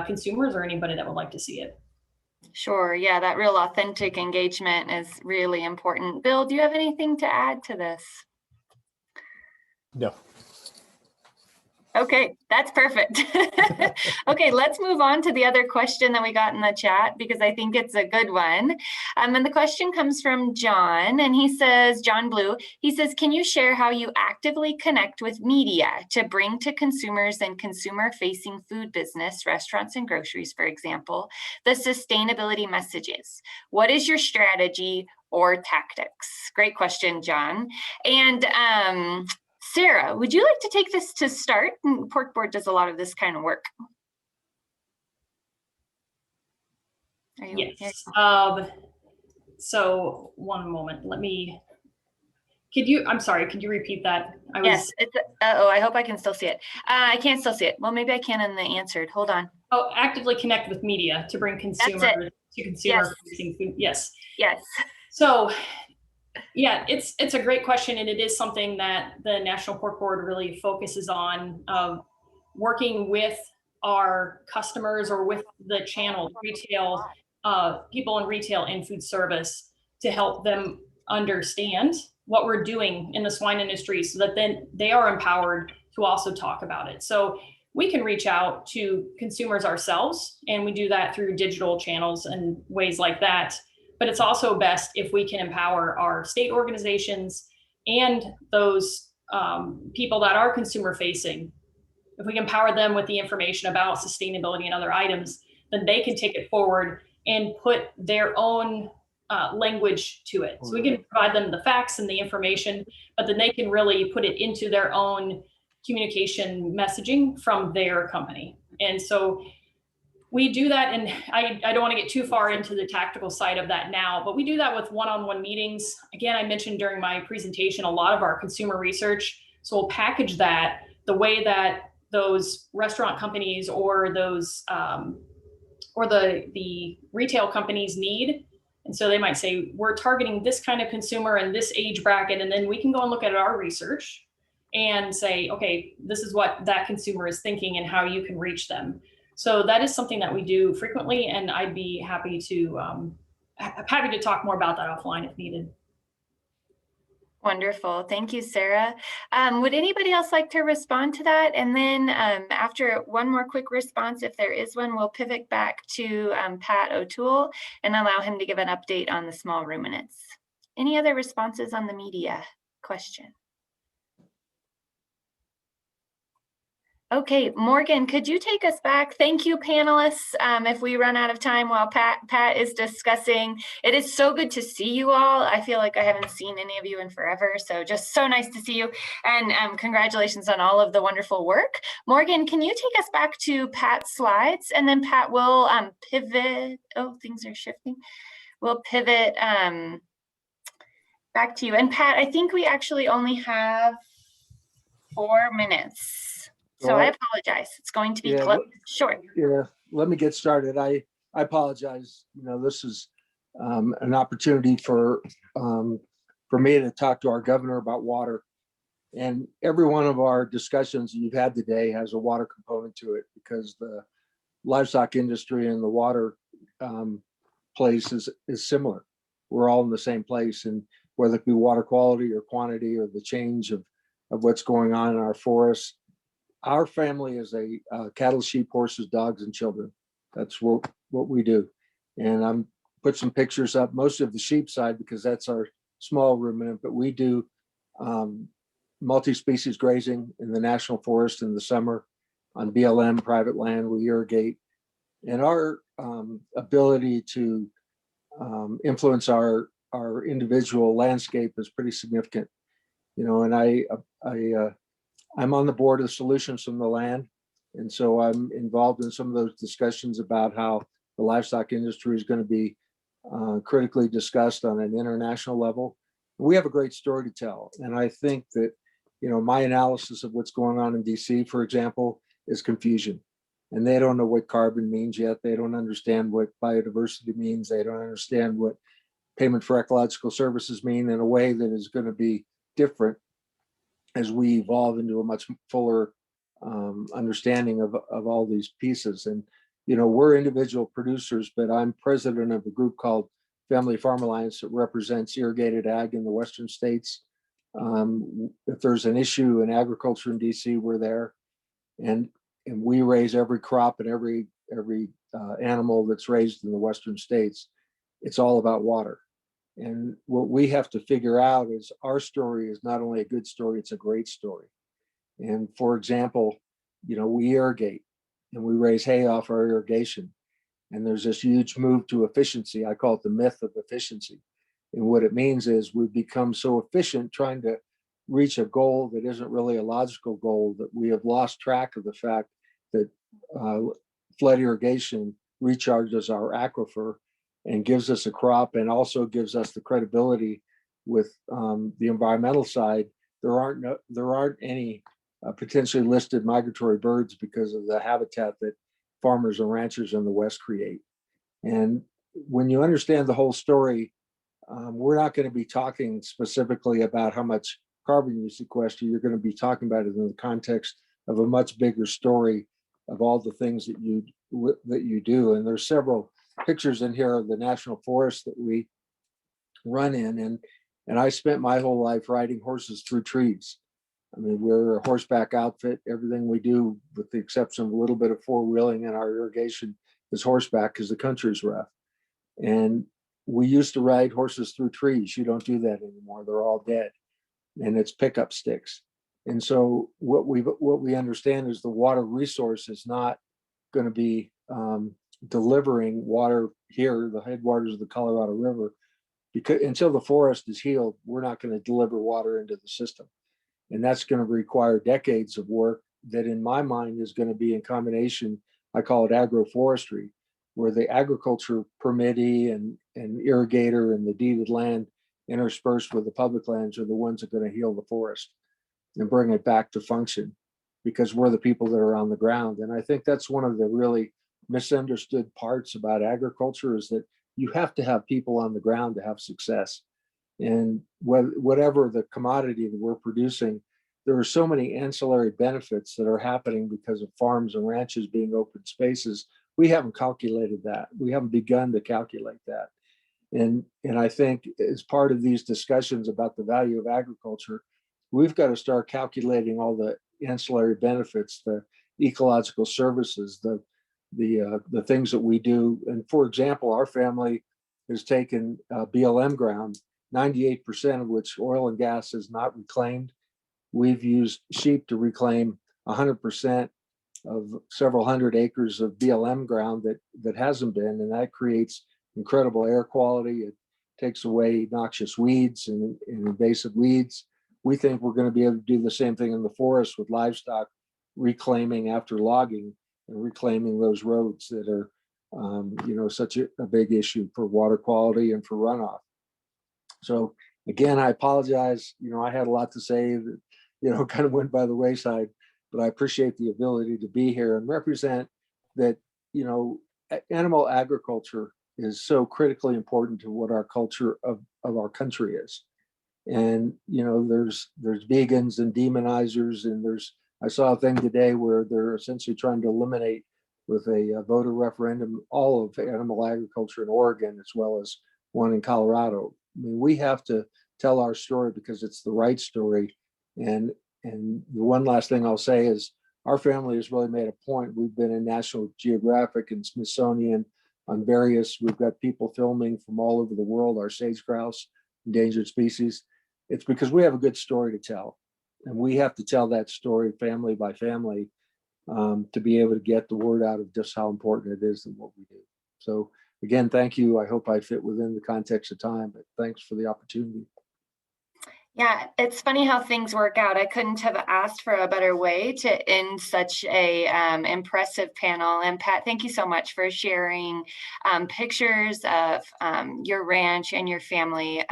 consumers or anybody that would like to see it. Sure. Yeah, that real authentic engagement is really important. Bill, do you have anything to add to this? No. Okay, that's perfect. Okay, let's move on to the other question that we got in the chat, because I think it's a good one. And the question comes from John, and he says, John Blue, he says, can you share how you actively connect with media to bring to consumers and consumer-facing food business, restaurants and groceries, for example, the sustainability messages? What is your strategy or tactics? Great question, John. And Sarah, would you like to take this to start? Pork Board does a lot of this kind of work. Yes. So one moment, I'm sorry, could you repeat that? Yes, I hope I can still see it. I can't still see it. Well, maybe I can in the answered. Hold on. Oh, actively connect with media to bring consumers to consumer-facing food. Yes. Yes. So yeah, it's a great question, and it is something that the National Pork Board really focuses on, working with our customers or with the channel, retail, people in retail and food service, to help them understand what we're doing in the swine industry so that then they are empowered to also talk about it. So we can reach out to consumers ourselves, and we do that through digital channels and ways like that. But it's also best if we can empower our state organizations and those people that are consumer facing. If we can empower them with the information about sustainability and other items, then they can take it forward and put their own language to it. So we can provide them the facts and the information, but then they can really put it into their own communication messaging from their company. And so we do that, and I don't want to get too far into the tactical side of that now, but we do that with one-on-one meetings. Again, I mentioned during my presentation a lot of our consumer research. So we'll package that the way that those restaurant companies or those or the retail companies need. And so they might say, we're targeting this kind of consumer and this age bracket, and then we can go and look at our research and say, okay, this is what that consumer is thinking and how you can reach them. So that is something that we do frequently, and I'd be happy to talk more about that offline if needed. Wonderful. Thank you, Sarah. Would anybody else like to respond to that? And then after one more quick response, if there is one, we'll pivot back to Pat O'Toole and allow him to give an update on the small ruminants. Any other responses on the media question? Okay, Morgan, could you take us back? Thank you, panelists. If we run out of time while Pat is discussing, it is so good to see you all. I feel like I haven't seen any of you in forever, so just so nice to see you. And congratulations on all of the wonderful work. Morgan, can you take us back to Pat's slides? And then Pat will pivot. Oh, things are shifting. We'll pivot back to you. And Pat, I think we actually only have 4 minutes. So I apologize. It's going to be short. Yeah, let me get started. I apologize. You know, this is an opportunity for me to talk to our governor about water. And every one of our discussions you've had today has a water component to it, because the livestock industry and the water place is similar. We're all in the same place, and whether it be water quality or quantity or the change of what's going on in our forests. Our family is a cattle, sheep, horses, dogs, and children. That's what we do. And I'm put some pictures up, most of the sheep side, because that's our small ruminant, but we do multi-species grazing in the national forest in the summer on BLM private land. We irrigate, and our ability to influence our individual landscape is pretty significant. You know, and I'm on the board of Solutions from the Land. And so I'm involved in some of those discussions about how the livestock industry is going to be critically discussed on an international level. We have a great story to tell. And I think that, you know, my analysis of what's going on in DC, for example, is confusion. And they don't know what carbon means yet. They don't understand what biodiversity means. They don't understand what payment for ecological services mean in a way that is going to be different as we evolve into a much fuller understanding of all these pieces. And, you know, we're individual producers, but I'm president of a group called Family Farm Alliance that represents irrigated ag in the Western states. If there's an issue in agriculture in DC, we're there. And we raise every crop and every animal that's raised in the Western states. It's all about water. And what we have to figure out is our story is not only a good story, it's a great story. And for example, you know, we irrigate and we raise hay off our irrigation. And there's this huge move to efficiency. I call it the myth of efficiency. And what it means is we've become so efficient trying to reach a goal that isn't really a logical goal, that we have lost track of the fact that flood irrigation recharges our aquifer and gives us a crop, and also gives us the credibility with the environmental side. There aren't any potentially listed migratory birds because of the habitat that farmers and ranchers in the West create. And when you understand the whole story, we're not going to be talking specifically about how much carbon you sequester. You're going to be talking about it in the context of a much bigger story of all the things that you do. And there's several pictures in here of the national forest that we run in, and I spent my whole life riding horses through trees. I mean, we're a horseback outfit. Everything we do, with the exception of a little bit of four-wheeling in our irrigation, is horseback because the country's rough. And we used to ride horses through trees. You don't do that anymore. They're all dead, and it's pickup sticks. And so what we understand is the water resource is not going to be delivering water here, the headwaters of the Colorado River, because until the forest is healed, we're not going to deliver water into the system. And that's going to require decades of work that in my mind is going to be in combination, I call it agroforestry, where the agriculture permittee and irrigator and the deeded land interspersed with the public lands are the ones that are going to heal the forest and bring it back to function, because we're the people that are on the ground. And I think that's one of the really misunderstood parts about agriculture, is that you have to have people on the ground to have success. And whatever the commodity that we're producing, there are so many ancillary benefits that are happening because of farms and ranches being open spaces. We haven't calculated that. We haven't begun to calculate that. And I think as part of these discussions about the value of agriculture, we've got to start calculating all the ancillary benefits, the ecological services, the things that we do. And for example, our family has taken BLM ground, 98% of which oil and gas is not reclaimed. We've used sheep to reclaim 100% of several hundred acres of BLM ground that hasn't been, and that creates incredible air quality. It takes away noxious weeds and invasive weeds. We think we're going to be able to do the same thing in the forest with livestock reclaiming after logging and reclaiming those roads that are, such a big issue for water quality and for runoff. So again, I apologize. I had a lot to say that, kind of went by the wayside, but I appreciate the ability to be here and represent that, animal agriculture is so critically important to what our culture of our country is. And, there's vegans and demonizers, and I saw a thing today where they're essentially trying to eliminate with a voter referendum all of animal agriculture in Oregon, as well as one in Colorado. I mean, we have to tell our story because it's the right story. And the one last thing I'll say is our family has really made a point. We've been in National Geographic and Smithsonian on we've got people filming from all over the world, our sage grouse, endangered species. It's because we have a good story to tell. And we have to tell that story family by family to be able to get the word out of just how important it is and what we do. So again, thank you. I hope I fit within the context of time, but thanks for the opportunity. Yeah, it's funny how things work out. I couldn't have asked for a better way to end such a impressive panel. And Pat, thank you so much for sharing pictures of your ranch and your family.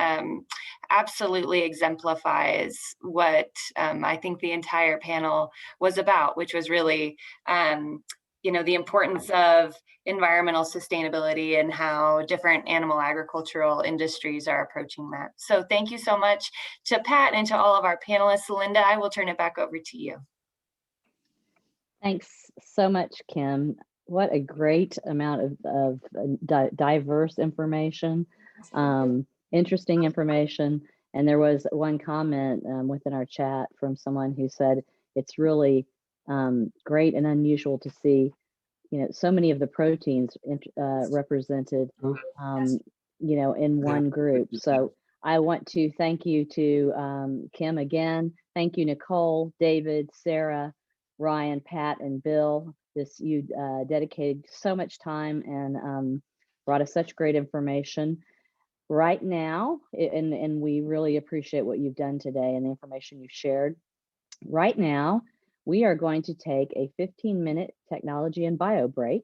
Absolutely exemplifies what I think the entire panel was about, which was really, the importance of environmental sustainability and how different animal agricultural industries are approaching that. So thank you so much to Pat and to all of our panelists. Linda, I will turn it back over to you. Thanks so much, Kim. What a great amount of diverse information, interesting information. And there was one comment within our chat from someone who said it's really great and unusual to see, so many of the proteins represented, in one group. So I want to thank you to Kim again. Thank you, Nicole, David, Sarah, Ryan, Pat, and Bill. You dedicated so much time and brought us such great information. Right now, and we really appreciate what you've done today and the information you've shared. Right now, we are going to take a 15-minute technology and bio break.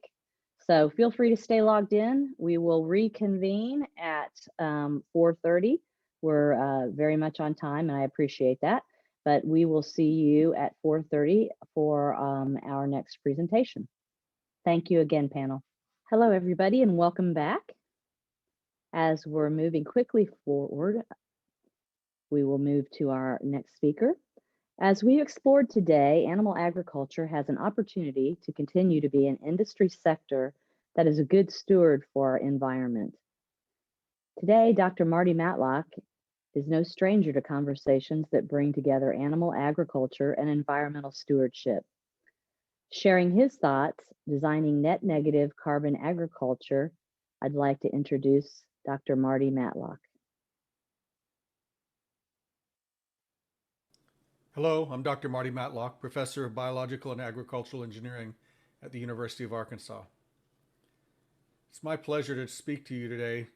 So feel free to stay logged in. We will reconvene at 4:30. We're very much on time, and I appreciate that. But we will see you at 4:30 for our next presentation. Thank you again, panel. Hello, everybody, and welcome back. As we're moving quickly forward, we will move to our next speaker. As we explored today, animal agriculture has an opportunity to continue to be an industry sector that is a good steward for our environment. Today, Dr. Marty Matlock is no stranger to conversations that bring together animal agriculture and environmental stewardship. Sharing his thoughts, designing net negative carbon agriculture, I'd like to introduce Dr. Marty Matlock. Hello, I'm Dr. Marty Matlock, Professor of Biological and Agricultural Engineering at the University of Arkansas. It's my pleasure to speak to you today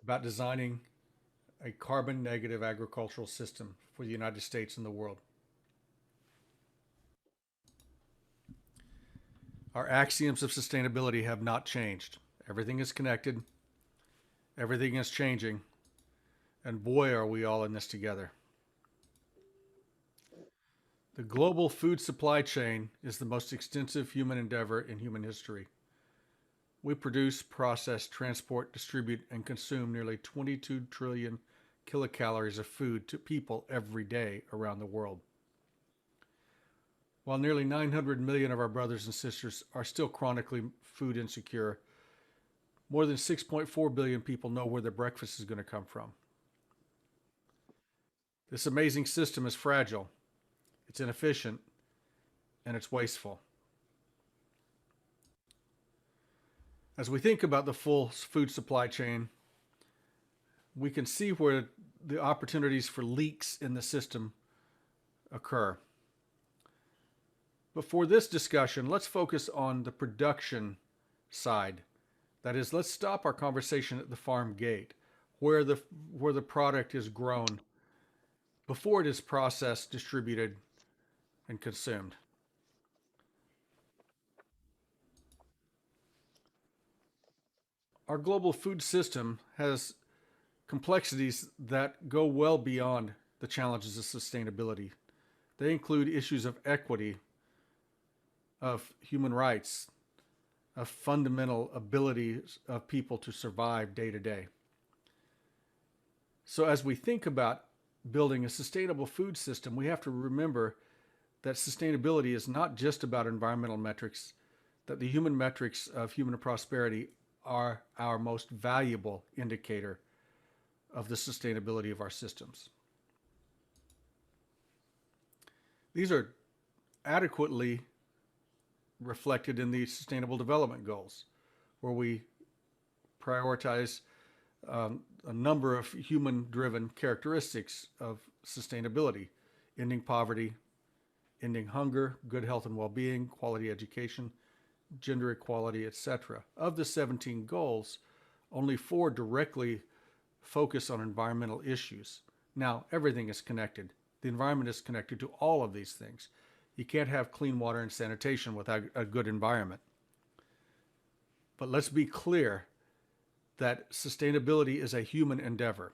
about designing a carbon negative agricultural system for the United States and the world. Our axioms of sustainability have not changed. Everything is connected, everything is changing, and boy, are we all in this together. The global food supply chain is the most extensive human endeavor in human history. We produce, process, transport, distribute, and consume nearly 22 trillion kilocalories of food to people every day around the world. While nearly 900 million of our brothers and sisters are still chronically food insecure, more than 6.4 billion people know where their breakfast is going to come from. This amazing system is fragile, it's inefficient, and it's wasteful. As we think about the full food supply chain, we can see where the opportunities for leaks in the system occur. But for this discussion, let's focus on the production side. That is, let's stop our conversation at the farm gate, where the product is grown before it is processed, distributed, and consumed. Our global food system has complexities that go well beyond the challenges of sustainability. They include issues of equity, of human rights, of fundamental abilities of people to survive day to day. So as we think about building a sustainable food system, we have to remember that sustainability is not just about environmental metrics, that the human metrics of human prosperity are our most valuable indicator of the sustainability of our systems. These are adequately reflected in the Sustainable Development Goals, where we prioritize a number of human-driven characteristics of sustainability: ending poverty, ending hunger, good health and well-being, quality education, gender equality, etc. Of the 17 goals, only 4 directly focus on environmental issues. Now, everything is connected. The environment is connected to all of these things. You can't have clean water and sanitation without a good environment. But let's be clear that sustainability is a human endeavor.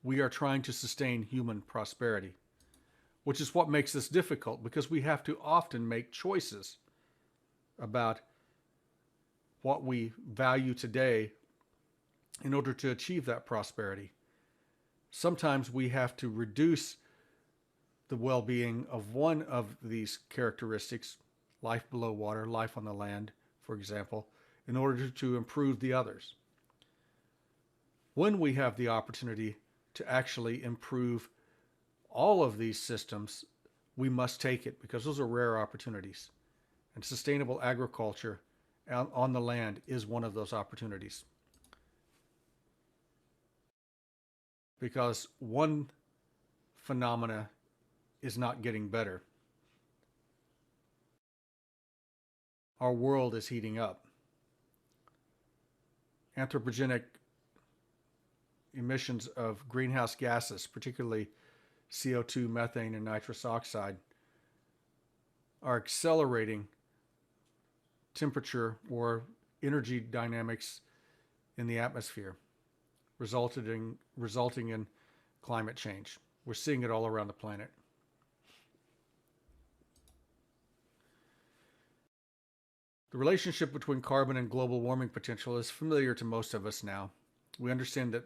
We are trying to sustain human prosperity, which is what makes this difficult, because we have to often make choices about what we value today in order to achieve that prosperity. Sometimes we have to reduce the well-being of one of these characteristics, life below water, life on the land, for example, in order to improve the others. When we have the opportunity to actually improve all of these systems, we must take it, because those are rare opportunities. And sustainable agriculture on the land is one of those opportunities. Because one phenomena is not getting better. Our world is heating up. Anthropogenic emissions of greenhouse gases, particularly CO2, methane, and nitrous oxide, are accelerating temperature or energy dynamics in the atmosphere, resulting in climate change. We're seeing it all around the planet. The relationship between carbon and global warming potential is familiar to most of us now. We understand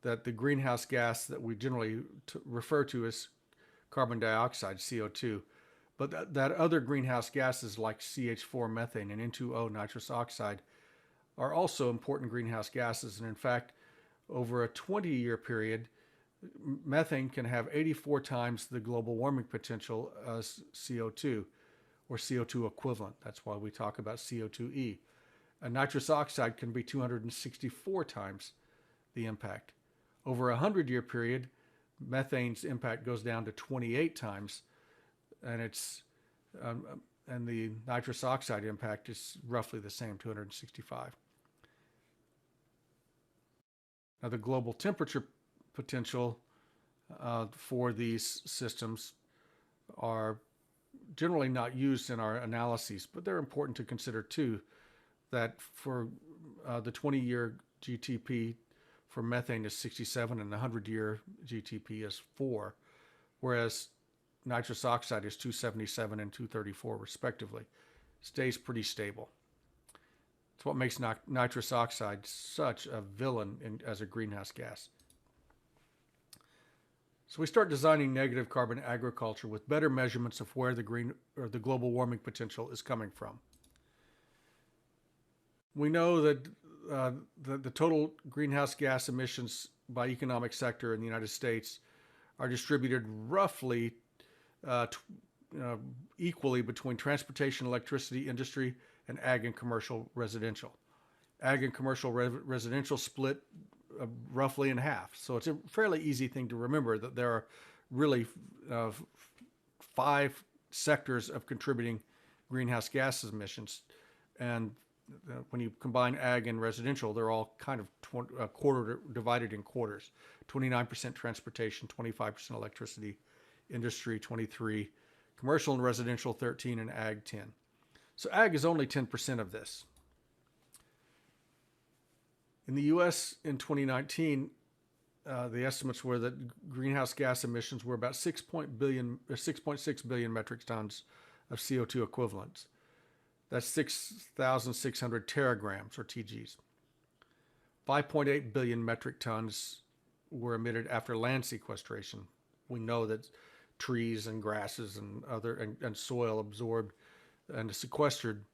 that the greenhouse gas that we generally refer to as carbon dioxide, CO2, but that other greenhouse gases like CH4 methane and N2O nitrous oxide are also important greenhouse gases. And in fact, over a 20-year period, methane can have 84 times the global warming potential as CO2, or CO2 equivalent. That's why we talk about CO2e. And nitrous oxide can be 264 times the impact. Over a 100-year period, methane's impact goes down to 28 times, and and the nitrous oxide impact is roughly the same, 265. Now, the global temperature potential for these systems are generally not used in our analyses, but they're important to consider too, that for the 20-year GTP for methane is 67 and the 100-year GTP is 4, whereas nitrous oxide is 277 and 234 respectively. Stays pretty stable. It's what makes nitrous oxide such a villain as a greenhouse gas. So we start designing negative carbon agriculture with better measurements of where the global warming potential is coming from. We know that the total greenhouse gas emissions by economic sector in the United States are distributed roughly equally between transportation, electricity, industry, and ag and commercial residential. Ag and commercial residential split roughly in half. So it's a fairly easy thing to remember that there are really 5 sectors of contributing greenhouse gas emissions. And when you combine ag and residential, they're all kind of divided in quarters. 29% transportation, 25% electricity, industry 23, commercial and residential 13, and ag 10. So ag is only 10% of this. In the US in 2019, the estimates were that greenhouse gas emissions were about 6.6 billion metric tons of CO2 equivalents. That's 6,600 teragrams or TGs. 5.8 billion metric tons were emitted after land sequestration. We know that trees and grasses and soil absorbed and sequestered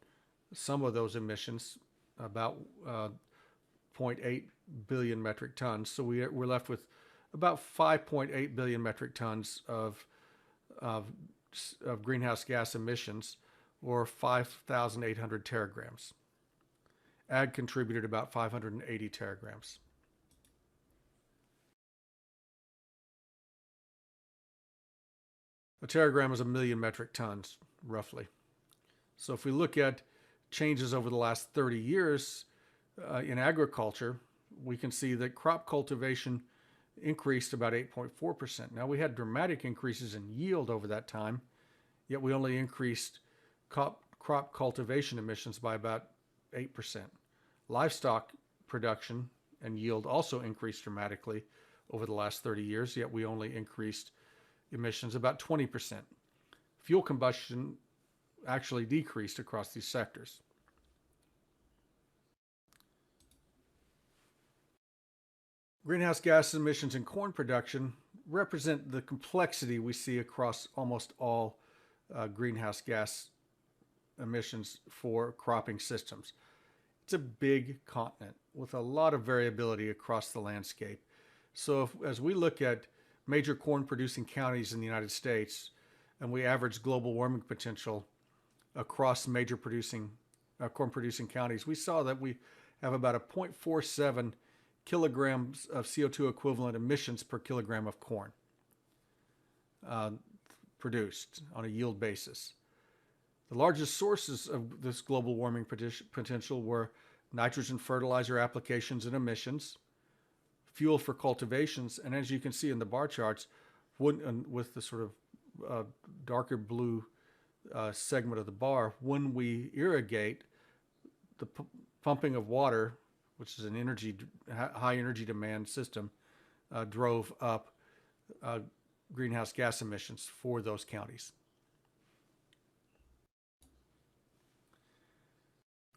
some of those emissions, about 0.8 billion metric tons. So we're left with about 5.8 billion metric tons of greenhouse gas emissions, or 5,800 teragrams. Ag contributed about 580 teragrams. A teragram is 1 million metric tons, roughly. So if we look at changes over the last 30 years in agriculture, we can see that crop cultivation increased about 8.4%. Now, we had dramatic increases in yield over that time, yet we only increased crop cultivation emissions by about 8%. Livestock production and yield also increased dramatically over the last 30 years, yet we only increased emissions about 20%. Fuel combustion actually decreased across these sectors. Greenhouse gas emissions in corn production represent the complexity we see across almost all greenhouse gas emissions for cropping systems. It's a big continent with a lot of variability across the landscape. So as we look at major corn producing counties in the United States and we average global warming potential across major corn producing counties, we saw that we have about a 0.47 kilograms of CO2 equivalent emissions per kilogram of corn produced on a yield basis. The largest sources of this global warming potential were nitrogen fertilizer applications and emissions, fuel for cultivations, and as you can see in the bar charts, with the sort of darker blue segment of the bar, when we irrigate, the pumping of water, which is an high energy demand system, drove up greenhouse gas emissions for those counties.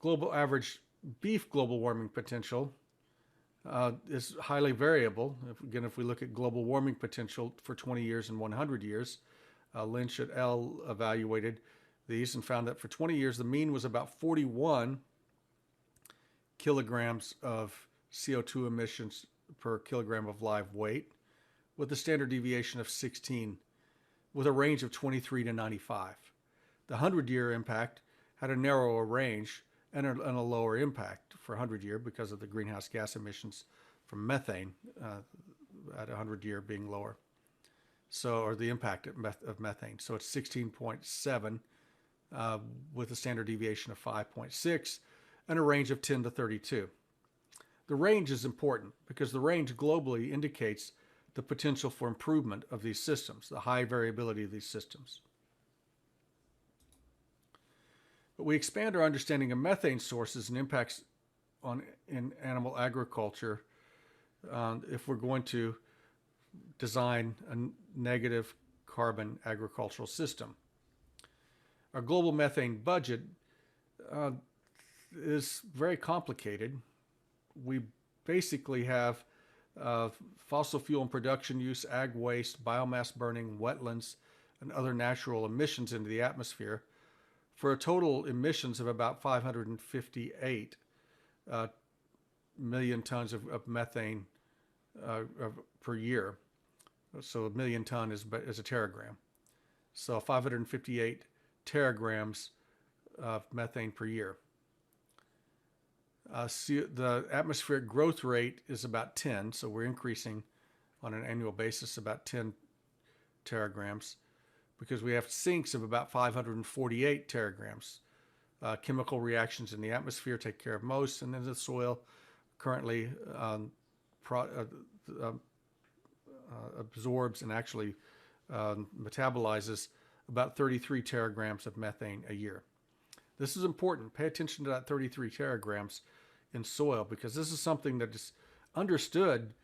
Global average beef global warming potential is highly variable. If we look at global warming potential for 20 years and 100 years, Lynch et al. Evaluated these and found that for 20 years, the mean was about 41 kilograms of CO2 emissions per kilogram of live weight, with a standard deviation of 16, with a range of 23 to 95. The 100-year impact had a narrower range and a lower impact for 100-year because of the greenhouse gas emissions from methane at 100-year being lower. Or the impact of methane. So it's 16.7 with a standard deviation of 5.6 and a range of 10 to 32. The range is important because the range globally indicates the potential for improvement of these systems, the high variability of these systems. But we expand our understanding of methane sources and impacts in animal agriculture if we're going to design a negative carbon agricultural system. Our global methane budget is very complicated. We basically have fossil fuel and production use, ag waste, biomass burning, wetlands, and other natural emissions into the atmosphere for a total emissions of about 558 million tons of methane per year. So a million ton is a teragram. So 558 teragrams of methane per year. The atmospheric growth rate is about 10, so we're increasing on an annual basis about 10 teragrams because we have sinks of about 548 teragrams. Chemical reactions in the atmosphere take care of most, and then the soil currently absorbs and actually metabolizes about 33 teragrams of methane a year. This is important. Pay attention to that 33 teragrams in soil because this is something that is understood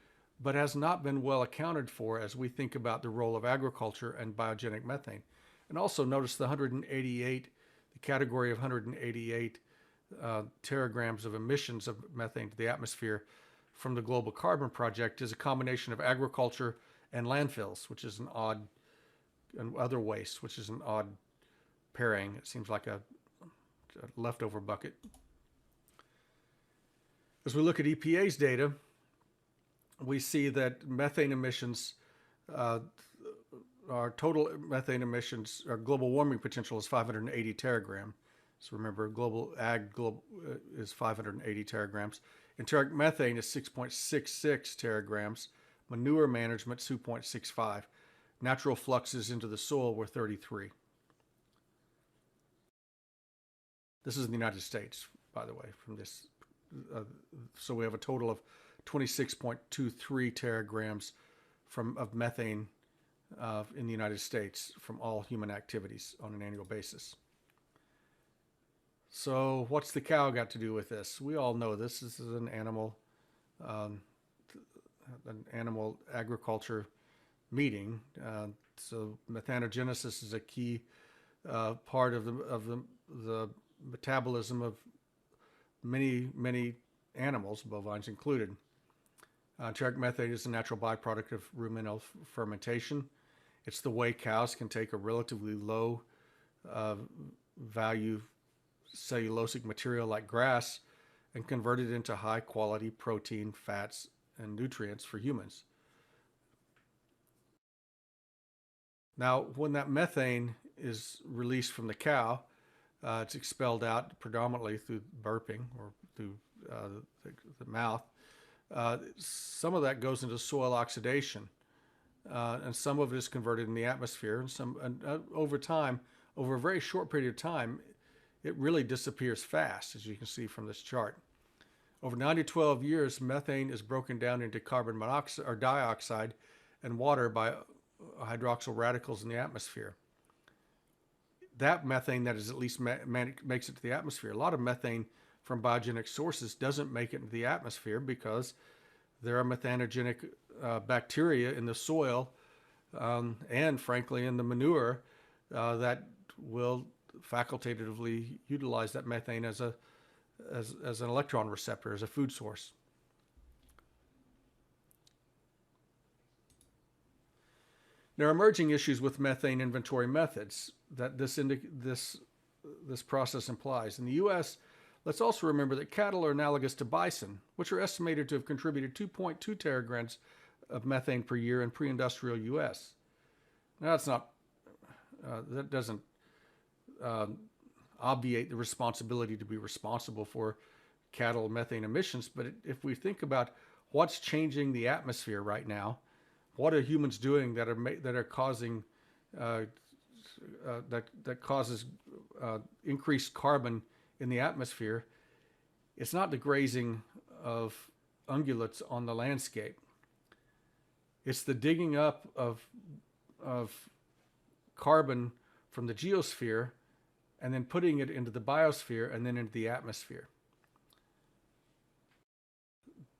but has not been well accounted for as we think about the role of agriculture and biogenic methane. And also notice the category of 188 teragrams of emissions of methane to the atmosphere from the Global Carbon Project is a combination of agriculture and landfills, which is and other waste, which is an odd pairing. It seems like a leftover bucket. As we look at EPA's data, we see that methane emissions, our total methane emissions, our global warming potential is 580 teragram. So remember, global is 580 teragrams. Enteric methane is 6.66 teragrams. Manure management, 2.65. Natural fluxes into the soil were 33. This is in the United States, by the way, from this. So we have a total of 26.23 teragrams of methane in the United States from all human activities on an annual basis. So what's the cow got to do with this? We all know this. This is an animal agriculture meeting. So methanogenesis is a key part of the metabolism of many animals, bovines included. Enteric methane is a natural byproduct of ruminal fermentation. It's the way cows can take a relatively low value cellulosic material like grass and convert it into high quality protein, fats, and nutrients for humans. Now, when that methane is released from the cow, it's expelled out predominantly through burping or through the mouth. Some of that goes into soil oxidation, and some of it is converted in the atmosphere. And over time, over a very short period of time, it really disappears fast, as you can see from this chart. Over 9 to 12 years, methane is broken down into carbon monoxide or dioxide and water by hydroxyl radicals in the atmosphere. That methane that is at least makes it to the atmosphere. A lot of methane from biogenic sources doesn't make it into the atmosphere because there are methanogenic bacteria in the soil and frankly in the manure that will facultatively utilize that methane as an electron receptor, as a food source. There are emerging issues with methane inventory methods that this process implies. In the U.S., let's also remember that cattle are analogous to bison, which are estimated to have contributed 2.2 teragrams of methane per year in pre-industrial U.S. Now, that doesn't obviate the responsibility to be responsible for cattle methane emissions, but if we think about what's changing the atmosphere right now, what are humans doing that are causing that causes increased carbon in the atmosphere? It's not the grazing of ungulates on the landscape. It's the digging up of carbon from the geosphere and then putting it into the biosphere and then into the atmosphere.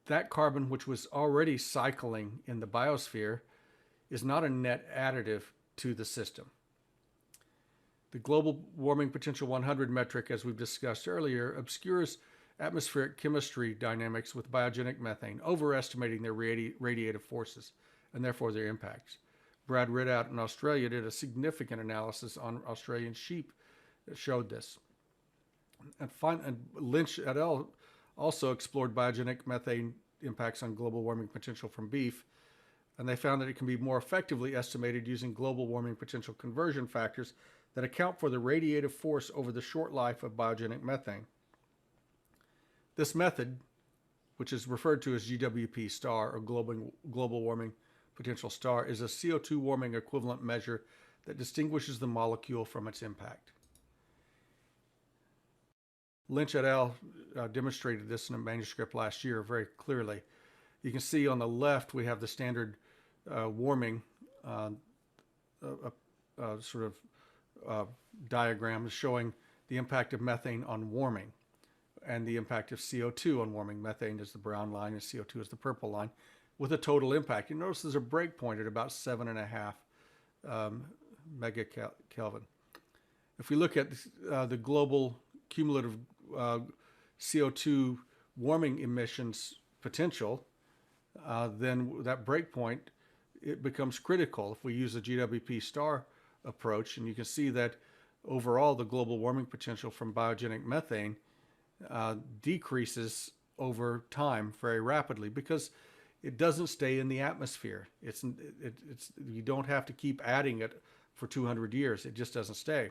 That carbon, which was already cycling in the biosphere, is not a net additive to the system. The global warming potential 100 metric, as we've discussed earlier, obscures atmospheric chemistry dynamics with biogenic methane, overestimating their radiative forces and therefore their impacts. Brad Ridout in Australia did a significant analysis on Australian sheep that showed this. And Lynch et al. Also explored biogenic methane impacts on global warming potential from beef, and they found that it can be more effectively estimated using global warming potential conversion factors that account for the radiative force over the short life of biogenic methane. This method, which is referred to as GWP star or global warming potential star, is a CO2 warming equivalent measure that distinguishes the molecule from its impact. Lynch et al. Demonstrated this in a manuscript last year very clearly. You can see on the left we have the standard warming diagram showing the impact of methane on warming and the impact of CO2 on warming. Methane is the brown line and CO2 is the purple line, with a total impact. You notice there's a breakpoint at about 7.5 megakelvin. If we look at the global cumulative CO2 warming emissions potential, then that breakpoint, it becomes critical if we use the GWP star approach. And you can see that overall the global warming potential from biogenic methane decreases over time very rapidly because it doesn't stay in the atmosphere. You don't have to keep adding it for 200 years. It just doesn't stay.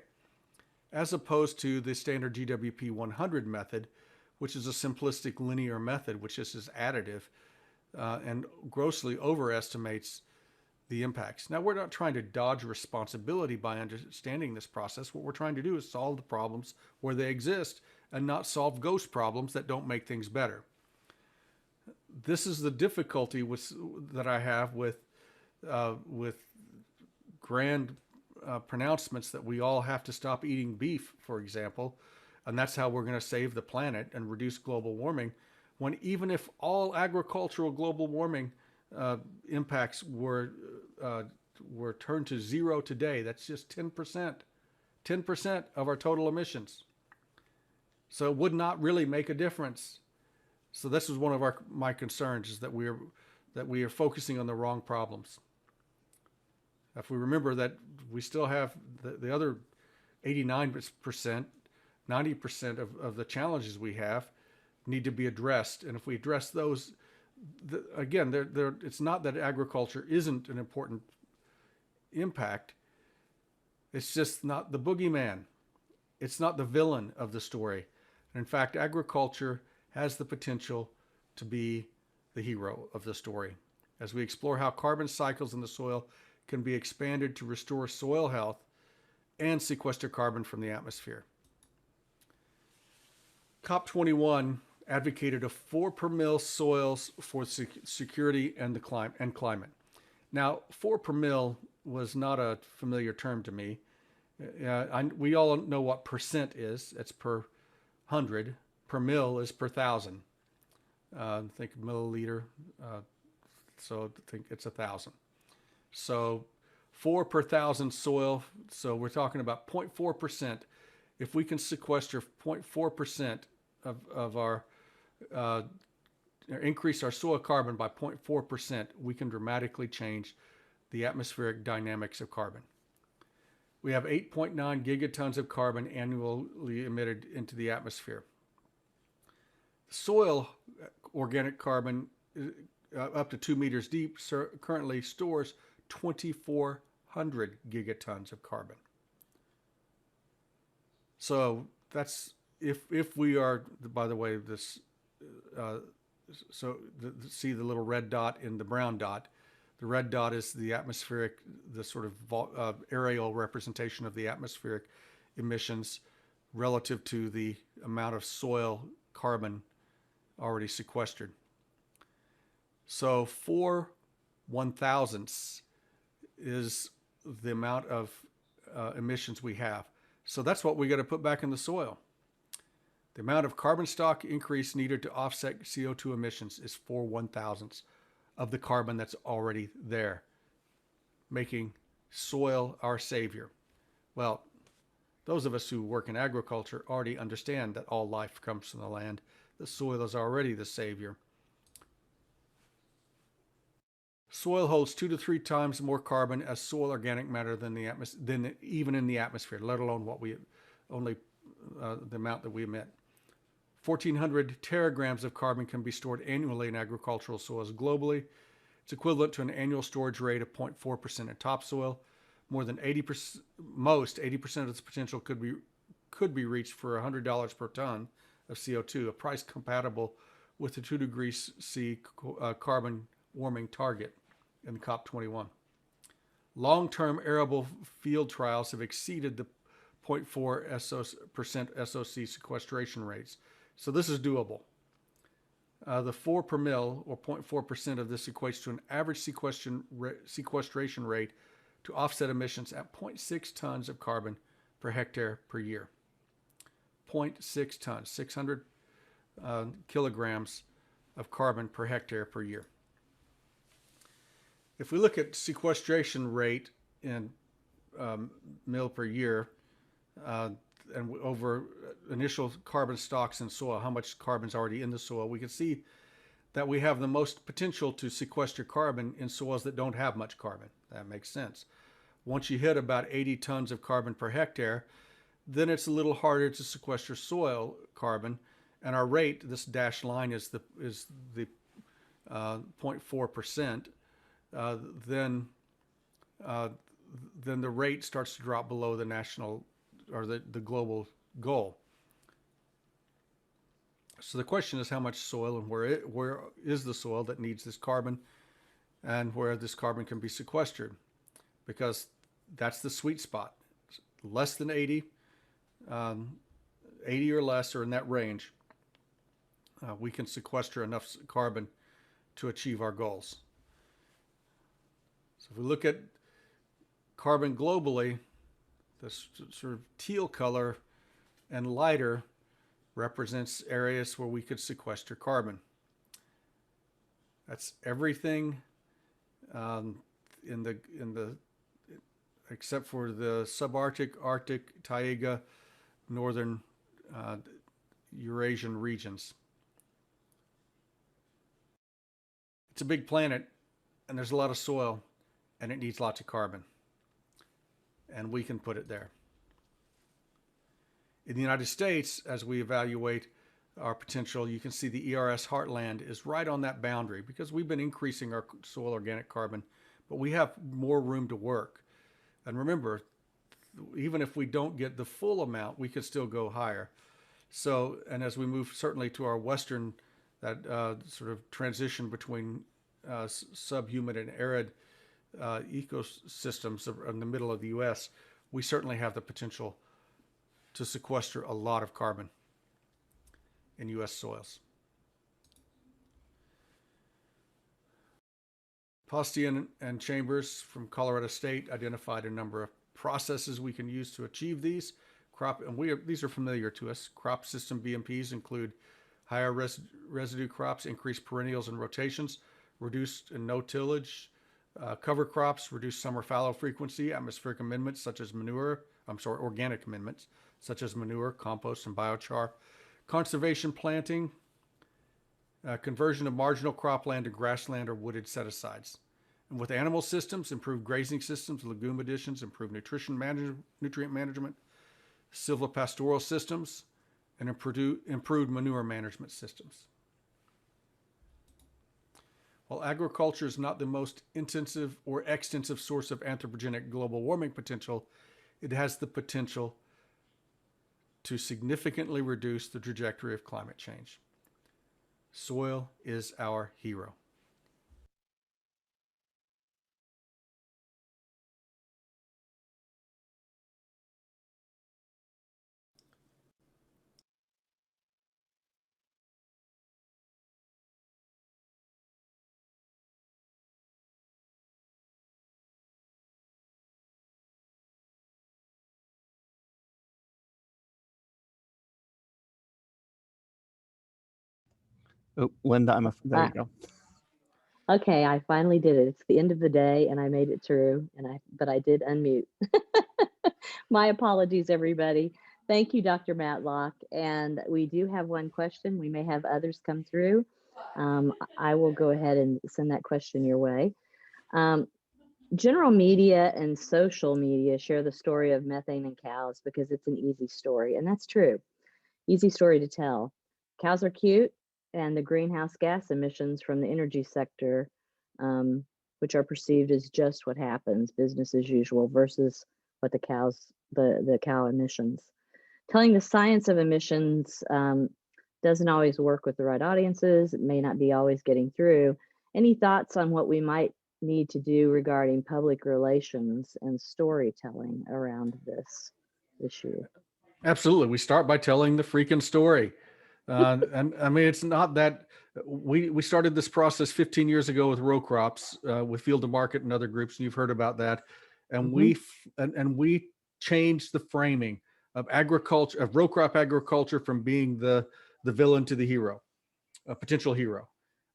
As opposed to the standard GWP 100 method, which is a simplistic linear method, which is additive and grossly overestimates the impacts. Now, we're not trying to dodge responsibility by understanding this process. What we're trying to do is solve the problems where they exist and not solve ghost problems that don't make things better. This is the difficulty that I have with grand pronouncements that we all have to stop eating beef, for example, and that's how we're going to save the planet and reduce global warming, when even if all agricultural global warming impacts were turned to zero today, that's just 10% of our total emissions. So it would not really make a difference. So this is one of my concerns, is that we are focusing on the wrong problems. If we remember that we still have the other 89%, 90% of the challenges we have need to be addressed. And if we address those, again, it's not that agriculture isn't an important impact. It's just not the boogeyman. It's not the villain of the story. And in fact, agriculture has the potential to be the hero of the story. As we explore how carbon cycles in the soil can be expanded to restore soil health and sequester carbon from the atmosphere. COP21 advocated a 4 per mil soils for security and the climate. Now, 4 per mil was not a familiar term to me. We all know what percent is. It's per 100. Per mil is per 1,000. Think milliliter. So I think it's 1,000. So 4 per 1,000 soil. So we're talking about 0.4%. If we can sequester 0.4% of our, increase our soil carbon by 0.4%, we can dramatically change the atmospheric dynamics of carbon. We have 8.9 gigatons of carbon annually emitted into the atmosphere. Soil organic carbon up to 2 meters deep currently stores 2,400 gigatons of carbon. So that's if we are, by the way, this see the little red dot in the brown dot. The red dot is the atmospheric, the sort of aerial representation of the atmospheric emissions relative to the amount of soil carbon already sequestered. So 4/1000ths is the amount of emissions we have. So that's what we got to put back in the soil. The amount of carbon stock increase needed to offset CO2 emissions is 4/1000ths of the carbon that's already there, making soil our savior. Well, those of us who work in agriculture already understand that all life comes from the land. The soil is already the savior. Soil holds 2 to 3 times more carbon as soil organic matter than even in the atmosphere, let alone the amount that we emit. 1,400 teragrams of carbon can be stored annually in agricultural soils globally. It's equivalent to an annual storage rate of 0.4% in topsoil. More than 80%, most 80% of its potential could be reached for $100 per ton of CO2, a price compatible with the 2 degrees C carbon warming target in COP21. Long-term arable field trials have exceeded the 0.4% SOC sequestration rates. So this is doable. The 4 per mil, or 0.4% of this, equates to an average sequestration rate to offset emissions at 0.6 tons of carbon per hectare per year. 0.6 tons, 600 kilograms of carbon per hectare per year. If we look at sequestration rate in mil per year, and over initial carbon stocks in soil, how much carbon is already in the soil, we can see that we have the most potential to sequester carbon in soils that don't have much carbon. That makes sense. Once you hit about 80 tons of carbon per hectare, then it's a little harder to sequester soil carbon, and our rate, this dashed line, is the 0.4%. Then the rate starts to drop below the national or the global goal. So the question is how much soil and where is the soil that needs this carbon and where this carbon can be sequestered, because that's the sweet spot. Less than 80, 80 or less, or in that range, we can sequester enough carbon to achieve our goals. So if we look at carbon globally, this sort of teal color and lighter represents areas where we could sequester carbon. That's everything except for the subarctic, Arctic, taiga, northern Eurasian regions. It's a big planet, and there's a lot of soil, and it needs lots of carbon. And we can put it there. In the United States, as we evaluate our potential, you can see the ERS heartland is right on that boundary, because we've been increasing our soil organic carbon, but we have more room to work. And remember, even if we don't get the full amount, we could still go higher. So, and as we move certainly to our western, that sort of transition between subhumid and arid ecosystems in the middle of the U.S., we certainly have the potential to sequester a lot of carbon in U.S. soils. Postian and Chambers from Colorado State identified a number of processes we can use to achieve these. These are familiar to us. Crop system BMPs include higher residue crops, increased perennials and rotations, reduced and no tillage, cover crops, reduced summer fallow frequency, atmospheric amendments such as organic amendments such as manure, compost, and biochar, conservation planting, conversion of marginal cropland to grassland or wooded set-asides. And with animal systems, improved grazing systems, legume additions, improved nutrient management, silvopastoral systems, and improved manure management systems. While agriculture is not the most intensive or extensive source of anthropogenic global warming potential, it has the potential to significantly reduce the trajectory of climate change. Soil is our hero. Oh, Linda, there you go. Okay, I finally did it. It's the end of the day and I made it through, but I did unmute. My apologies, everybody. Thank you, Dr. Matlock. And we do have one question. We may have others come through. I will go ahead and send that question your way. General media and social media share the story of methane in cows because it's an easy story, and that's true. Easy story to tell. Cows are cute, and the greenhouse gas emissions from the energy sector, which are perceived as just what happens, business as usual, versus what the cow emissions. Telling the science of emissions doesn't always work with the right audiences. It may not be always getting through. Any thoughts on what we might need to do regarding public relations and storytelling around this issue? Absolutely. We start by telling the freaking story. And I mean, it's not that we started this process 15 years ago with row crops, with Field to Market and other groups, and you've heard about that. And we changed the framing of agriculture, of row crop agriculture, from being the villain to the hero, a potential hero.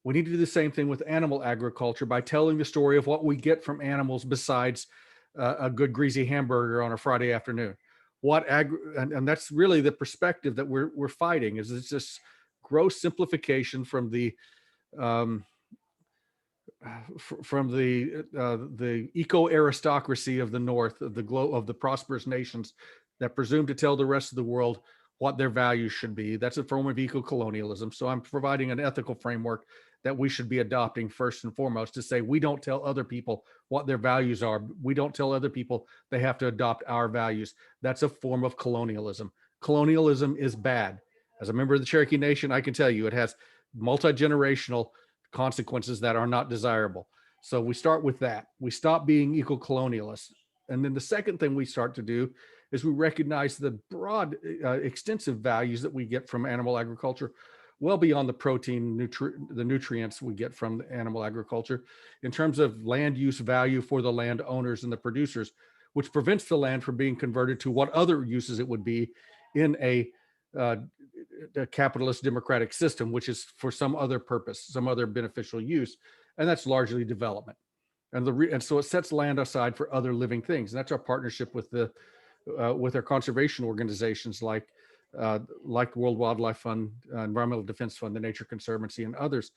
We need to do the same thing with animal agriculture by telling the story of what we get from animals besides a good greasy hamburger on a Friday afternoon. And that's really the perspective that we're fighting. Is it's this gross simplification from the eco aristocracy of the North, of the prosperous nations that presume to tell the rest of the world what their values should be. That's a form of eco-colonialism. So I'm providing an ethical framework that we should be adopting first and foremost, to say we don't tell other people what their values are. We don't tell other people they have to adopt our values. That's a form of colonialism. Colonialism is bad. As a member of the Cherokee Nation, I can tell you it has multi-generational consequences that are not desirable. So we start with that. We stop being eco-colonialists. And then the second thing we start to do is we recognize the broad, extensive values that we get from animal agriculture, well beyond the protein, the nutrients we get from the animal agriculture, in terms of land use value for the landowners and the producers, which prevents the land from being converted to what other uses it would be in a capitalist democratic system, which is for some other purpose, some other beneficial use, and that's largely development. And so it sets land aside for other living things. And that's our partnership with our conservation organizations like World Wildlife Fund, Environmental Defense Fund, the Nature Conservancy, and others.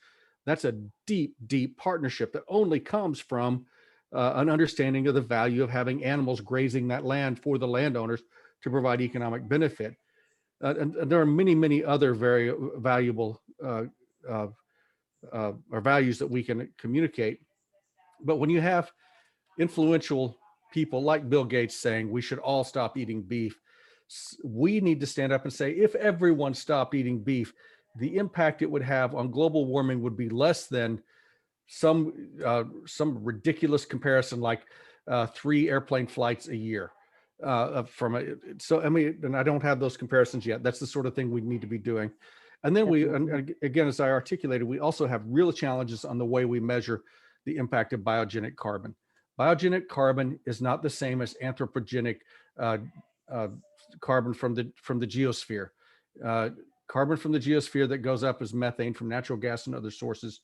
That's a deep, deep partnership that only comes from an understanding of the value of having animals grazing that land for the landowners to provide economic benefit. And there are many, many other very valuable or values that we can communicate. But when you have influential people like Bill Gates saying we should all stop eating beef, we need to stand up and say, if everyone stopped eating beef, the impact it would have on global warming would be less than some ridiculous comparison like 3 airplane flights a year. So I mean, and I don't have those comparisons yet. That's the sort of thing we need to be doing. And then and again, as I articulated, we also have real challenges on the way we measure the impact of biogenic carbon. Biogenic carbon is not the same as anthropogenic carbon from the geosphere. Carbon from the geosphere that goes up as methane from natural gas and other sources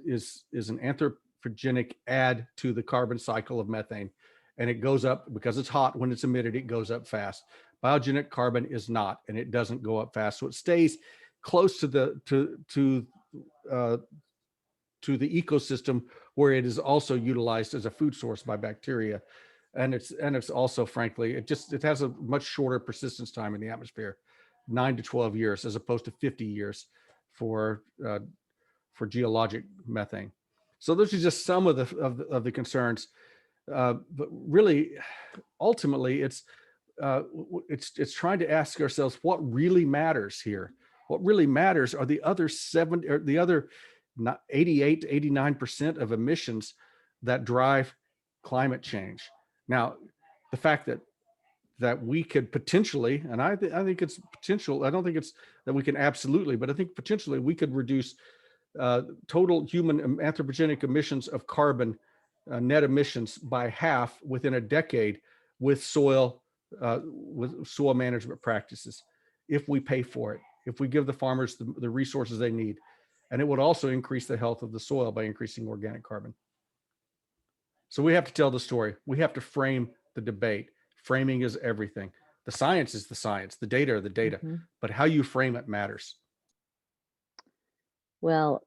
is an anthropogenic add to the carbon cycle of methane. And it goes up because it's hot. When it's emitted, it goes up fast. Biogenic carbon is not, and it doesn't go up fast. So it stays close to the ecosystem where it is also utilized as a food source by bacteria. And it's also, frankly, it has a much shorter persistence time in the atmosphere, 9 to 12 years, as opposed to 50 years for geologic methane. So those are just some of the concerns. But really, ultimately, it's trying to ask ourselves what really matters here. What really matters are the other 88 to 89% of emissions that drive climate change. Now, the fact that we could potentially, and I think it's potential. I don't think it's that we can absolutely, but I think potentially we could reduce total human anthropogenic emissions of carbon, net emissions, by half within a decade with soil management practices, if we pay for it, if we give the farmers the resources they need. And it would also increase the health of the soil by increasing organic carbon. So we have to tell the story. We have to frame the debate. Framing is everything. The science is the science, the data are the data, but how you frame it matters. Well,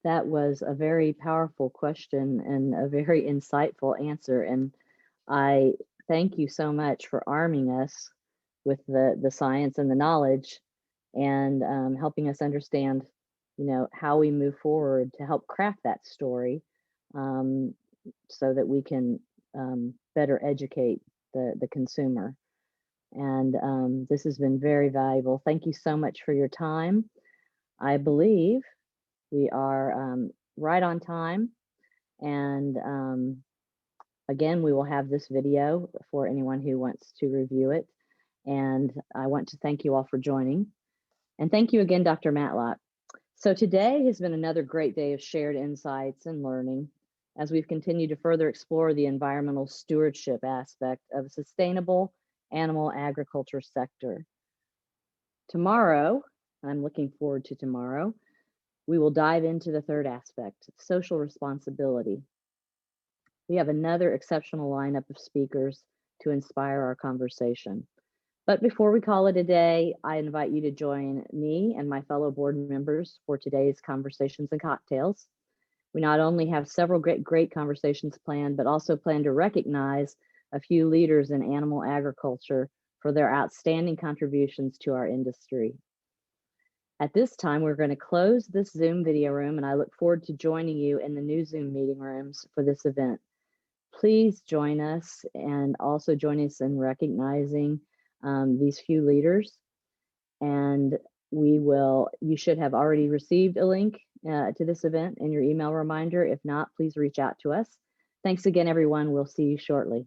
that was a very powerful question and a very insightful answer. And I thank you so much for arming us with the science and the knowledge and helping us understand, you know, how we move forward to help craft that story so that we can better educate the consumer. And this has been very valuable. Thank you so much for your time. I believe we are right on time. And again, we will have this video for anyone who wants to review it. And I want to thank you all for joining. And thank you again, Dr. Matlock. So today has been another great day of shared insights and learning as we've continued to further explore the environmental stewardship aspect of a sustainable animal agriculture sector. Tomorrow, I'm looking forward to tomorrow, we will dive into the third aspect, social responsibility. We have another exceptional lineup of speakers to inspire our conversation. But before we call it a day, I invite you to join me and my fellow board members for today's conversations and cocktails. We not only have several great conversations planned, but also plan to recognize a few leaders in animal agriculture for their outstanding contributions to our industry. At this time, we're going to close this Zoom video room, and I look forward to joining you in the new Zoom meeting rooms for this event. Please join us and also join us in recognizing these few leaders. And you should have already received a link to this event in your email reminder. If not, please reach out to us. Thanks again, everyone. We'll see you shortly.